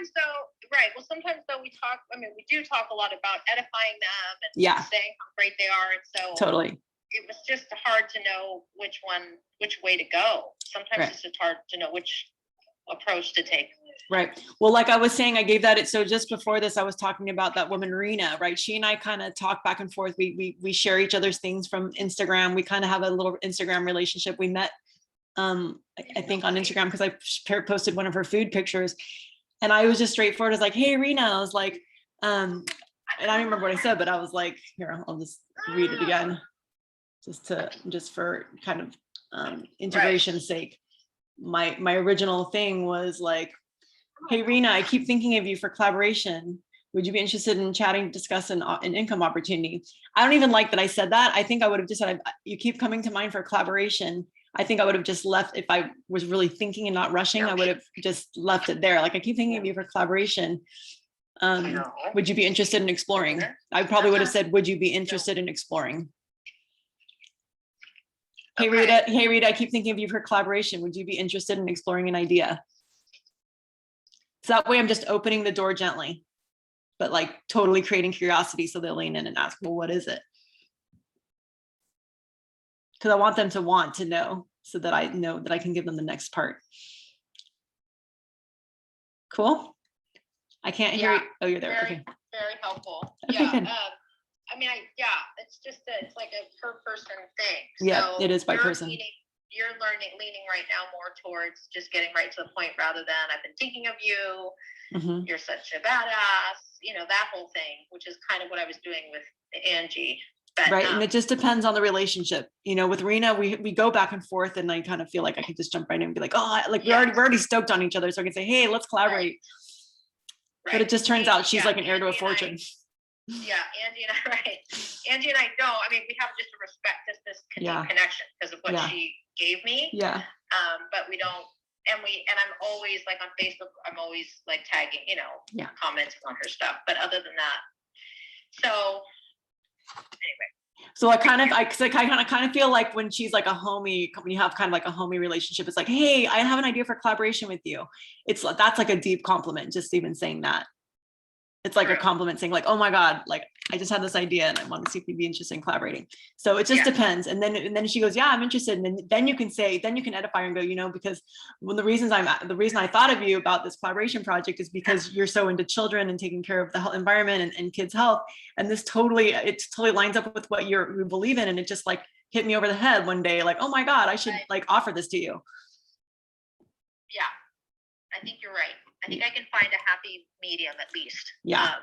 Sometimes though we talk, we do talk a lot about edifying them and saying how great they are. And so totally. It was just hard to know which way to go. Sometimes it's just hard to know which approach to take. Right. Well, like I was saying, I gave that. So just before this, I was talking about that woman, Rena, right? She and I kind of talk back and forth. We share each other's things from Instagram. We kind of have a little Instagram relationship. We met, I think on Instagram, because I posted one of her food pictures and I was just straightforward. I was like, hey, Rena, I was like, and I don't remember what I said, but I was like, here, I'll just read it again. Just for kind of integration's sake. My original thing was like, hey, Rena, I keep thinking of you for collaboration. Would you be interested in chatting to discuss an income opportunity? I don't even like that I said that. I think I would have just said, you keep coming to mind for collaboration. I think I would have just left, if I was really thinking and not rushing, I would have just left it there. Like, I keep thinking of you for collaboration. Would you be interested in exploring? I probably would have said, would you be interested in exploring? Hey, Rita, I keep thinking of you for collaboration. Would you be interested in exploring an idea? So that way I'm just opening the door gently, but like totally creating curiosity so they'll lean in and ask, well, what is it? Because I want them to want to know so that I know that I can give them the next part. Cool. I can't hear you. Oh, you're there. Okay. Very helpful. Okay, good. yeah, it's just it's like a per person thing. Yeah, So it is by you're person. You're leaning right now more towards just getting right to the point rather than I've been thinking of you. Mhm. You're such a badass, that whole thing, which is kind of what I was doing with Angie. But, Right. And it just depends on the relationship. With Rena, we go back and forth, and I kind of feel like I could just jump right in and be like, oh, like we're already stoked on each other. So I can say, hey, let's collaborate. Right. But it just turns out she's like an heir to a fortune. Yeah, Angie and I, right. Angie and I don't. I mean, we have just a respect, this connection because of what she gave me. Yeah. But we don't, and I'm always like on Facebook, I'm always like tagging, commenting on her stuff. But other than that, so anyway. So I kind of feel like when she's like a homie, when you have kind of like a homie relationship, it's like, hey, I have an idea for collaboration with you. That's like a deep compliment, just even saying that. It's like a compliment saying like, oh my God, like I just had this idea and I want to see if you'd be interested in collaborating. So it just depends. And then she goes, yeah, I'm interested. And then you can edify her and go, because the reason I thought of you about this collaboration project is because you're so into children and taking care of the health environment and kids' health. And it totally lines up with what you believe in. And it just like hit me over the head one day, like, oh my God, I should like offer this to you. Yeah, I think you're right. I think I can find a happy medium at least. Yeah.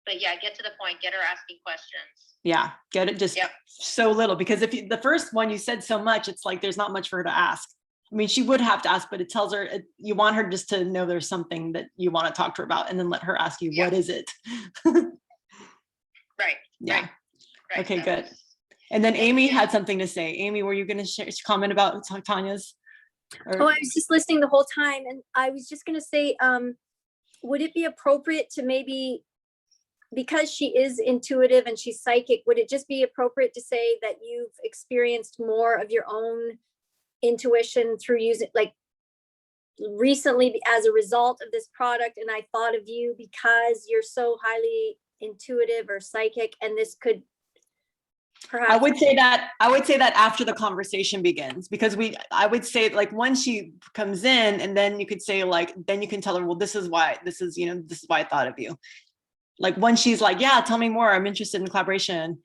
But yeah, get to the point, get her asking questions. Yeah, get it just so little, because if the first one you said so much, it's like there's not much for her to ask. I mean, she would have to ask, but it tells her you want her just to know there's something that you want to talk to her about, and then let her ask you, what is it? Right. Yeah. Right. Okay, good. And then Amy had something to say. Amy, were you going to comment about Tanya's? I was just listening the whole time, and I was just going to say, would it be appropriate to maybe, because she is intuitive and she's psychic, would it just be appropriate to say that you've experienced more of your own intuition through using, like recently as a result of this product, and I thought of you because you're so highly intuitive or psychic, and this could perhaps. I would say that after the conversation begins, because I would say like once she comes in, and then you could say like, then you can tell her, well, this is why I thought of you. Like when she's like, yeah, tell me more, I'm interested in collaboration.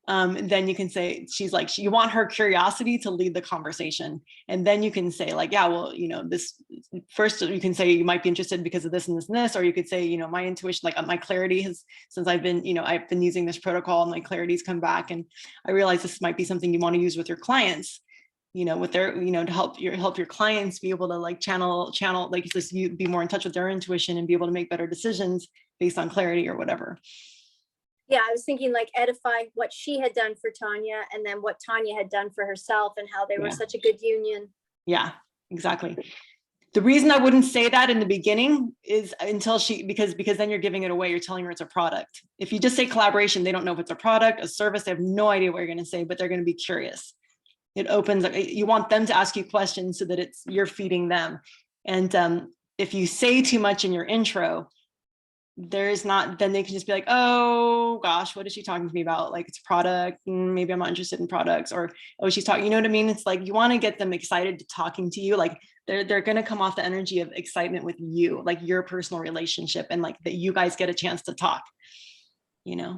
Then you can say, she's like, you want her curiosity to lead the conversation. And then you can say like, yeah, well, this first, you can say you might be interested because of this and this and this, or you could say, my intuition, like my clarity has, since I've been using this protocol, and my clarity's come back. And I realize this might be something you want to use with your clients, with their, to help your clients be able to like channel, like just you be more in touch with their intuition and be able to make better decisions based on clarity or whatever. Yeah, I was thinking like edify what she had done for Tanya, and then what Tanya had done for herself, and how they were such a good union. Yeah, exactly. The reason I wouldn't say that in the beginning is until because then you're giving it away. You're telling her it's a product. If you just say collaboration, they don't know if it's a product, a service. They have no idea what you're going to say, but they're going to be curious. It opens, you want them to ask you questions so that you're feeding them. And if you say too much in your intro, then they can just be like, oh gosh, what is she talking to me about? Like, it's product, maybe I'm not interested in products, or, oh, she's talking, you know what I mean? It's like, you want to get them excited to talking to you. Like they're going to come off the energy of excitement with you, like your personal relationship, and like that you guys get a chance to talk, Yeah.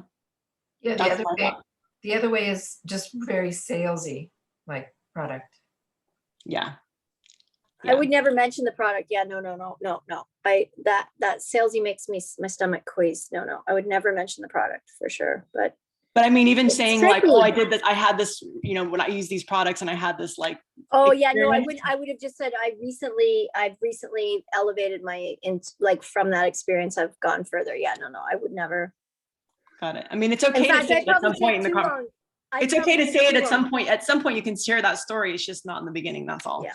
The other way is just very salesy, like product. Yeah. I would never mention the product. Yeah, no. That salesy makes my stomach quease. No, I would never mention the product for sure. But I mean, even saying like, oh, I did this, I had this, when I use these products and I had this like. Oh yeah, no, I would have just said I've recently elevated from that experience. I've gone further. Yeah, no, I would never. Got it. I mean, it's okay to say it at some point in the conversation. It's okay to say it at some point. At some point, you can share that story. It's just not in the beginning. That's all. Yeah.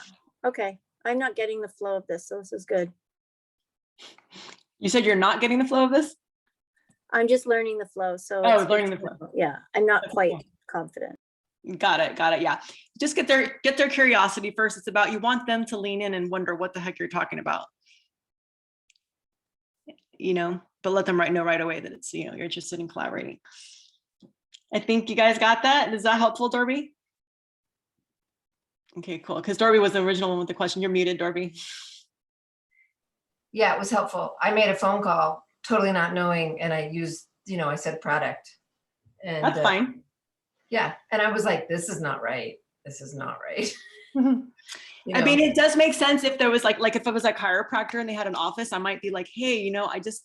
Okay. I'm not getting the flow of this, so this is good. You said you're not getting the flow of this? I'm just learning the flow. So learning the flow. Yeah, I'm not quite confident. Got it. Yeah. Just get their curiosity first. It's about, you want them to lean in and wonder what the heck you're talking about. But let them know right away that it's, you're interested in collaborating. I think you guys got that. Is that helpful, Dorby? Okay, cool. Because Dorby was the original one with the question. You're muted, Dorby. Yeah, it was helpful. I made a phone call, totally not knowing, and I used, I said product. And That's fine. yeah, and I was like, this is not right. This is not right. You I know? mean, it does make sense if there was like if it was a chiropractor and they had an office, I might be like, hey, I just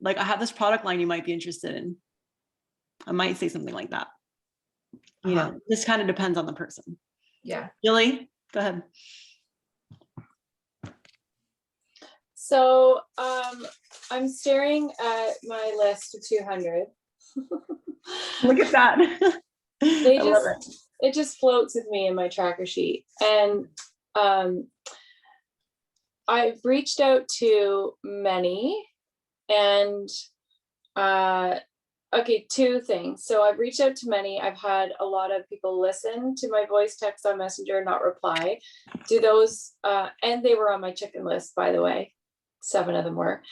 I have this product line you might be interested in. I might say something like that. This kind of depends on the person. Yeah. Julie, go ahead. So I'm staring at my list of 200. Look at that. They I love it just floats with me in my tracker sheet. And I've reached out to many, and okay, two things. So I've reached out to many. I've had a lot of people listen to my voice text on Messenger, not reply. Do those, and they were on my chicken list, by the way. 7 of them were.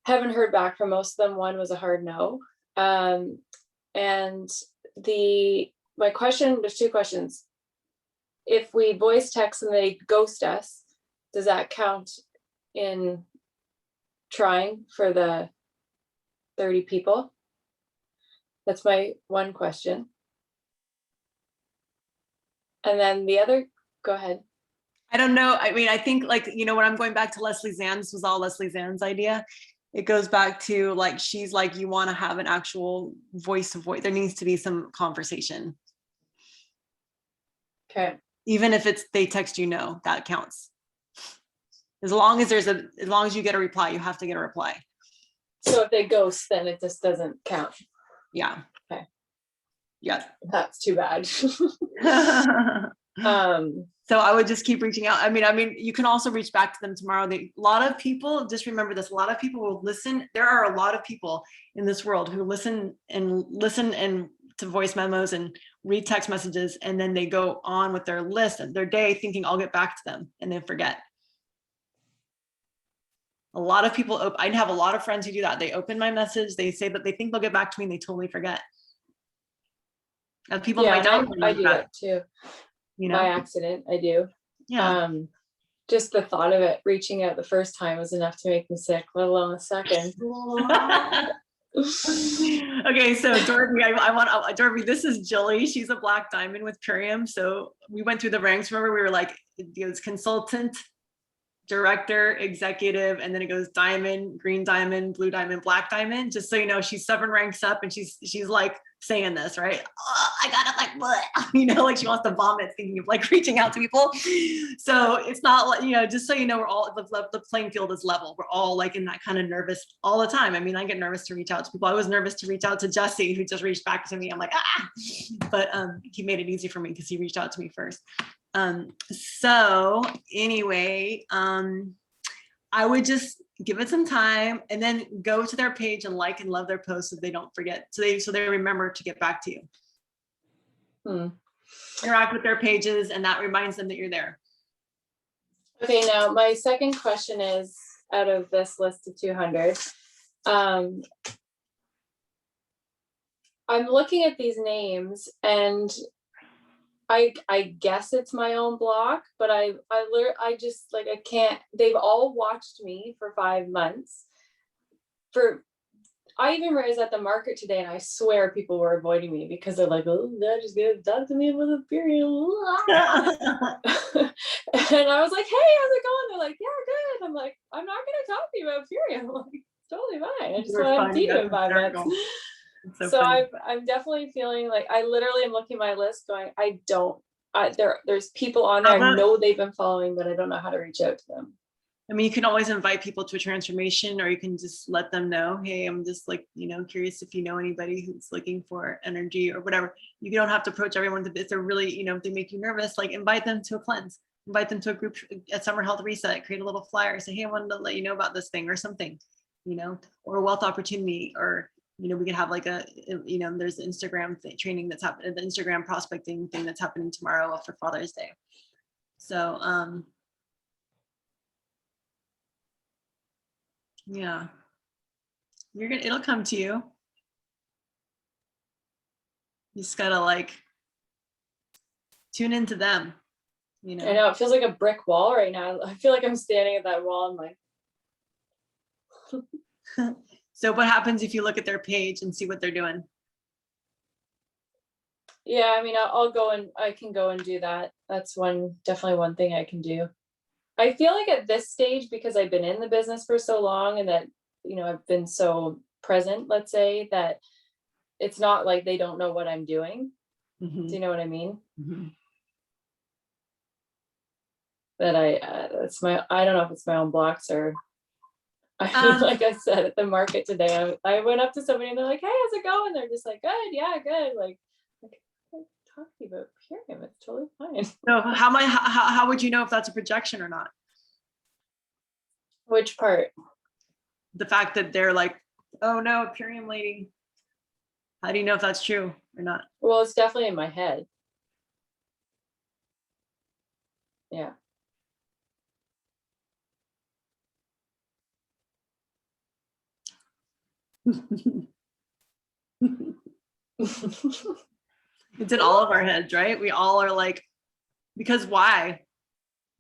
Haven't heard back from most of them. One was a hard no. And my question, there's 2 questions. If we voice text and they ghost us, does that count in trying for the 30 people? That's my one question. And then the other, go ahead. I don't know. I mean, I think when I'm going back to Leslie Zann, this was all Leslie Zann's idea. It goes back to she's like, you want to have an actual voice to voice. There needs to be some conversation. Okay. Even if they text no, that counts. As long as you get a reply, you have to get a reply. So if they ghost, then it just doesn't count. Yeah. Okay. Yeah. That's too bad. So I would just keep reaching out. I mean, you can also reach back to them tomorrow. A lot of people, just remember this, a lot of people will listen. There are a lot of people in this world who listen and to voice memos and read text messages, and then they go on with their list and their day thinking I'll get back to them, and then forget. A lot of people, I have a lot of friends who do that. They open my message, they say that they think they'll get back to me, and they totally forget. And people yeah, might I do that too. By accident, I do. Yeah. Just the thought of it, reaching out the first time was enough to make me sick, let alone the second. Okay, so Dorothy, I want Dorothy, this is Julie. She's a black diamond with Purium. So we went through the ranks. Remember, we were like, it was consultant, director, executive, and then it goes diamond, green diamond, blue diamond, black diamond. Just so you know, she's 7 ranks up, and she's like saying this, right? Oh, I got it, what? She wants to vomit thinking of reaching out to people. So it's not just so you know, we're all the playing field is level. We're all in that kind of nervous all the time. I mean, I get nervous to reach out to people. I was nervous to reach out to Jesse, who just reached back to me. I'm like, but he made it easy for me because he reached out to me first. So anyway, I would just give it some time and then go to their page and and love their posts so they don't forget. So they remember to get back to you. Interact with their pages, and that reminds them that you're there. Okay, now my second question is, out of this list of 200, I'm looking at these names, and I guess it's my own block, but I just I can't. They've all watched me for 5 months. I even was at the market today, and I swear people were avoiding me because they're like, oh, they're just gonna talk to me with a Purium. And I was like, hey, how's it going? They're like, yeah, good. I'm like, I'm not gonna talk to you about Purium. Like, it's totally fine. I just want to see you in 5 minutes. So I'm definitely feeling like I literally am looking at my list going, there's people on there I know they've been following, but I don't know how to reach out to them. I mean, you can always invite people to a transformation, or you can just let them know, hey, I'm just curious if you know anybody who's looking for energy or whatever. You don't have to approach everyone if they're really, if they make you nervous, invite them to a cleanse, invite them to a group, a summer health reset, create a little flyer, say, hey, I wanted to let you know about this thing or something, or a wealth opportunity, or we could have there's an Instagram training that's happening, the Instagram prospecting thing that's happening tomorrow for Father's Day. So, yeah, it'll come to you. You just gotta tune into them, I know, it feels like a brick wall right now. I feel like I'm standing at that wall and So what happens if you look at their page and see what they're doing? Yeah, I mean, I'll go and I can go and do that. That's definitely one thing I can do. I feel like at this stage, because I've been in the business for so long and that, I've been so present, let's say, that it's not like they don't know what I'm doing. Do you know what I mean? That I don't know if it's my own blocks or, like I said at the market today, I went up to somebody and they're like, hey, how's it going? They're just like, good, yeah, good. Like talking about Purium, it's totally fine. So how would you know if that's a projection or not? Which part? The fact that they're like, oh no, Purium lady. How do you know if that's true or not? Well, it's definitely in my head. Yeah. It's in all of our heads, right? We all are like, because why?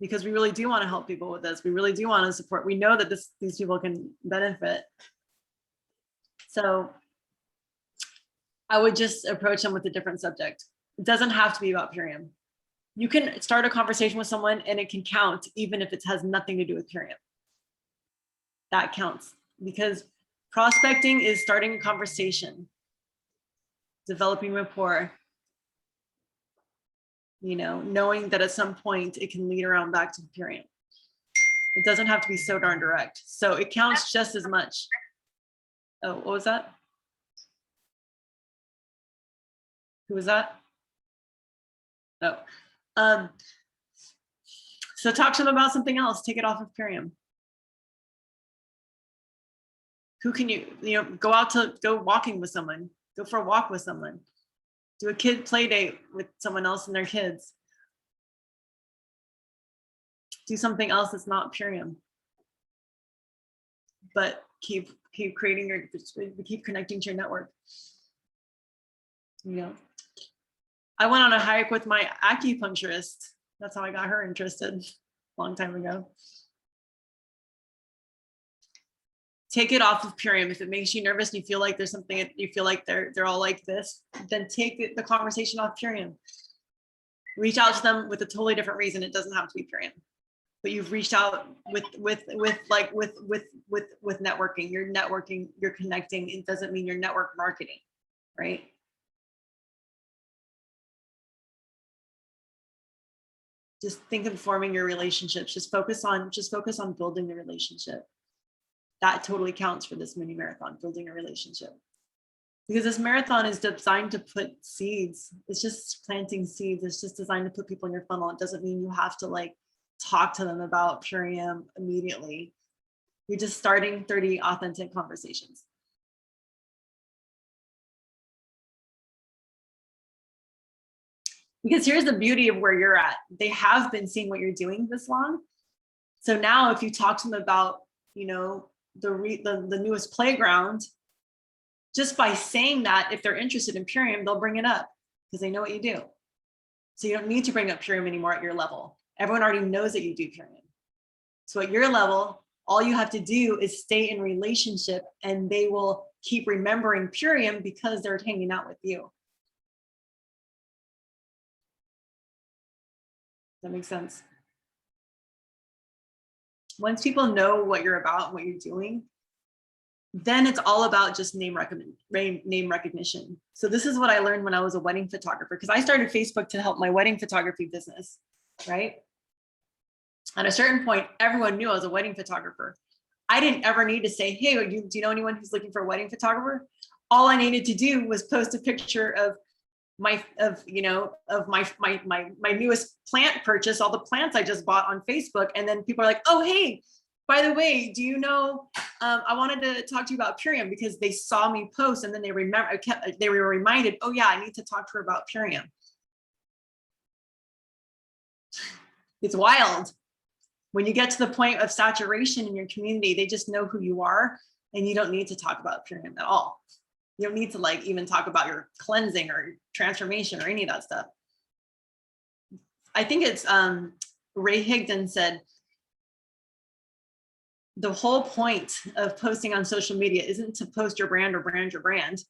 Because we really do want to help people with this. We really do want to support. We know that these people can benefit. So I would just approach them with a different subject. It doesn't have to be about Purium. You can start a conversation with someone and it can count even if it has nothing to do with Purium. That counts because prospecting is starting a conversation, developing rapport, knowing that at some point it can lead around back to Purium. It doesn't have to be so darn direct. So it counts just as much. Oh, what was that? Who was that? Oh, so talk to them about something else. Take it off of Purium. Who can you go walking with someone, go for a walk with someone, do a kid play date with someone else and their kids. Do something else that's not Purium, but keep creating keep connecting to your network. I went on a hike with my acupuncturist. That's how I got her interested a long time ago. Take it off of Purium. If it makes you nervous and you feel like there's something, you feel like they're all like this, then take the conversation off Purium. Reach out to them with a totally different reason. It doesn't have to be Purium, but you've reached out with networking. You're networking, you're connecting. It doesn't mean you're network marketing, right? Just think of forming your relationships. Just focus on building the relationship. That totally counts for this mini marathon, building a relationship. Because this marathon is designed to put seeds. It's just planting seeds. It's just designed to put people in your funnel. It doesn't mean you have to talk to them about Purium immediately. You're just starting 30 authentic conversations. Because here's the beauty of where you're at. They have been seeing what you're doing this long. So now if you talk to them about, the newest playground, just by saying that, if they're interested in Purium, they'll bring it up because they know what you do. So you don't need to bring up Purium anymore at your level. Everyone already knows that you do Purium. So at your level, all you have to do is stay in relationship and they will keep remembering Purium because they're hanging out with you. That makes sense. Once people know what you're about, what you're doing, then it's all about just name recognition. So this is what I learned when I was a wedding photographer, because I started Facebook to help my wedding photography business, right? At a certain point, everyone knew I was a wedding photographer. I didn't ever need to say, hey, do you know anyone who's looking for a wedding photographer? All I needed to do was post a picture of my newest plant purchase, all the plants I just bought on Facebook. And then people are like, oh, hey, by the way, do you know, I wanted to talk to you about Purium because they saw me post and then they were reminded, oh yeah, I need to talk to her about Purium. It's wild. When you get to the point of saturation in your community, they just know who you are and you don't need to talk about Purium at all. You don't need to even talk about your cleansing or transformation or any of that stuff. I think it's Ray Higdon said, the whole point of posting on social media isn't to post your brand or brand your brand.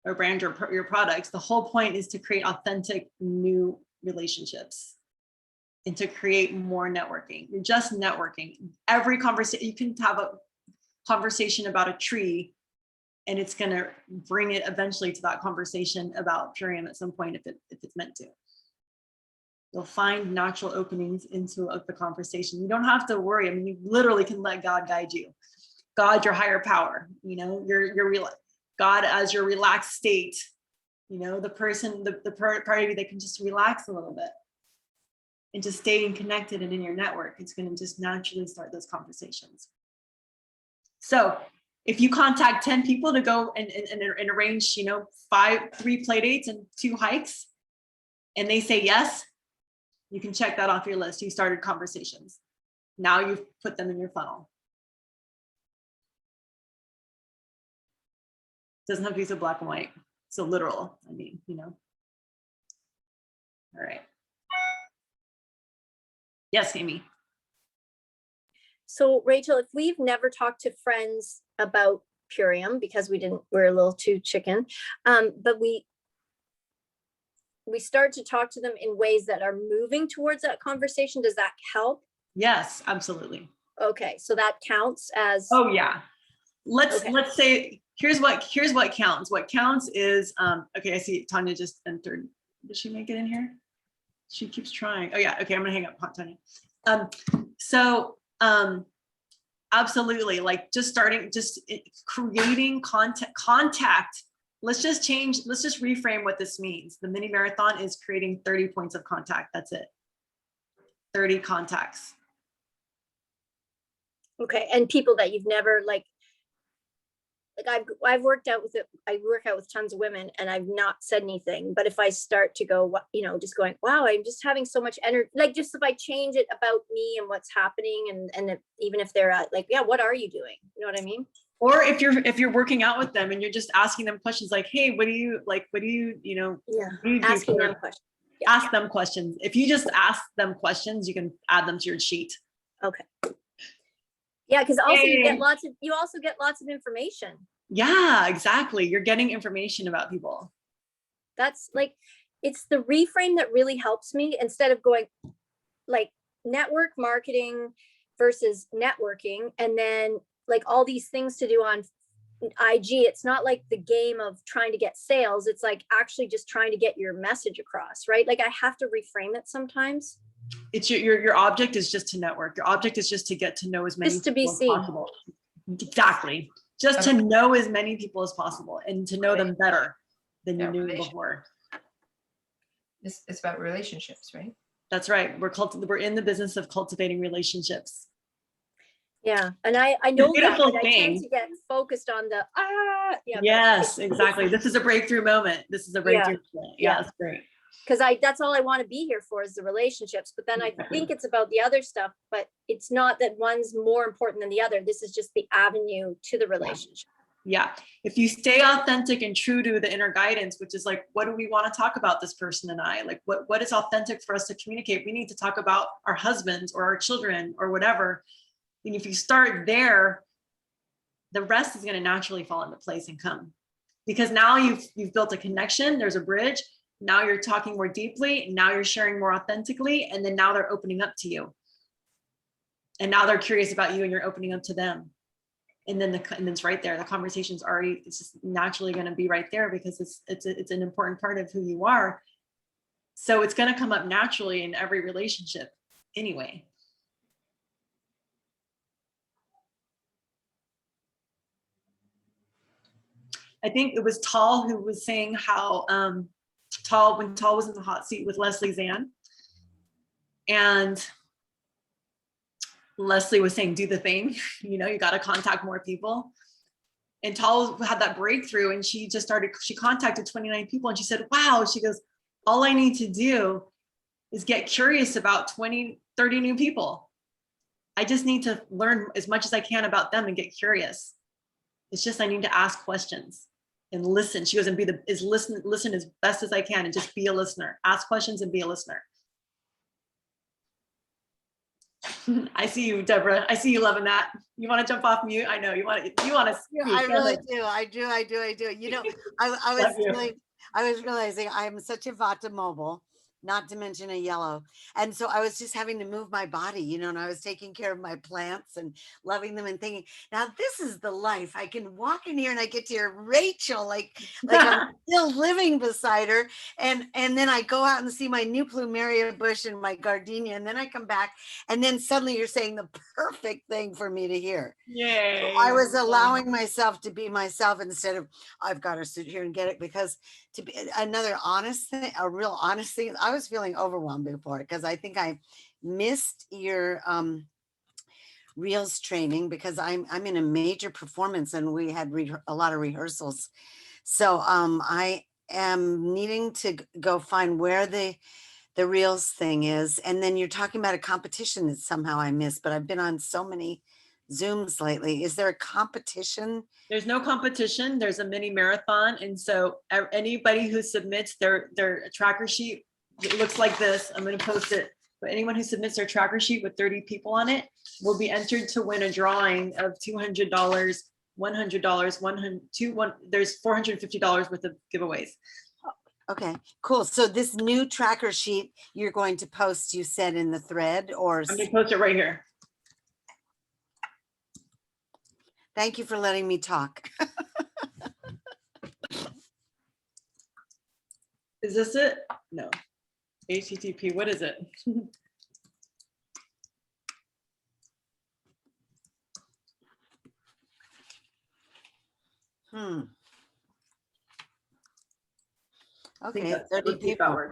or brand your products. The whole point is to create authentic new relationships and to create more networking. You're just networking. Every conversation, you can have a conversation about a tree, and it's going to bring it eventually to that conversation about Purium at some point if it's meant to. You'll find natural openings into the conversation. You don't have to worry. I mean, you literally can let God guide you. God, your higher power, you know, God as your relaxed state, you know, the person, the part of you that can just relax a little bit and just staying connected and in your network. It's going to just naturally start those conversations. So if you contact 10 people to go and arrange, you know, 3 play dates and 2 hikes, and they say yes, you can check that off your list. You started conversations. Now you've put them in your funnel. Doesn't have to be so black and white, so literal. I mean, you know. All right. Yes, Amy. So Rachel, if we've never talked to friends about Purium because we're a little too chicken, but we start to talk to them in ways that are moving towards that conversation, does that help? Yes, absolutely. Okay, so that counts as. Oh yeah. Let's say here's what counts. What counts is okay, I see Tanya just entered. Did she make it in here? She keeps trying. Oh yeah, okay, I'm gonna hang up, Tanya. Absolutely, like just creating contact. Let's just reframe what this means. The mini marathon is creating 30 points of contact. That's it. 30 contacts. Okay, and people that you've never like I've worked out with it. I work out with tons of women and I've not said anything, but if I start to go, you know, just going, wow, I'm just having so much energy, like just if I change it about me and what's happening, and even if they're like, yeah, what are you doing? You know what I mean? Or if you're working out with them and you're just asking them questions like, hey, what do you, you know, yeah, asking them questions. Yeah. Ask them questions. If you just ask them questions, you can add them to your sheet. Okay. Yeah, because also you also get lots of information. Yeah, exactly. You're getting information about people. That's like, it's the reframe that really helps me, instead of going like network marketing versus networking and then like all these things to do on IG. It's not like the game of trying to get sales. It's like actually just trying to get your message across, right? Like I have to reframe it sometimes. It's your object is just to network. Your object is just to get to know as many just to be people seen. as possible. Exactly. Just to know as many people as possible and to know them better than you knew before. It's about relationships, right? That's right. We're in the business of cultivating relationships. Yeah, and I know that, but thing. I tend to get focused on the yeah. Yes, exactly. This is a breakthrough moment. This is a breakthrough moment. Yeah, that's great. Because that's all I want to be here for, is the relationships. But then I think it's about the other stuff, but it's not that one's more important than the other. This is just the avenue to the relationship. Yeah. If you stay authentic and true to the inner guidance, which is like, what do we want to talk about, this person and I? Like, what is authentic for us to communicate? We need to talk about our husbands or our children or whatever. And if you start there, the rest is going to naturally fall into place and come. Because now you've built a connection. There's a bridge. Now you're talking more deeply. Now you're sharing more authentically. And then now they're opening up to you. And now they're curious about you and you're opening up to them. And then it's right there. The conversation's already, it's just naturally going to be right there because it's an important part of who you are. So it's going to come up naturally in every relationship anyway. I think it was Tall who was saying how when Tall was in the hot seat with Leslie Zan, and Leslie was saying, do the thing, you know, you got to contact more people. And Tall had that breakthrough and she contacted 29 people and she said, wow, she goes, all I need to do is get curious about 20, 30 new people. I just need to learn as much as I can about them and get curious. It's just, I need to ask questions and listen. She goes, and listen as best as I can and just be a listener. Ask questions and be a listener. I see you, Deborah. I see you loving that. You want to jump off mute? I know you want to. You want to. Yeah, I really do. I do. You know, I was Love you. feeling, I was realizing I'm such a Vata mobile, not to mention a yellow. And so I was just having to move my body, you know, and I was taking care of my plants and loving them and thinking, now this is the life. I can walk in here and I get to hear Rachel, like I'm still living beside her. And then I go out and see my new plumeria bush and my gardenia. And then I come back and then suddenly you're saying the perfect thing for me to hear. Yay. So I was allowing myself to be myself instead of I've got to sit here and get it, because to be another honest thing, a real honest thing. I was feeling overwhelmed before because I think I missed your Reels training because I'm in a major performance and we had a lot of rehearsals. So I am needing to go find where the Reels thing is. And then you're talking about a competition that somehow I missed, but I've been on so many Zooms lately. Is there a competition? There's no competition. There's a mini marathon. And so anybody who submits their tracker sheet, it looks like this. I'm going to post it. But anyone who submits their tracker sheet with 30 people on it will be entered to win a drawing of $200, $100, there's $450 worth of giveaways. Okay, cool. So this new tracker sheet you're going to post, you said, in the thread, or I'm going to post it right here. Thank you for letting me talk. Is this it? No. HTTP, what is it? Okay, 30 people.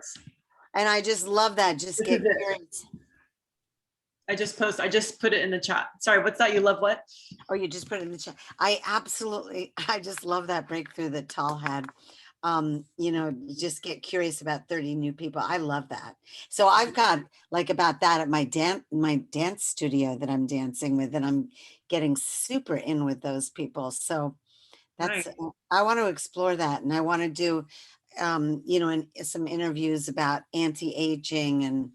And I just love that. Just get curious. I just put it in the chat. Sorry, what's that? You love what? Oh, you just put it in the chat. I just love that breakthrough that Tal had. You know, just get curious about 30 new people. I love that. So I've got like about that at my dance studio that I'm dancing with, and I'm getting super in with those people. So that's, Nice. I want to explore that. And I want to do, you know, some interviews about anti-aging and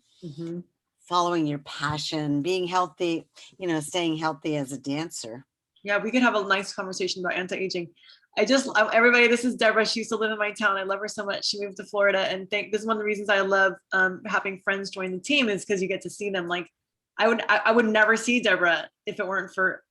following your passion, being healthy, you know, staying healthy as a dancer. Yeah, we could have a nice conversation about anti-aging. Everybody, this is Deborah. She used to live in my town. I love her so much. She moved to Florida, and this is one of the reasons I love having friends join the team, is because you get to see them. Like I would never see Deborah if it weren't for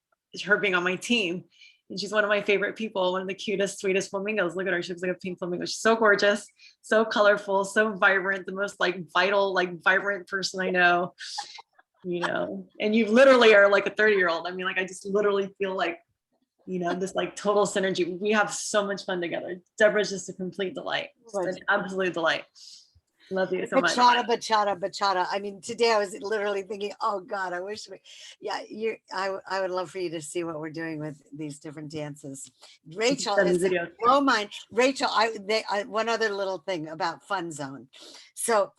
her being on my team. And she's one of my favorite people, one of the cutest, sweetest flamingos. Look at her. She looks like a pink flamingo. She's so gorgeous, so colorful, so vibrant, the most like vital, like vibrant person I know, you know, and you literally are like a 30-year-old. I mean, like, I just literally feel like, you know, this like total synergy. We have so much fun together. Deborah's just a complete delight, just an absolute delight. Love you so much. Bachata. I mean, today I was literally thinking, oh God, I wish I would love for you to see what we're doing with these different dances. Rachel is blow mine. Rachel, one other little thing about Fun Zone. So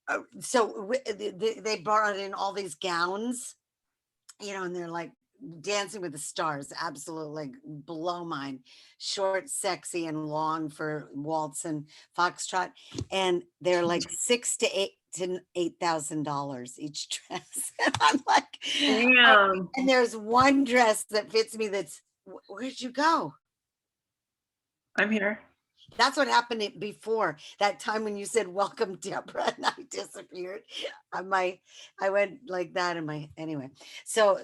they brought in all these gowns, you know, and they're like Dancing with the Stars, absolutely blow mine. Short, sexy, and long for waltz and foxtrot, and they're like $8,000 each dress. And I'm like, damn. And there's one dress that fits me. That's, where'd you go? I'm here. That's what happened before that time when you said, welcome, Deborah, and I disappeared. I went like that in my, anyway. So,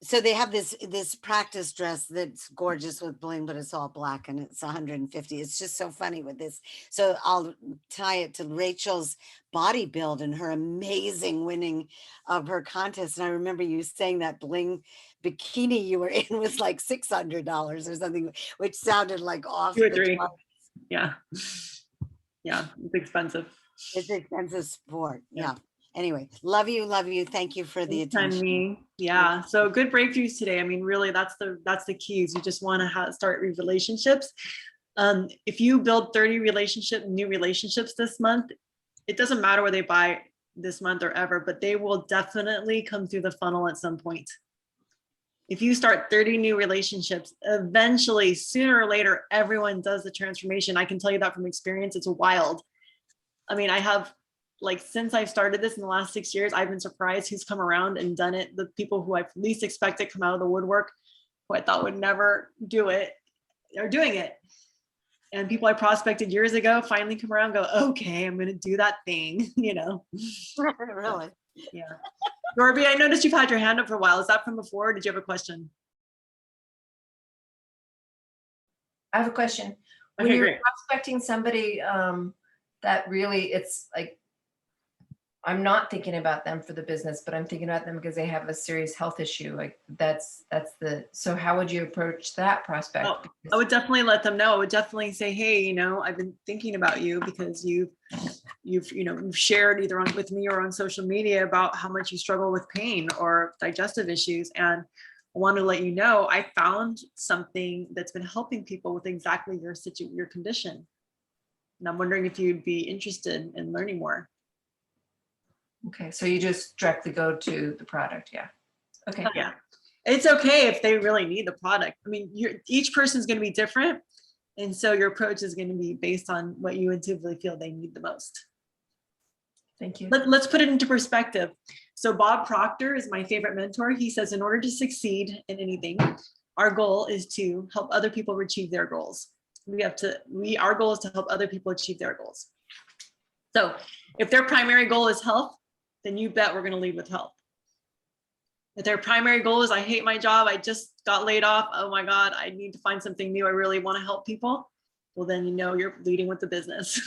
so they have this practice dress that's gorgeous with bling, but it's all black and it's 150. It's just so funny with this. So I'll tie it to Rachel's body build and her amazing winning of her contest. And I remember you saying that bling bikini you were in was like $600 or something, which sounded like off. 2 or 3. Yeah. Yeah, it's expensive. It's expensive sport. Yeah. Anyway, love you. Thank you for the attention. Yeah. So good breakthroughs today. I mean, really, that's the keys. You just want to start relationships. If you build 30 new relationships this month, it doesn't matter where they buy this month or ever, but they will definitely come through the funnel at some point. If you start 30 new relationships, eventually, sooner or later, everyone does the transformation. I can tell you that from experience. It's wild. I mean, I have like since I've started this in the last 6 years, I've been surprised who's come around and done it. The people who I've least expected come out of the woodwork, who I thought would never do it, are doing it. And people I prospected years ago finally come around and go, okay, I'm going to do that thing, you know? Really? Yeah. Dorby, I noticed you've had your hand up for a while. Is that from before? Or did you have a question? I have a question. When Okay, you're great. prospecting somebody that really, it's like, I'm not thinking about them for the business, but I'm thinking about them because they have a serious health issue. Like so how would you approach that prospect? Oh, I would definitely let them know. I would definitely say, hey, you know, I've been thinking about you because you've shared either with me or on social media about how much you struggle with pain or digestive issues. And I want to let you know, I found something that's been helping people with exactly your condition. And I'm wondering if you'd be interested in learning more. Okay, so you just directly go to the product. Yeah. Okay. Yeah. It's okay if they really need the product. I mean, each person's going to be different. And so your approach is going to be based on what you intuitively feel they need the most. Thank you. Let's put it into perspective. So Bob Proctor is my favorite mentor. He says, in order to succeed in anything, our goal is to help other people achieve their goals. Our goal is to help other people achieve their goals. So if their primary goal is health, then you bet we're going to lead with health. If their primary goal is, I hate my job, I just got laid off, oh my God, I need to find something new, I really want to help people, well, then you know you're leading with the business.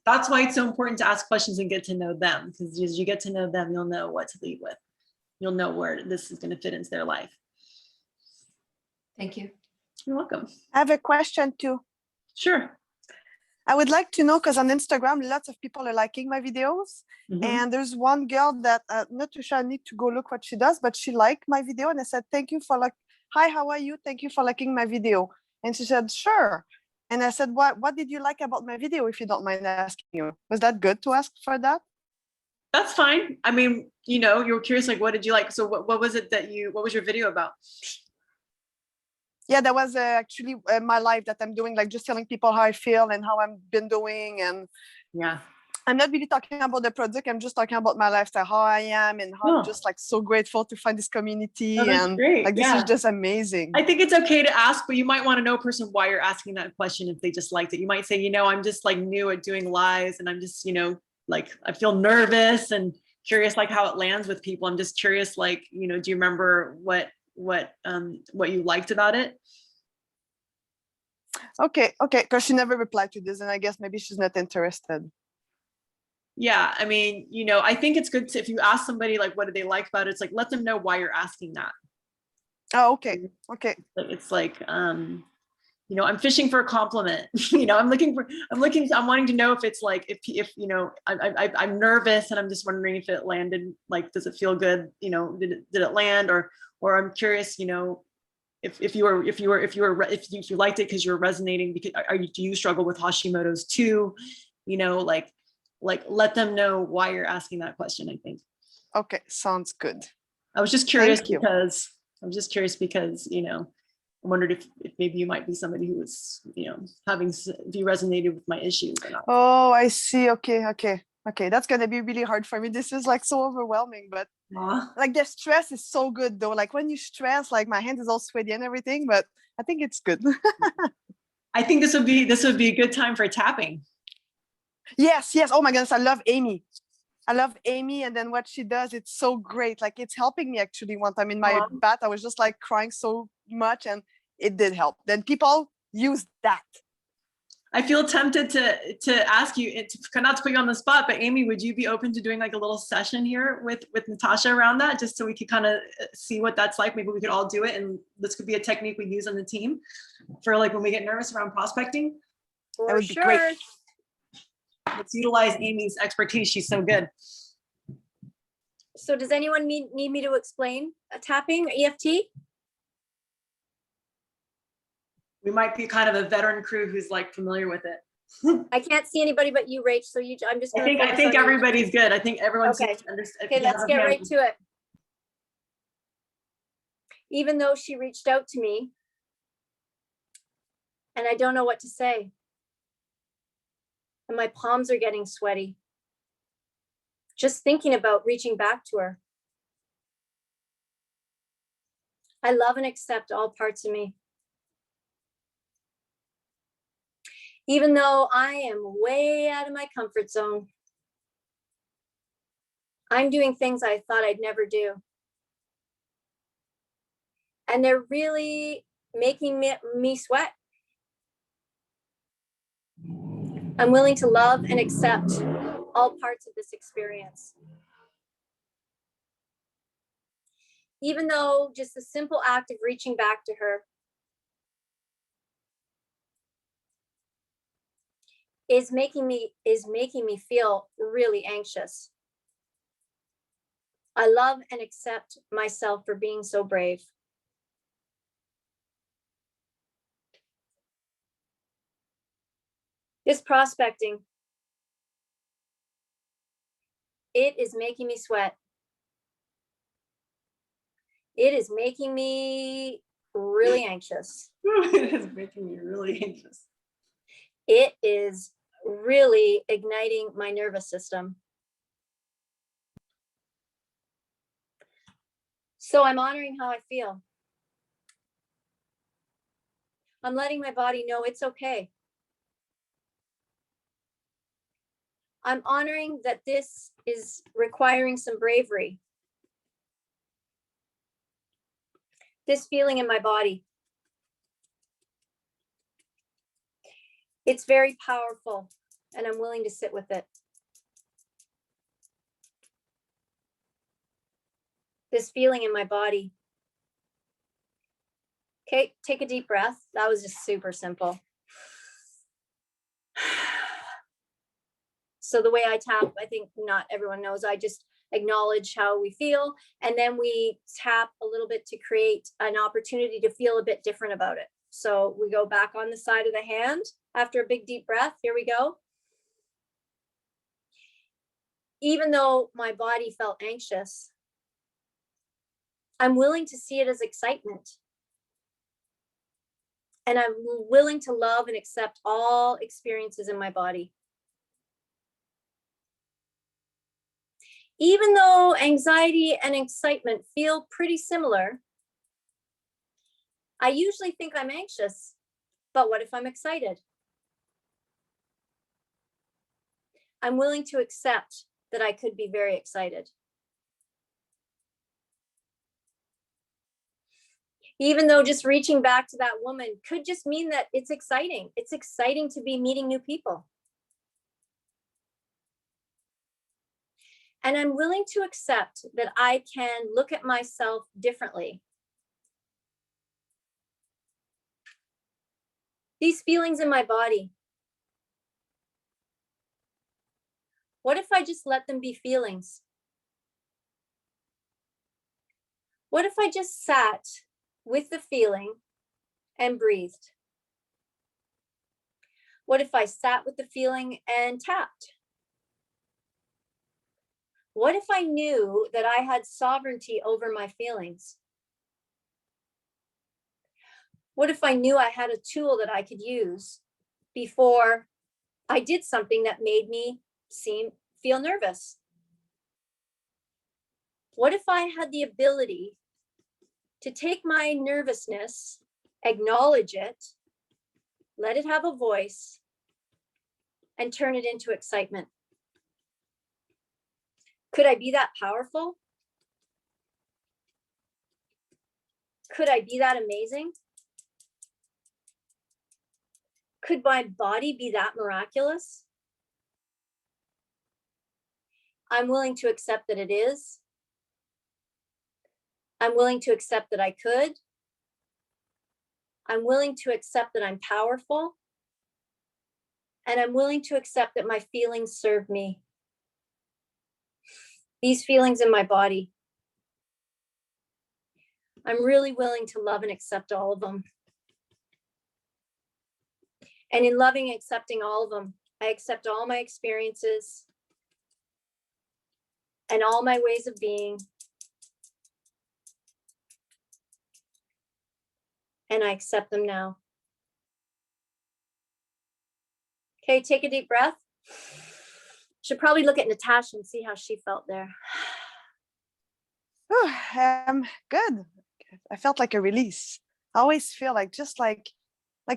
That's why it's so important to ask questions and get to know them, because as you get to know them, you'll know what to lead with. You'll know where this is going to fit into their life. Thank you. You're welcome. I have a question too. Sure. I would like to know, because on Instagram, lots of people are liking my videos. And there's one girl that, not too sure, I need to go look what she does, but she liked my video. And I said, thank you for hi, how are you? Thank you for liking my video. And she said, sure. And I said, what did you like about my video, if you don't mind asking you? Was that good to ask for that? That's fine. I mean, you know, you were curious, like, what did you like? So what was it what was your video about? Yeah, that was actually my life that I'm doing, like just telling people how I feel and how I've been doing. And yeah, I'm not really talking about the product. I'm just talking about my lifestyle, how I am, and how I'm just like so grateful to find this community. Oh, that's and great. like, this is just amazing. I think it's okay to ask, but you might want to know a person why you're asking that question if they just liked it. You might say, you know, I'm just like new at doing lives and I'm just, you know, like I feel nervous and curious like how it lands with people. I'm just curious, like, you know, do you remember what you liked about it? Okay, because she never replied to this, and I guess maybe she's not interested. Yeah, I mean, you know, I think it's good to, if you ask somebody like what do they like about it, it's like let them know why you're asking that. Oh, okay. It's like you know, I'm fishing for a compliment. You know, I'm wanting to know if it's like if you know, I'm nervous and I'm just wondering if it landed, like, does it feel good? You know, did it land? Or I'm curious, you know, if you liked it because you're resonating, because do you struggle with Hashimoto's too? You know, like let them know why you're asking that question, I think. Okay, sounds good. I was just curious because, you know, I wondered if maybe you might be somebody who was, you know, if you resonated with my issues or not. Oh, I see. Okay. That's gonna be really hard for me. This is like so overwhelming, but like the stress is so good though. Like when you stress, like my hand is all sweaty and everything, but I think it's good. I think this would be a good time for tapping. Yes. Oh my goodness, I love Amy. And then what she does, it's so great. Like it's helping me actually. One time in my bath, I was just like crying so much and it did help. Then people use that. I feel tempted to ask you, not to put you on the spot, but Amy, would you be open to doing like a little session here with Natasha around that, just so we could kind of see what that's like? Maybe we could all do it, and this could be a technique we use on the team for like when we get nervous around prospecting. That would be great. Let's utilize Amy's expertise. She's so good. So does anyone need me to explain a tapping or EFT? We might be kind of a veteran crew who's like familiar with it. I can't see anybody but you, Rach. So I'm just. I think everybody's good. I think everyone's okay. Okay, let's get right to it. Even though she reached out to me, and I don't know what to say, and my palms are getting sweaty. just thinking about reaching back to her. I love and accept all parts of me. Even though I am way out of my comfort zone, I'm doing things I thought I'd never do. And they're really making me sweat. I'm willing to love and accept all parts of this experience. Even though just the simple act of reaching back to her is making me feel really anxious. I love and accept myself for being so brave. This prospecting, it is making me sweat. It is making me really anxious. It is making me really anxious. It is really igniting my nervous system. So I'm honoring how I feel. I'm letting my body know it's okay. I'm honoring that this is requiring some bravery. This feeling in my body. It's very powerful, and I'm willing to sit with it. This feeling in my body. Okay, take a deep breath. That was just super simple. So the way I tap, I think not everyone knows, I just acknowledge how we feel, and then we tap a little bit to create an opportunity to feel a bit different about it. So we go back on the side of the hand after a big deep breath. Here we go. Even though my body felt anxious, I'm willing to see it as excitement. And I'm willing to love and accept all experiences in my body. Even though anxiety and excitement feel pretty similar, I usually think I'm anxious, but what if I'm excited? I'm willing to accept that I could be very excited. Even though just reaching back to that woman could just mean that it's exciting. It's exciting to be meeting new people. And I'm willing to accept that I can look at myself differently. These feelings in my body. What if I just let them be feelings? What if I just sat with the feeling and breathed? What if I sat with the feeling and tapped? What if I knew that I had sovereignty over my feelings? What if I knew I had a tool that I could use before I did something that made me feel nervous? What if I had the ability to take my nervousness, acknowledge it, let it have a voice, and turn it into excitement? Could I be that powerful? Could I be that amazing? Could my body be that miraculous? I'm willing to accept that it is. I'm willing to accept that I could. I'm willing to accept that I'm powerful. And I'm willing to accept that my feelings serve me. These feelings in my body. I'm really willing to love and accept all of them. And in loving and accepting all of them, I accept all my experiences and all my ways of being. And I accept them now. Okay, take a deep breath. Should probably look at Natasha and see how she felt there. Good. I felt like a release. I always feel like, just like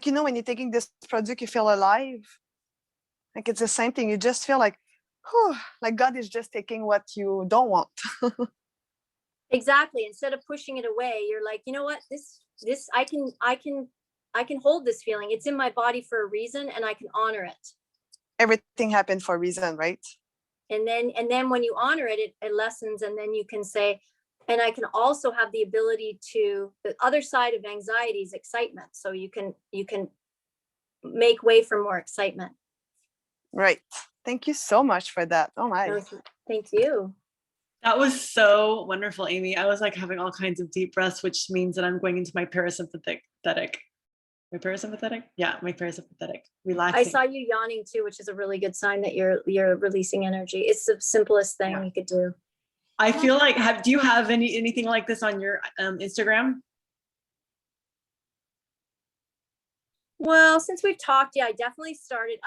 you know, when you're taking this product, you feel alive. Like it's the same thing. You just feel like, whew, like God is just taking what you don't want. Exactly. Instead of pushing it away, you're like, you know what, this I can hold this feeling. It's in my body for a reason, and I can honor it. Everything happened for a reason, right? And then when you honor it, it lessens, and then you can say, and I can also have the ability to, the other side of anxiety is excitement. So you can make way for more excitement. Right. Thank you so much for that. Oh my. Thank you. That was so wonderful, Amy. I was like having all kinds of deep breaths, which means that I'm going into my parasympathetic. My parasympathetic? Yeah, my parasympathetic. Relaxing. I saw you yawning too, which is a really good sign that you're releasing energy. It's the simplest thing you could do. I feel like, do you have anything like this on your Instagram? Well, since we've talked, yeah, I definitely started.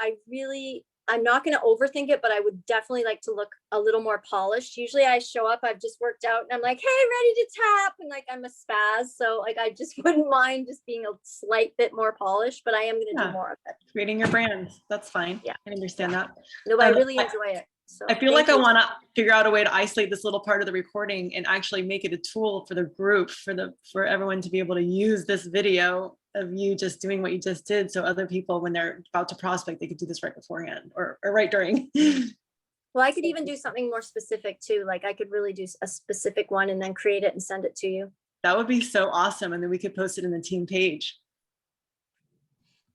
I'm not going to overthink it, but I would definitely like to look a little more polished. Usually I show up, I've just worked out, and I'm like, hey, ready to tap. And like, I'm a spaz. So like, I just wouldn't mind just being a slight bit more polished, but I am going to do more of it. Creating your brand. That's fine. Yeah. I understand that. No, but I really enjoy it. So I feel like I want to figure out a way to isolate this little part of the recording and actually make it a tool for the group, for everyone to be able to use this video of you just doing what you just did. So other people, when they're about to prospect, they could do this right beforehand or right during. Well, I could even do something more specific too. Like I could really do a specific one and then create it and send it to you. That would be so awesome. And then we could post it in the team page.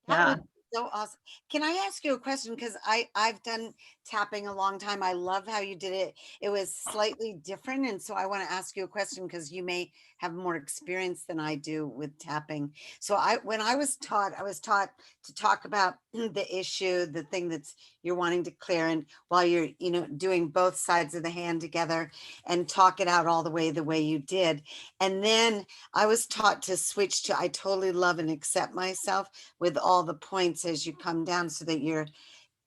Yeah. So awesome. Can I ask you a question? Because I've done tapping a long time. I love how you did it. It was slightly different. And so I want to ask you a question because you may have more experience than I do with tapping. So when I was taught to talk about the issue, the thing that's you're wanting to clear, and while you're, doing both sides of the hand together and talk it out all the way you did. And then I was taught to switch to, I totally love and accept myself with all the points as you come down, so that you're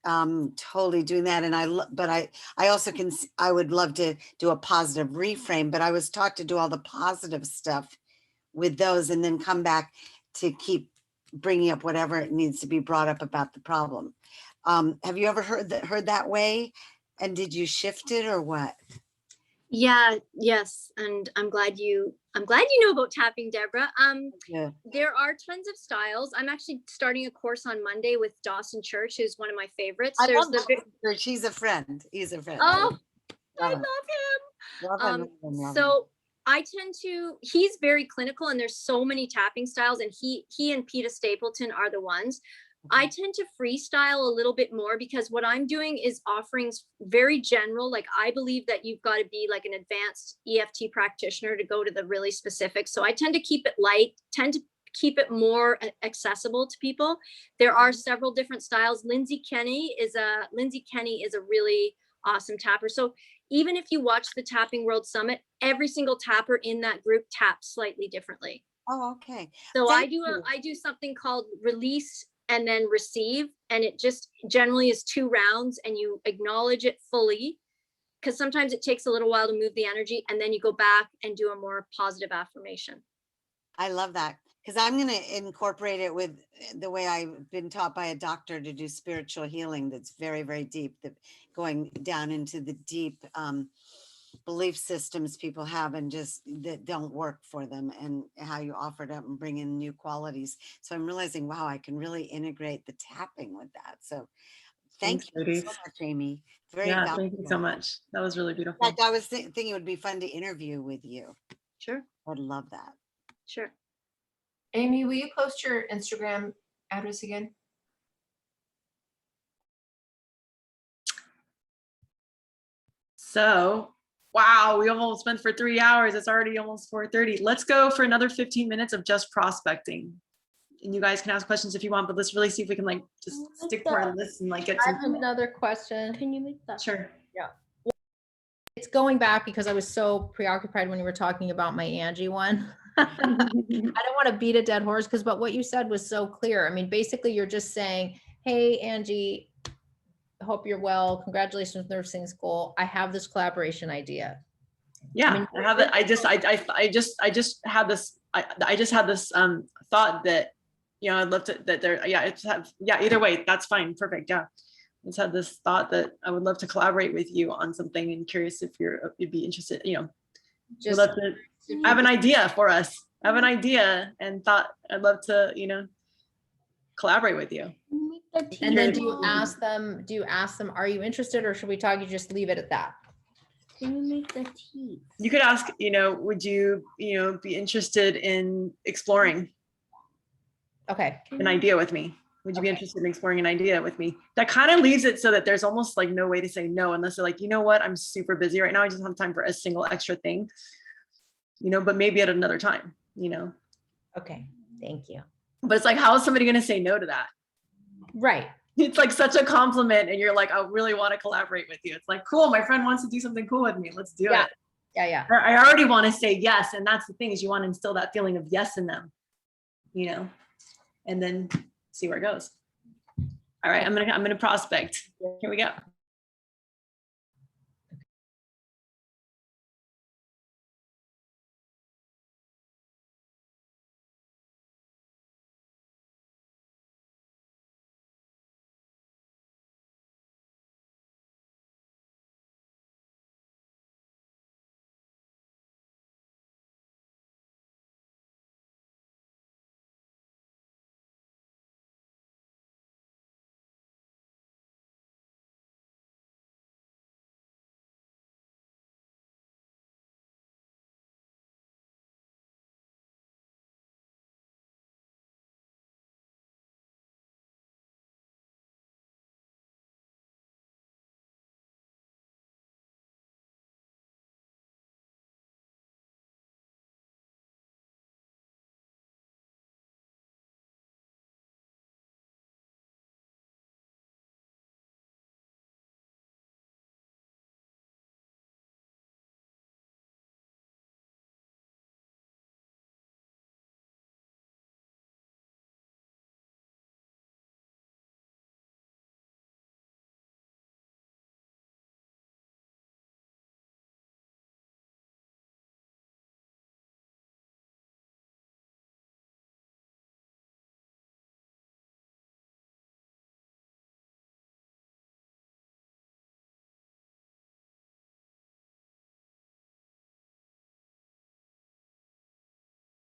totally doing that. And I also I would love to do a positive reframe, but I was taught to do all the positive stuff with those and then come back to keep bringing up whatever it needs to be brought up about the problem. Have you ever heard that way? And did you shift it or what? Yeah, yes. And I'm glad you know about tapping, Deborah. Yeah. There are tons of styles. I'm actually starting a course on Monday with Dawson Church, who's one of my favorites. I love Dawson Church. He's a friend. He's a friend. Oh, I love him. So I tend to, he's very clinical, and there's so many tapping styles, and he and Peter Stapleton are the ones. I tend to freestyle a little bit more because what I'm doing is offerings very general. Like I believe that you've got to be like an advanced EFT practitioner to go to the really specific. So I tend to keep it light, tend to keep it more accessible to people. There are several different styles. Lindsay Kenny is a really awesome tapper. So even if you watch the Tapping World Summit, every single tapper in that group taps slightly differently. Oh, okay. So I do something called release and then receive, and it just generally is 2 rounds, and you acknowledge it fully, because sometimes it takes a little while to move the energy, and then you go back and do a more positive affirmation. I love that, because I'm going to incorporate it with the way I've been taught by a doctor to do spiritual healing. That's very, very deep, going down into the deep belief systems people have and just that don't work for them, and how you offer it up and bring in new qualities. So I'm realizing, wow, I can really integrate the tapping with that. So thank you so much, Amy. Very valuable. Thank you so much. That was really beautiful. In fact, I was thinking it would be fun to interview with you. Sure. I'd love that. Sure. Amy, will you post your Instagram address again? So, wow, we almost went for 3 hours. It's already almost 4:30. Let's go for another 15 minutes of just prospecting. And you guys can ask questions if you want, but let's really see if we can like just stick to our list and like get I have another question. Can you make that? Sure. Yeah. It's going back because I was so preoccupied when you were talking about my Angie one. I don't want to beat a dead horse but what you said was so clear. I mean, basically you're just saying, hey, Angie, hope you're well. Congratulations with nursing school. I have this collaboration idea. Yeah, I have it. I just had this thought that, you know, I'd love to, that there, yeah, either way, that's fine. Perfect. Yeah. I just had this thought that I would love to collaborate with you on something, and curious if you'd be interested, you know, Just love to have an idea for us. I have an idea and thought I'd love to, you know, collaborate with you. and then do you ask them, are you interested, or should we talk, you just leave it at that? Can you make the tea? You could ask, you know, would you, you know, be interested in exploring Okay. an idea with me? Would you be interested in exploring an idea with me? That kind of leaves it so that there's almost like no way to say no, unless they're like, you know what, I'm super busy right now. I just don't have time for a single extra thing, you know, but maybe at another time, you know? Okay. Thank you. But it's like, how is somebody going to say no to that? Right. It's like such a compliment. And you're like, I really want to collaborate with you. It's like, cool. My friend wants to do something cool with me. Let's do it. Yeah. I already want to say yes. And that's the thing, is you want to instill that feeling of yes in them, you know, and then see where it goes. All right. I'm going to prospect. Here we go.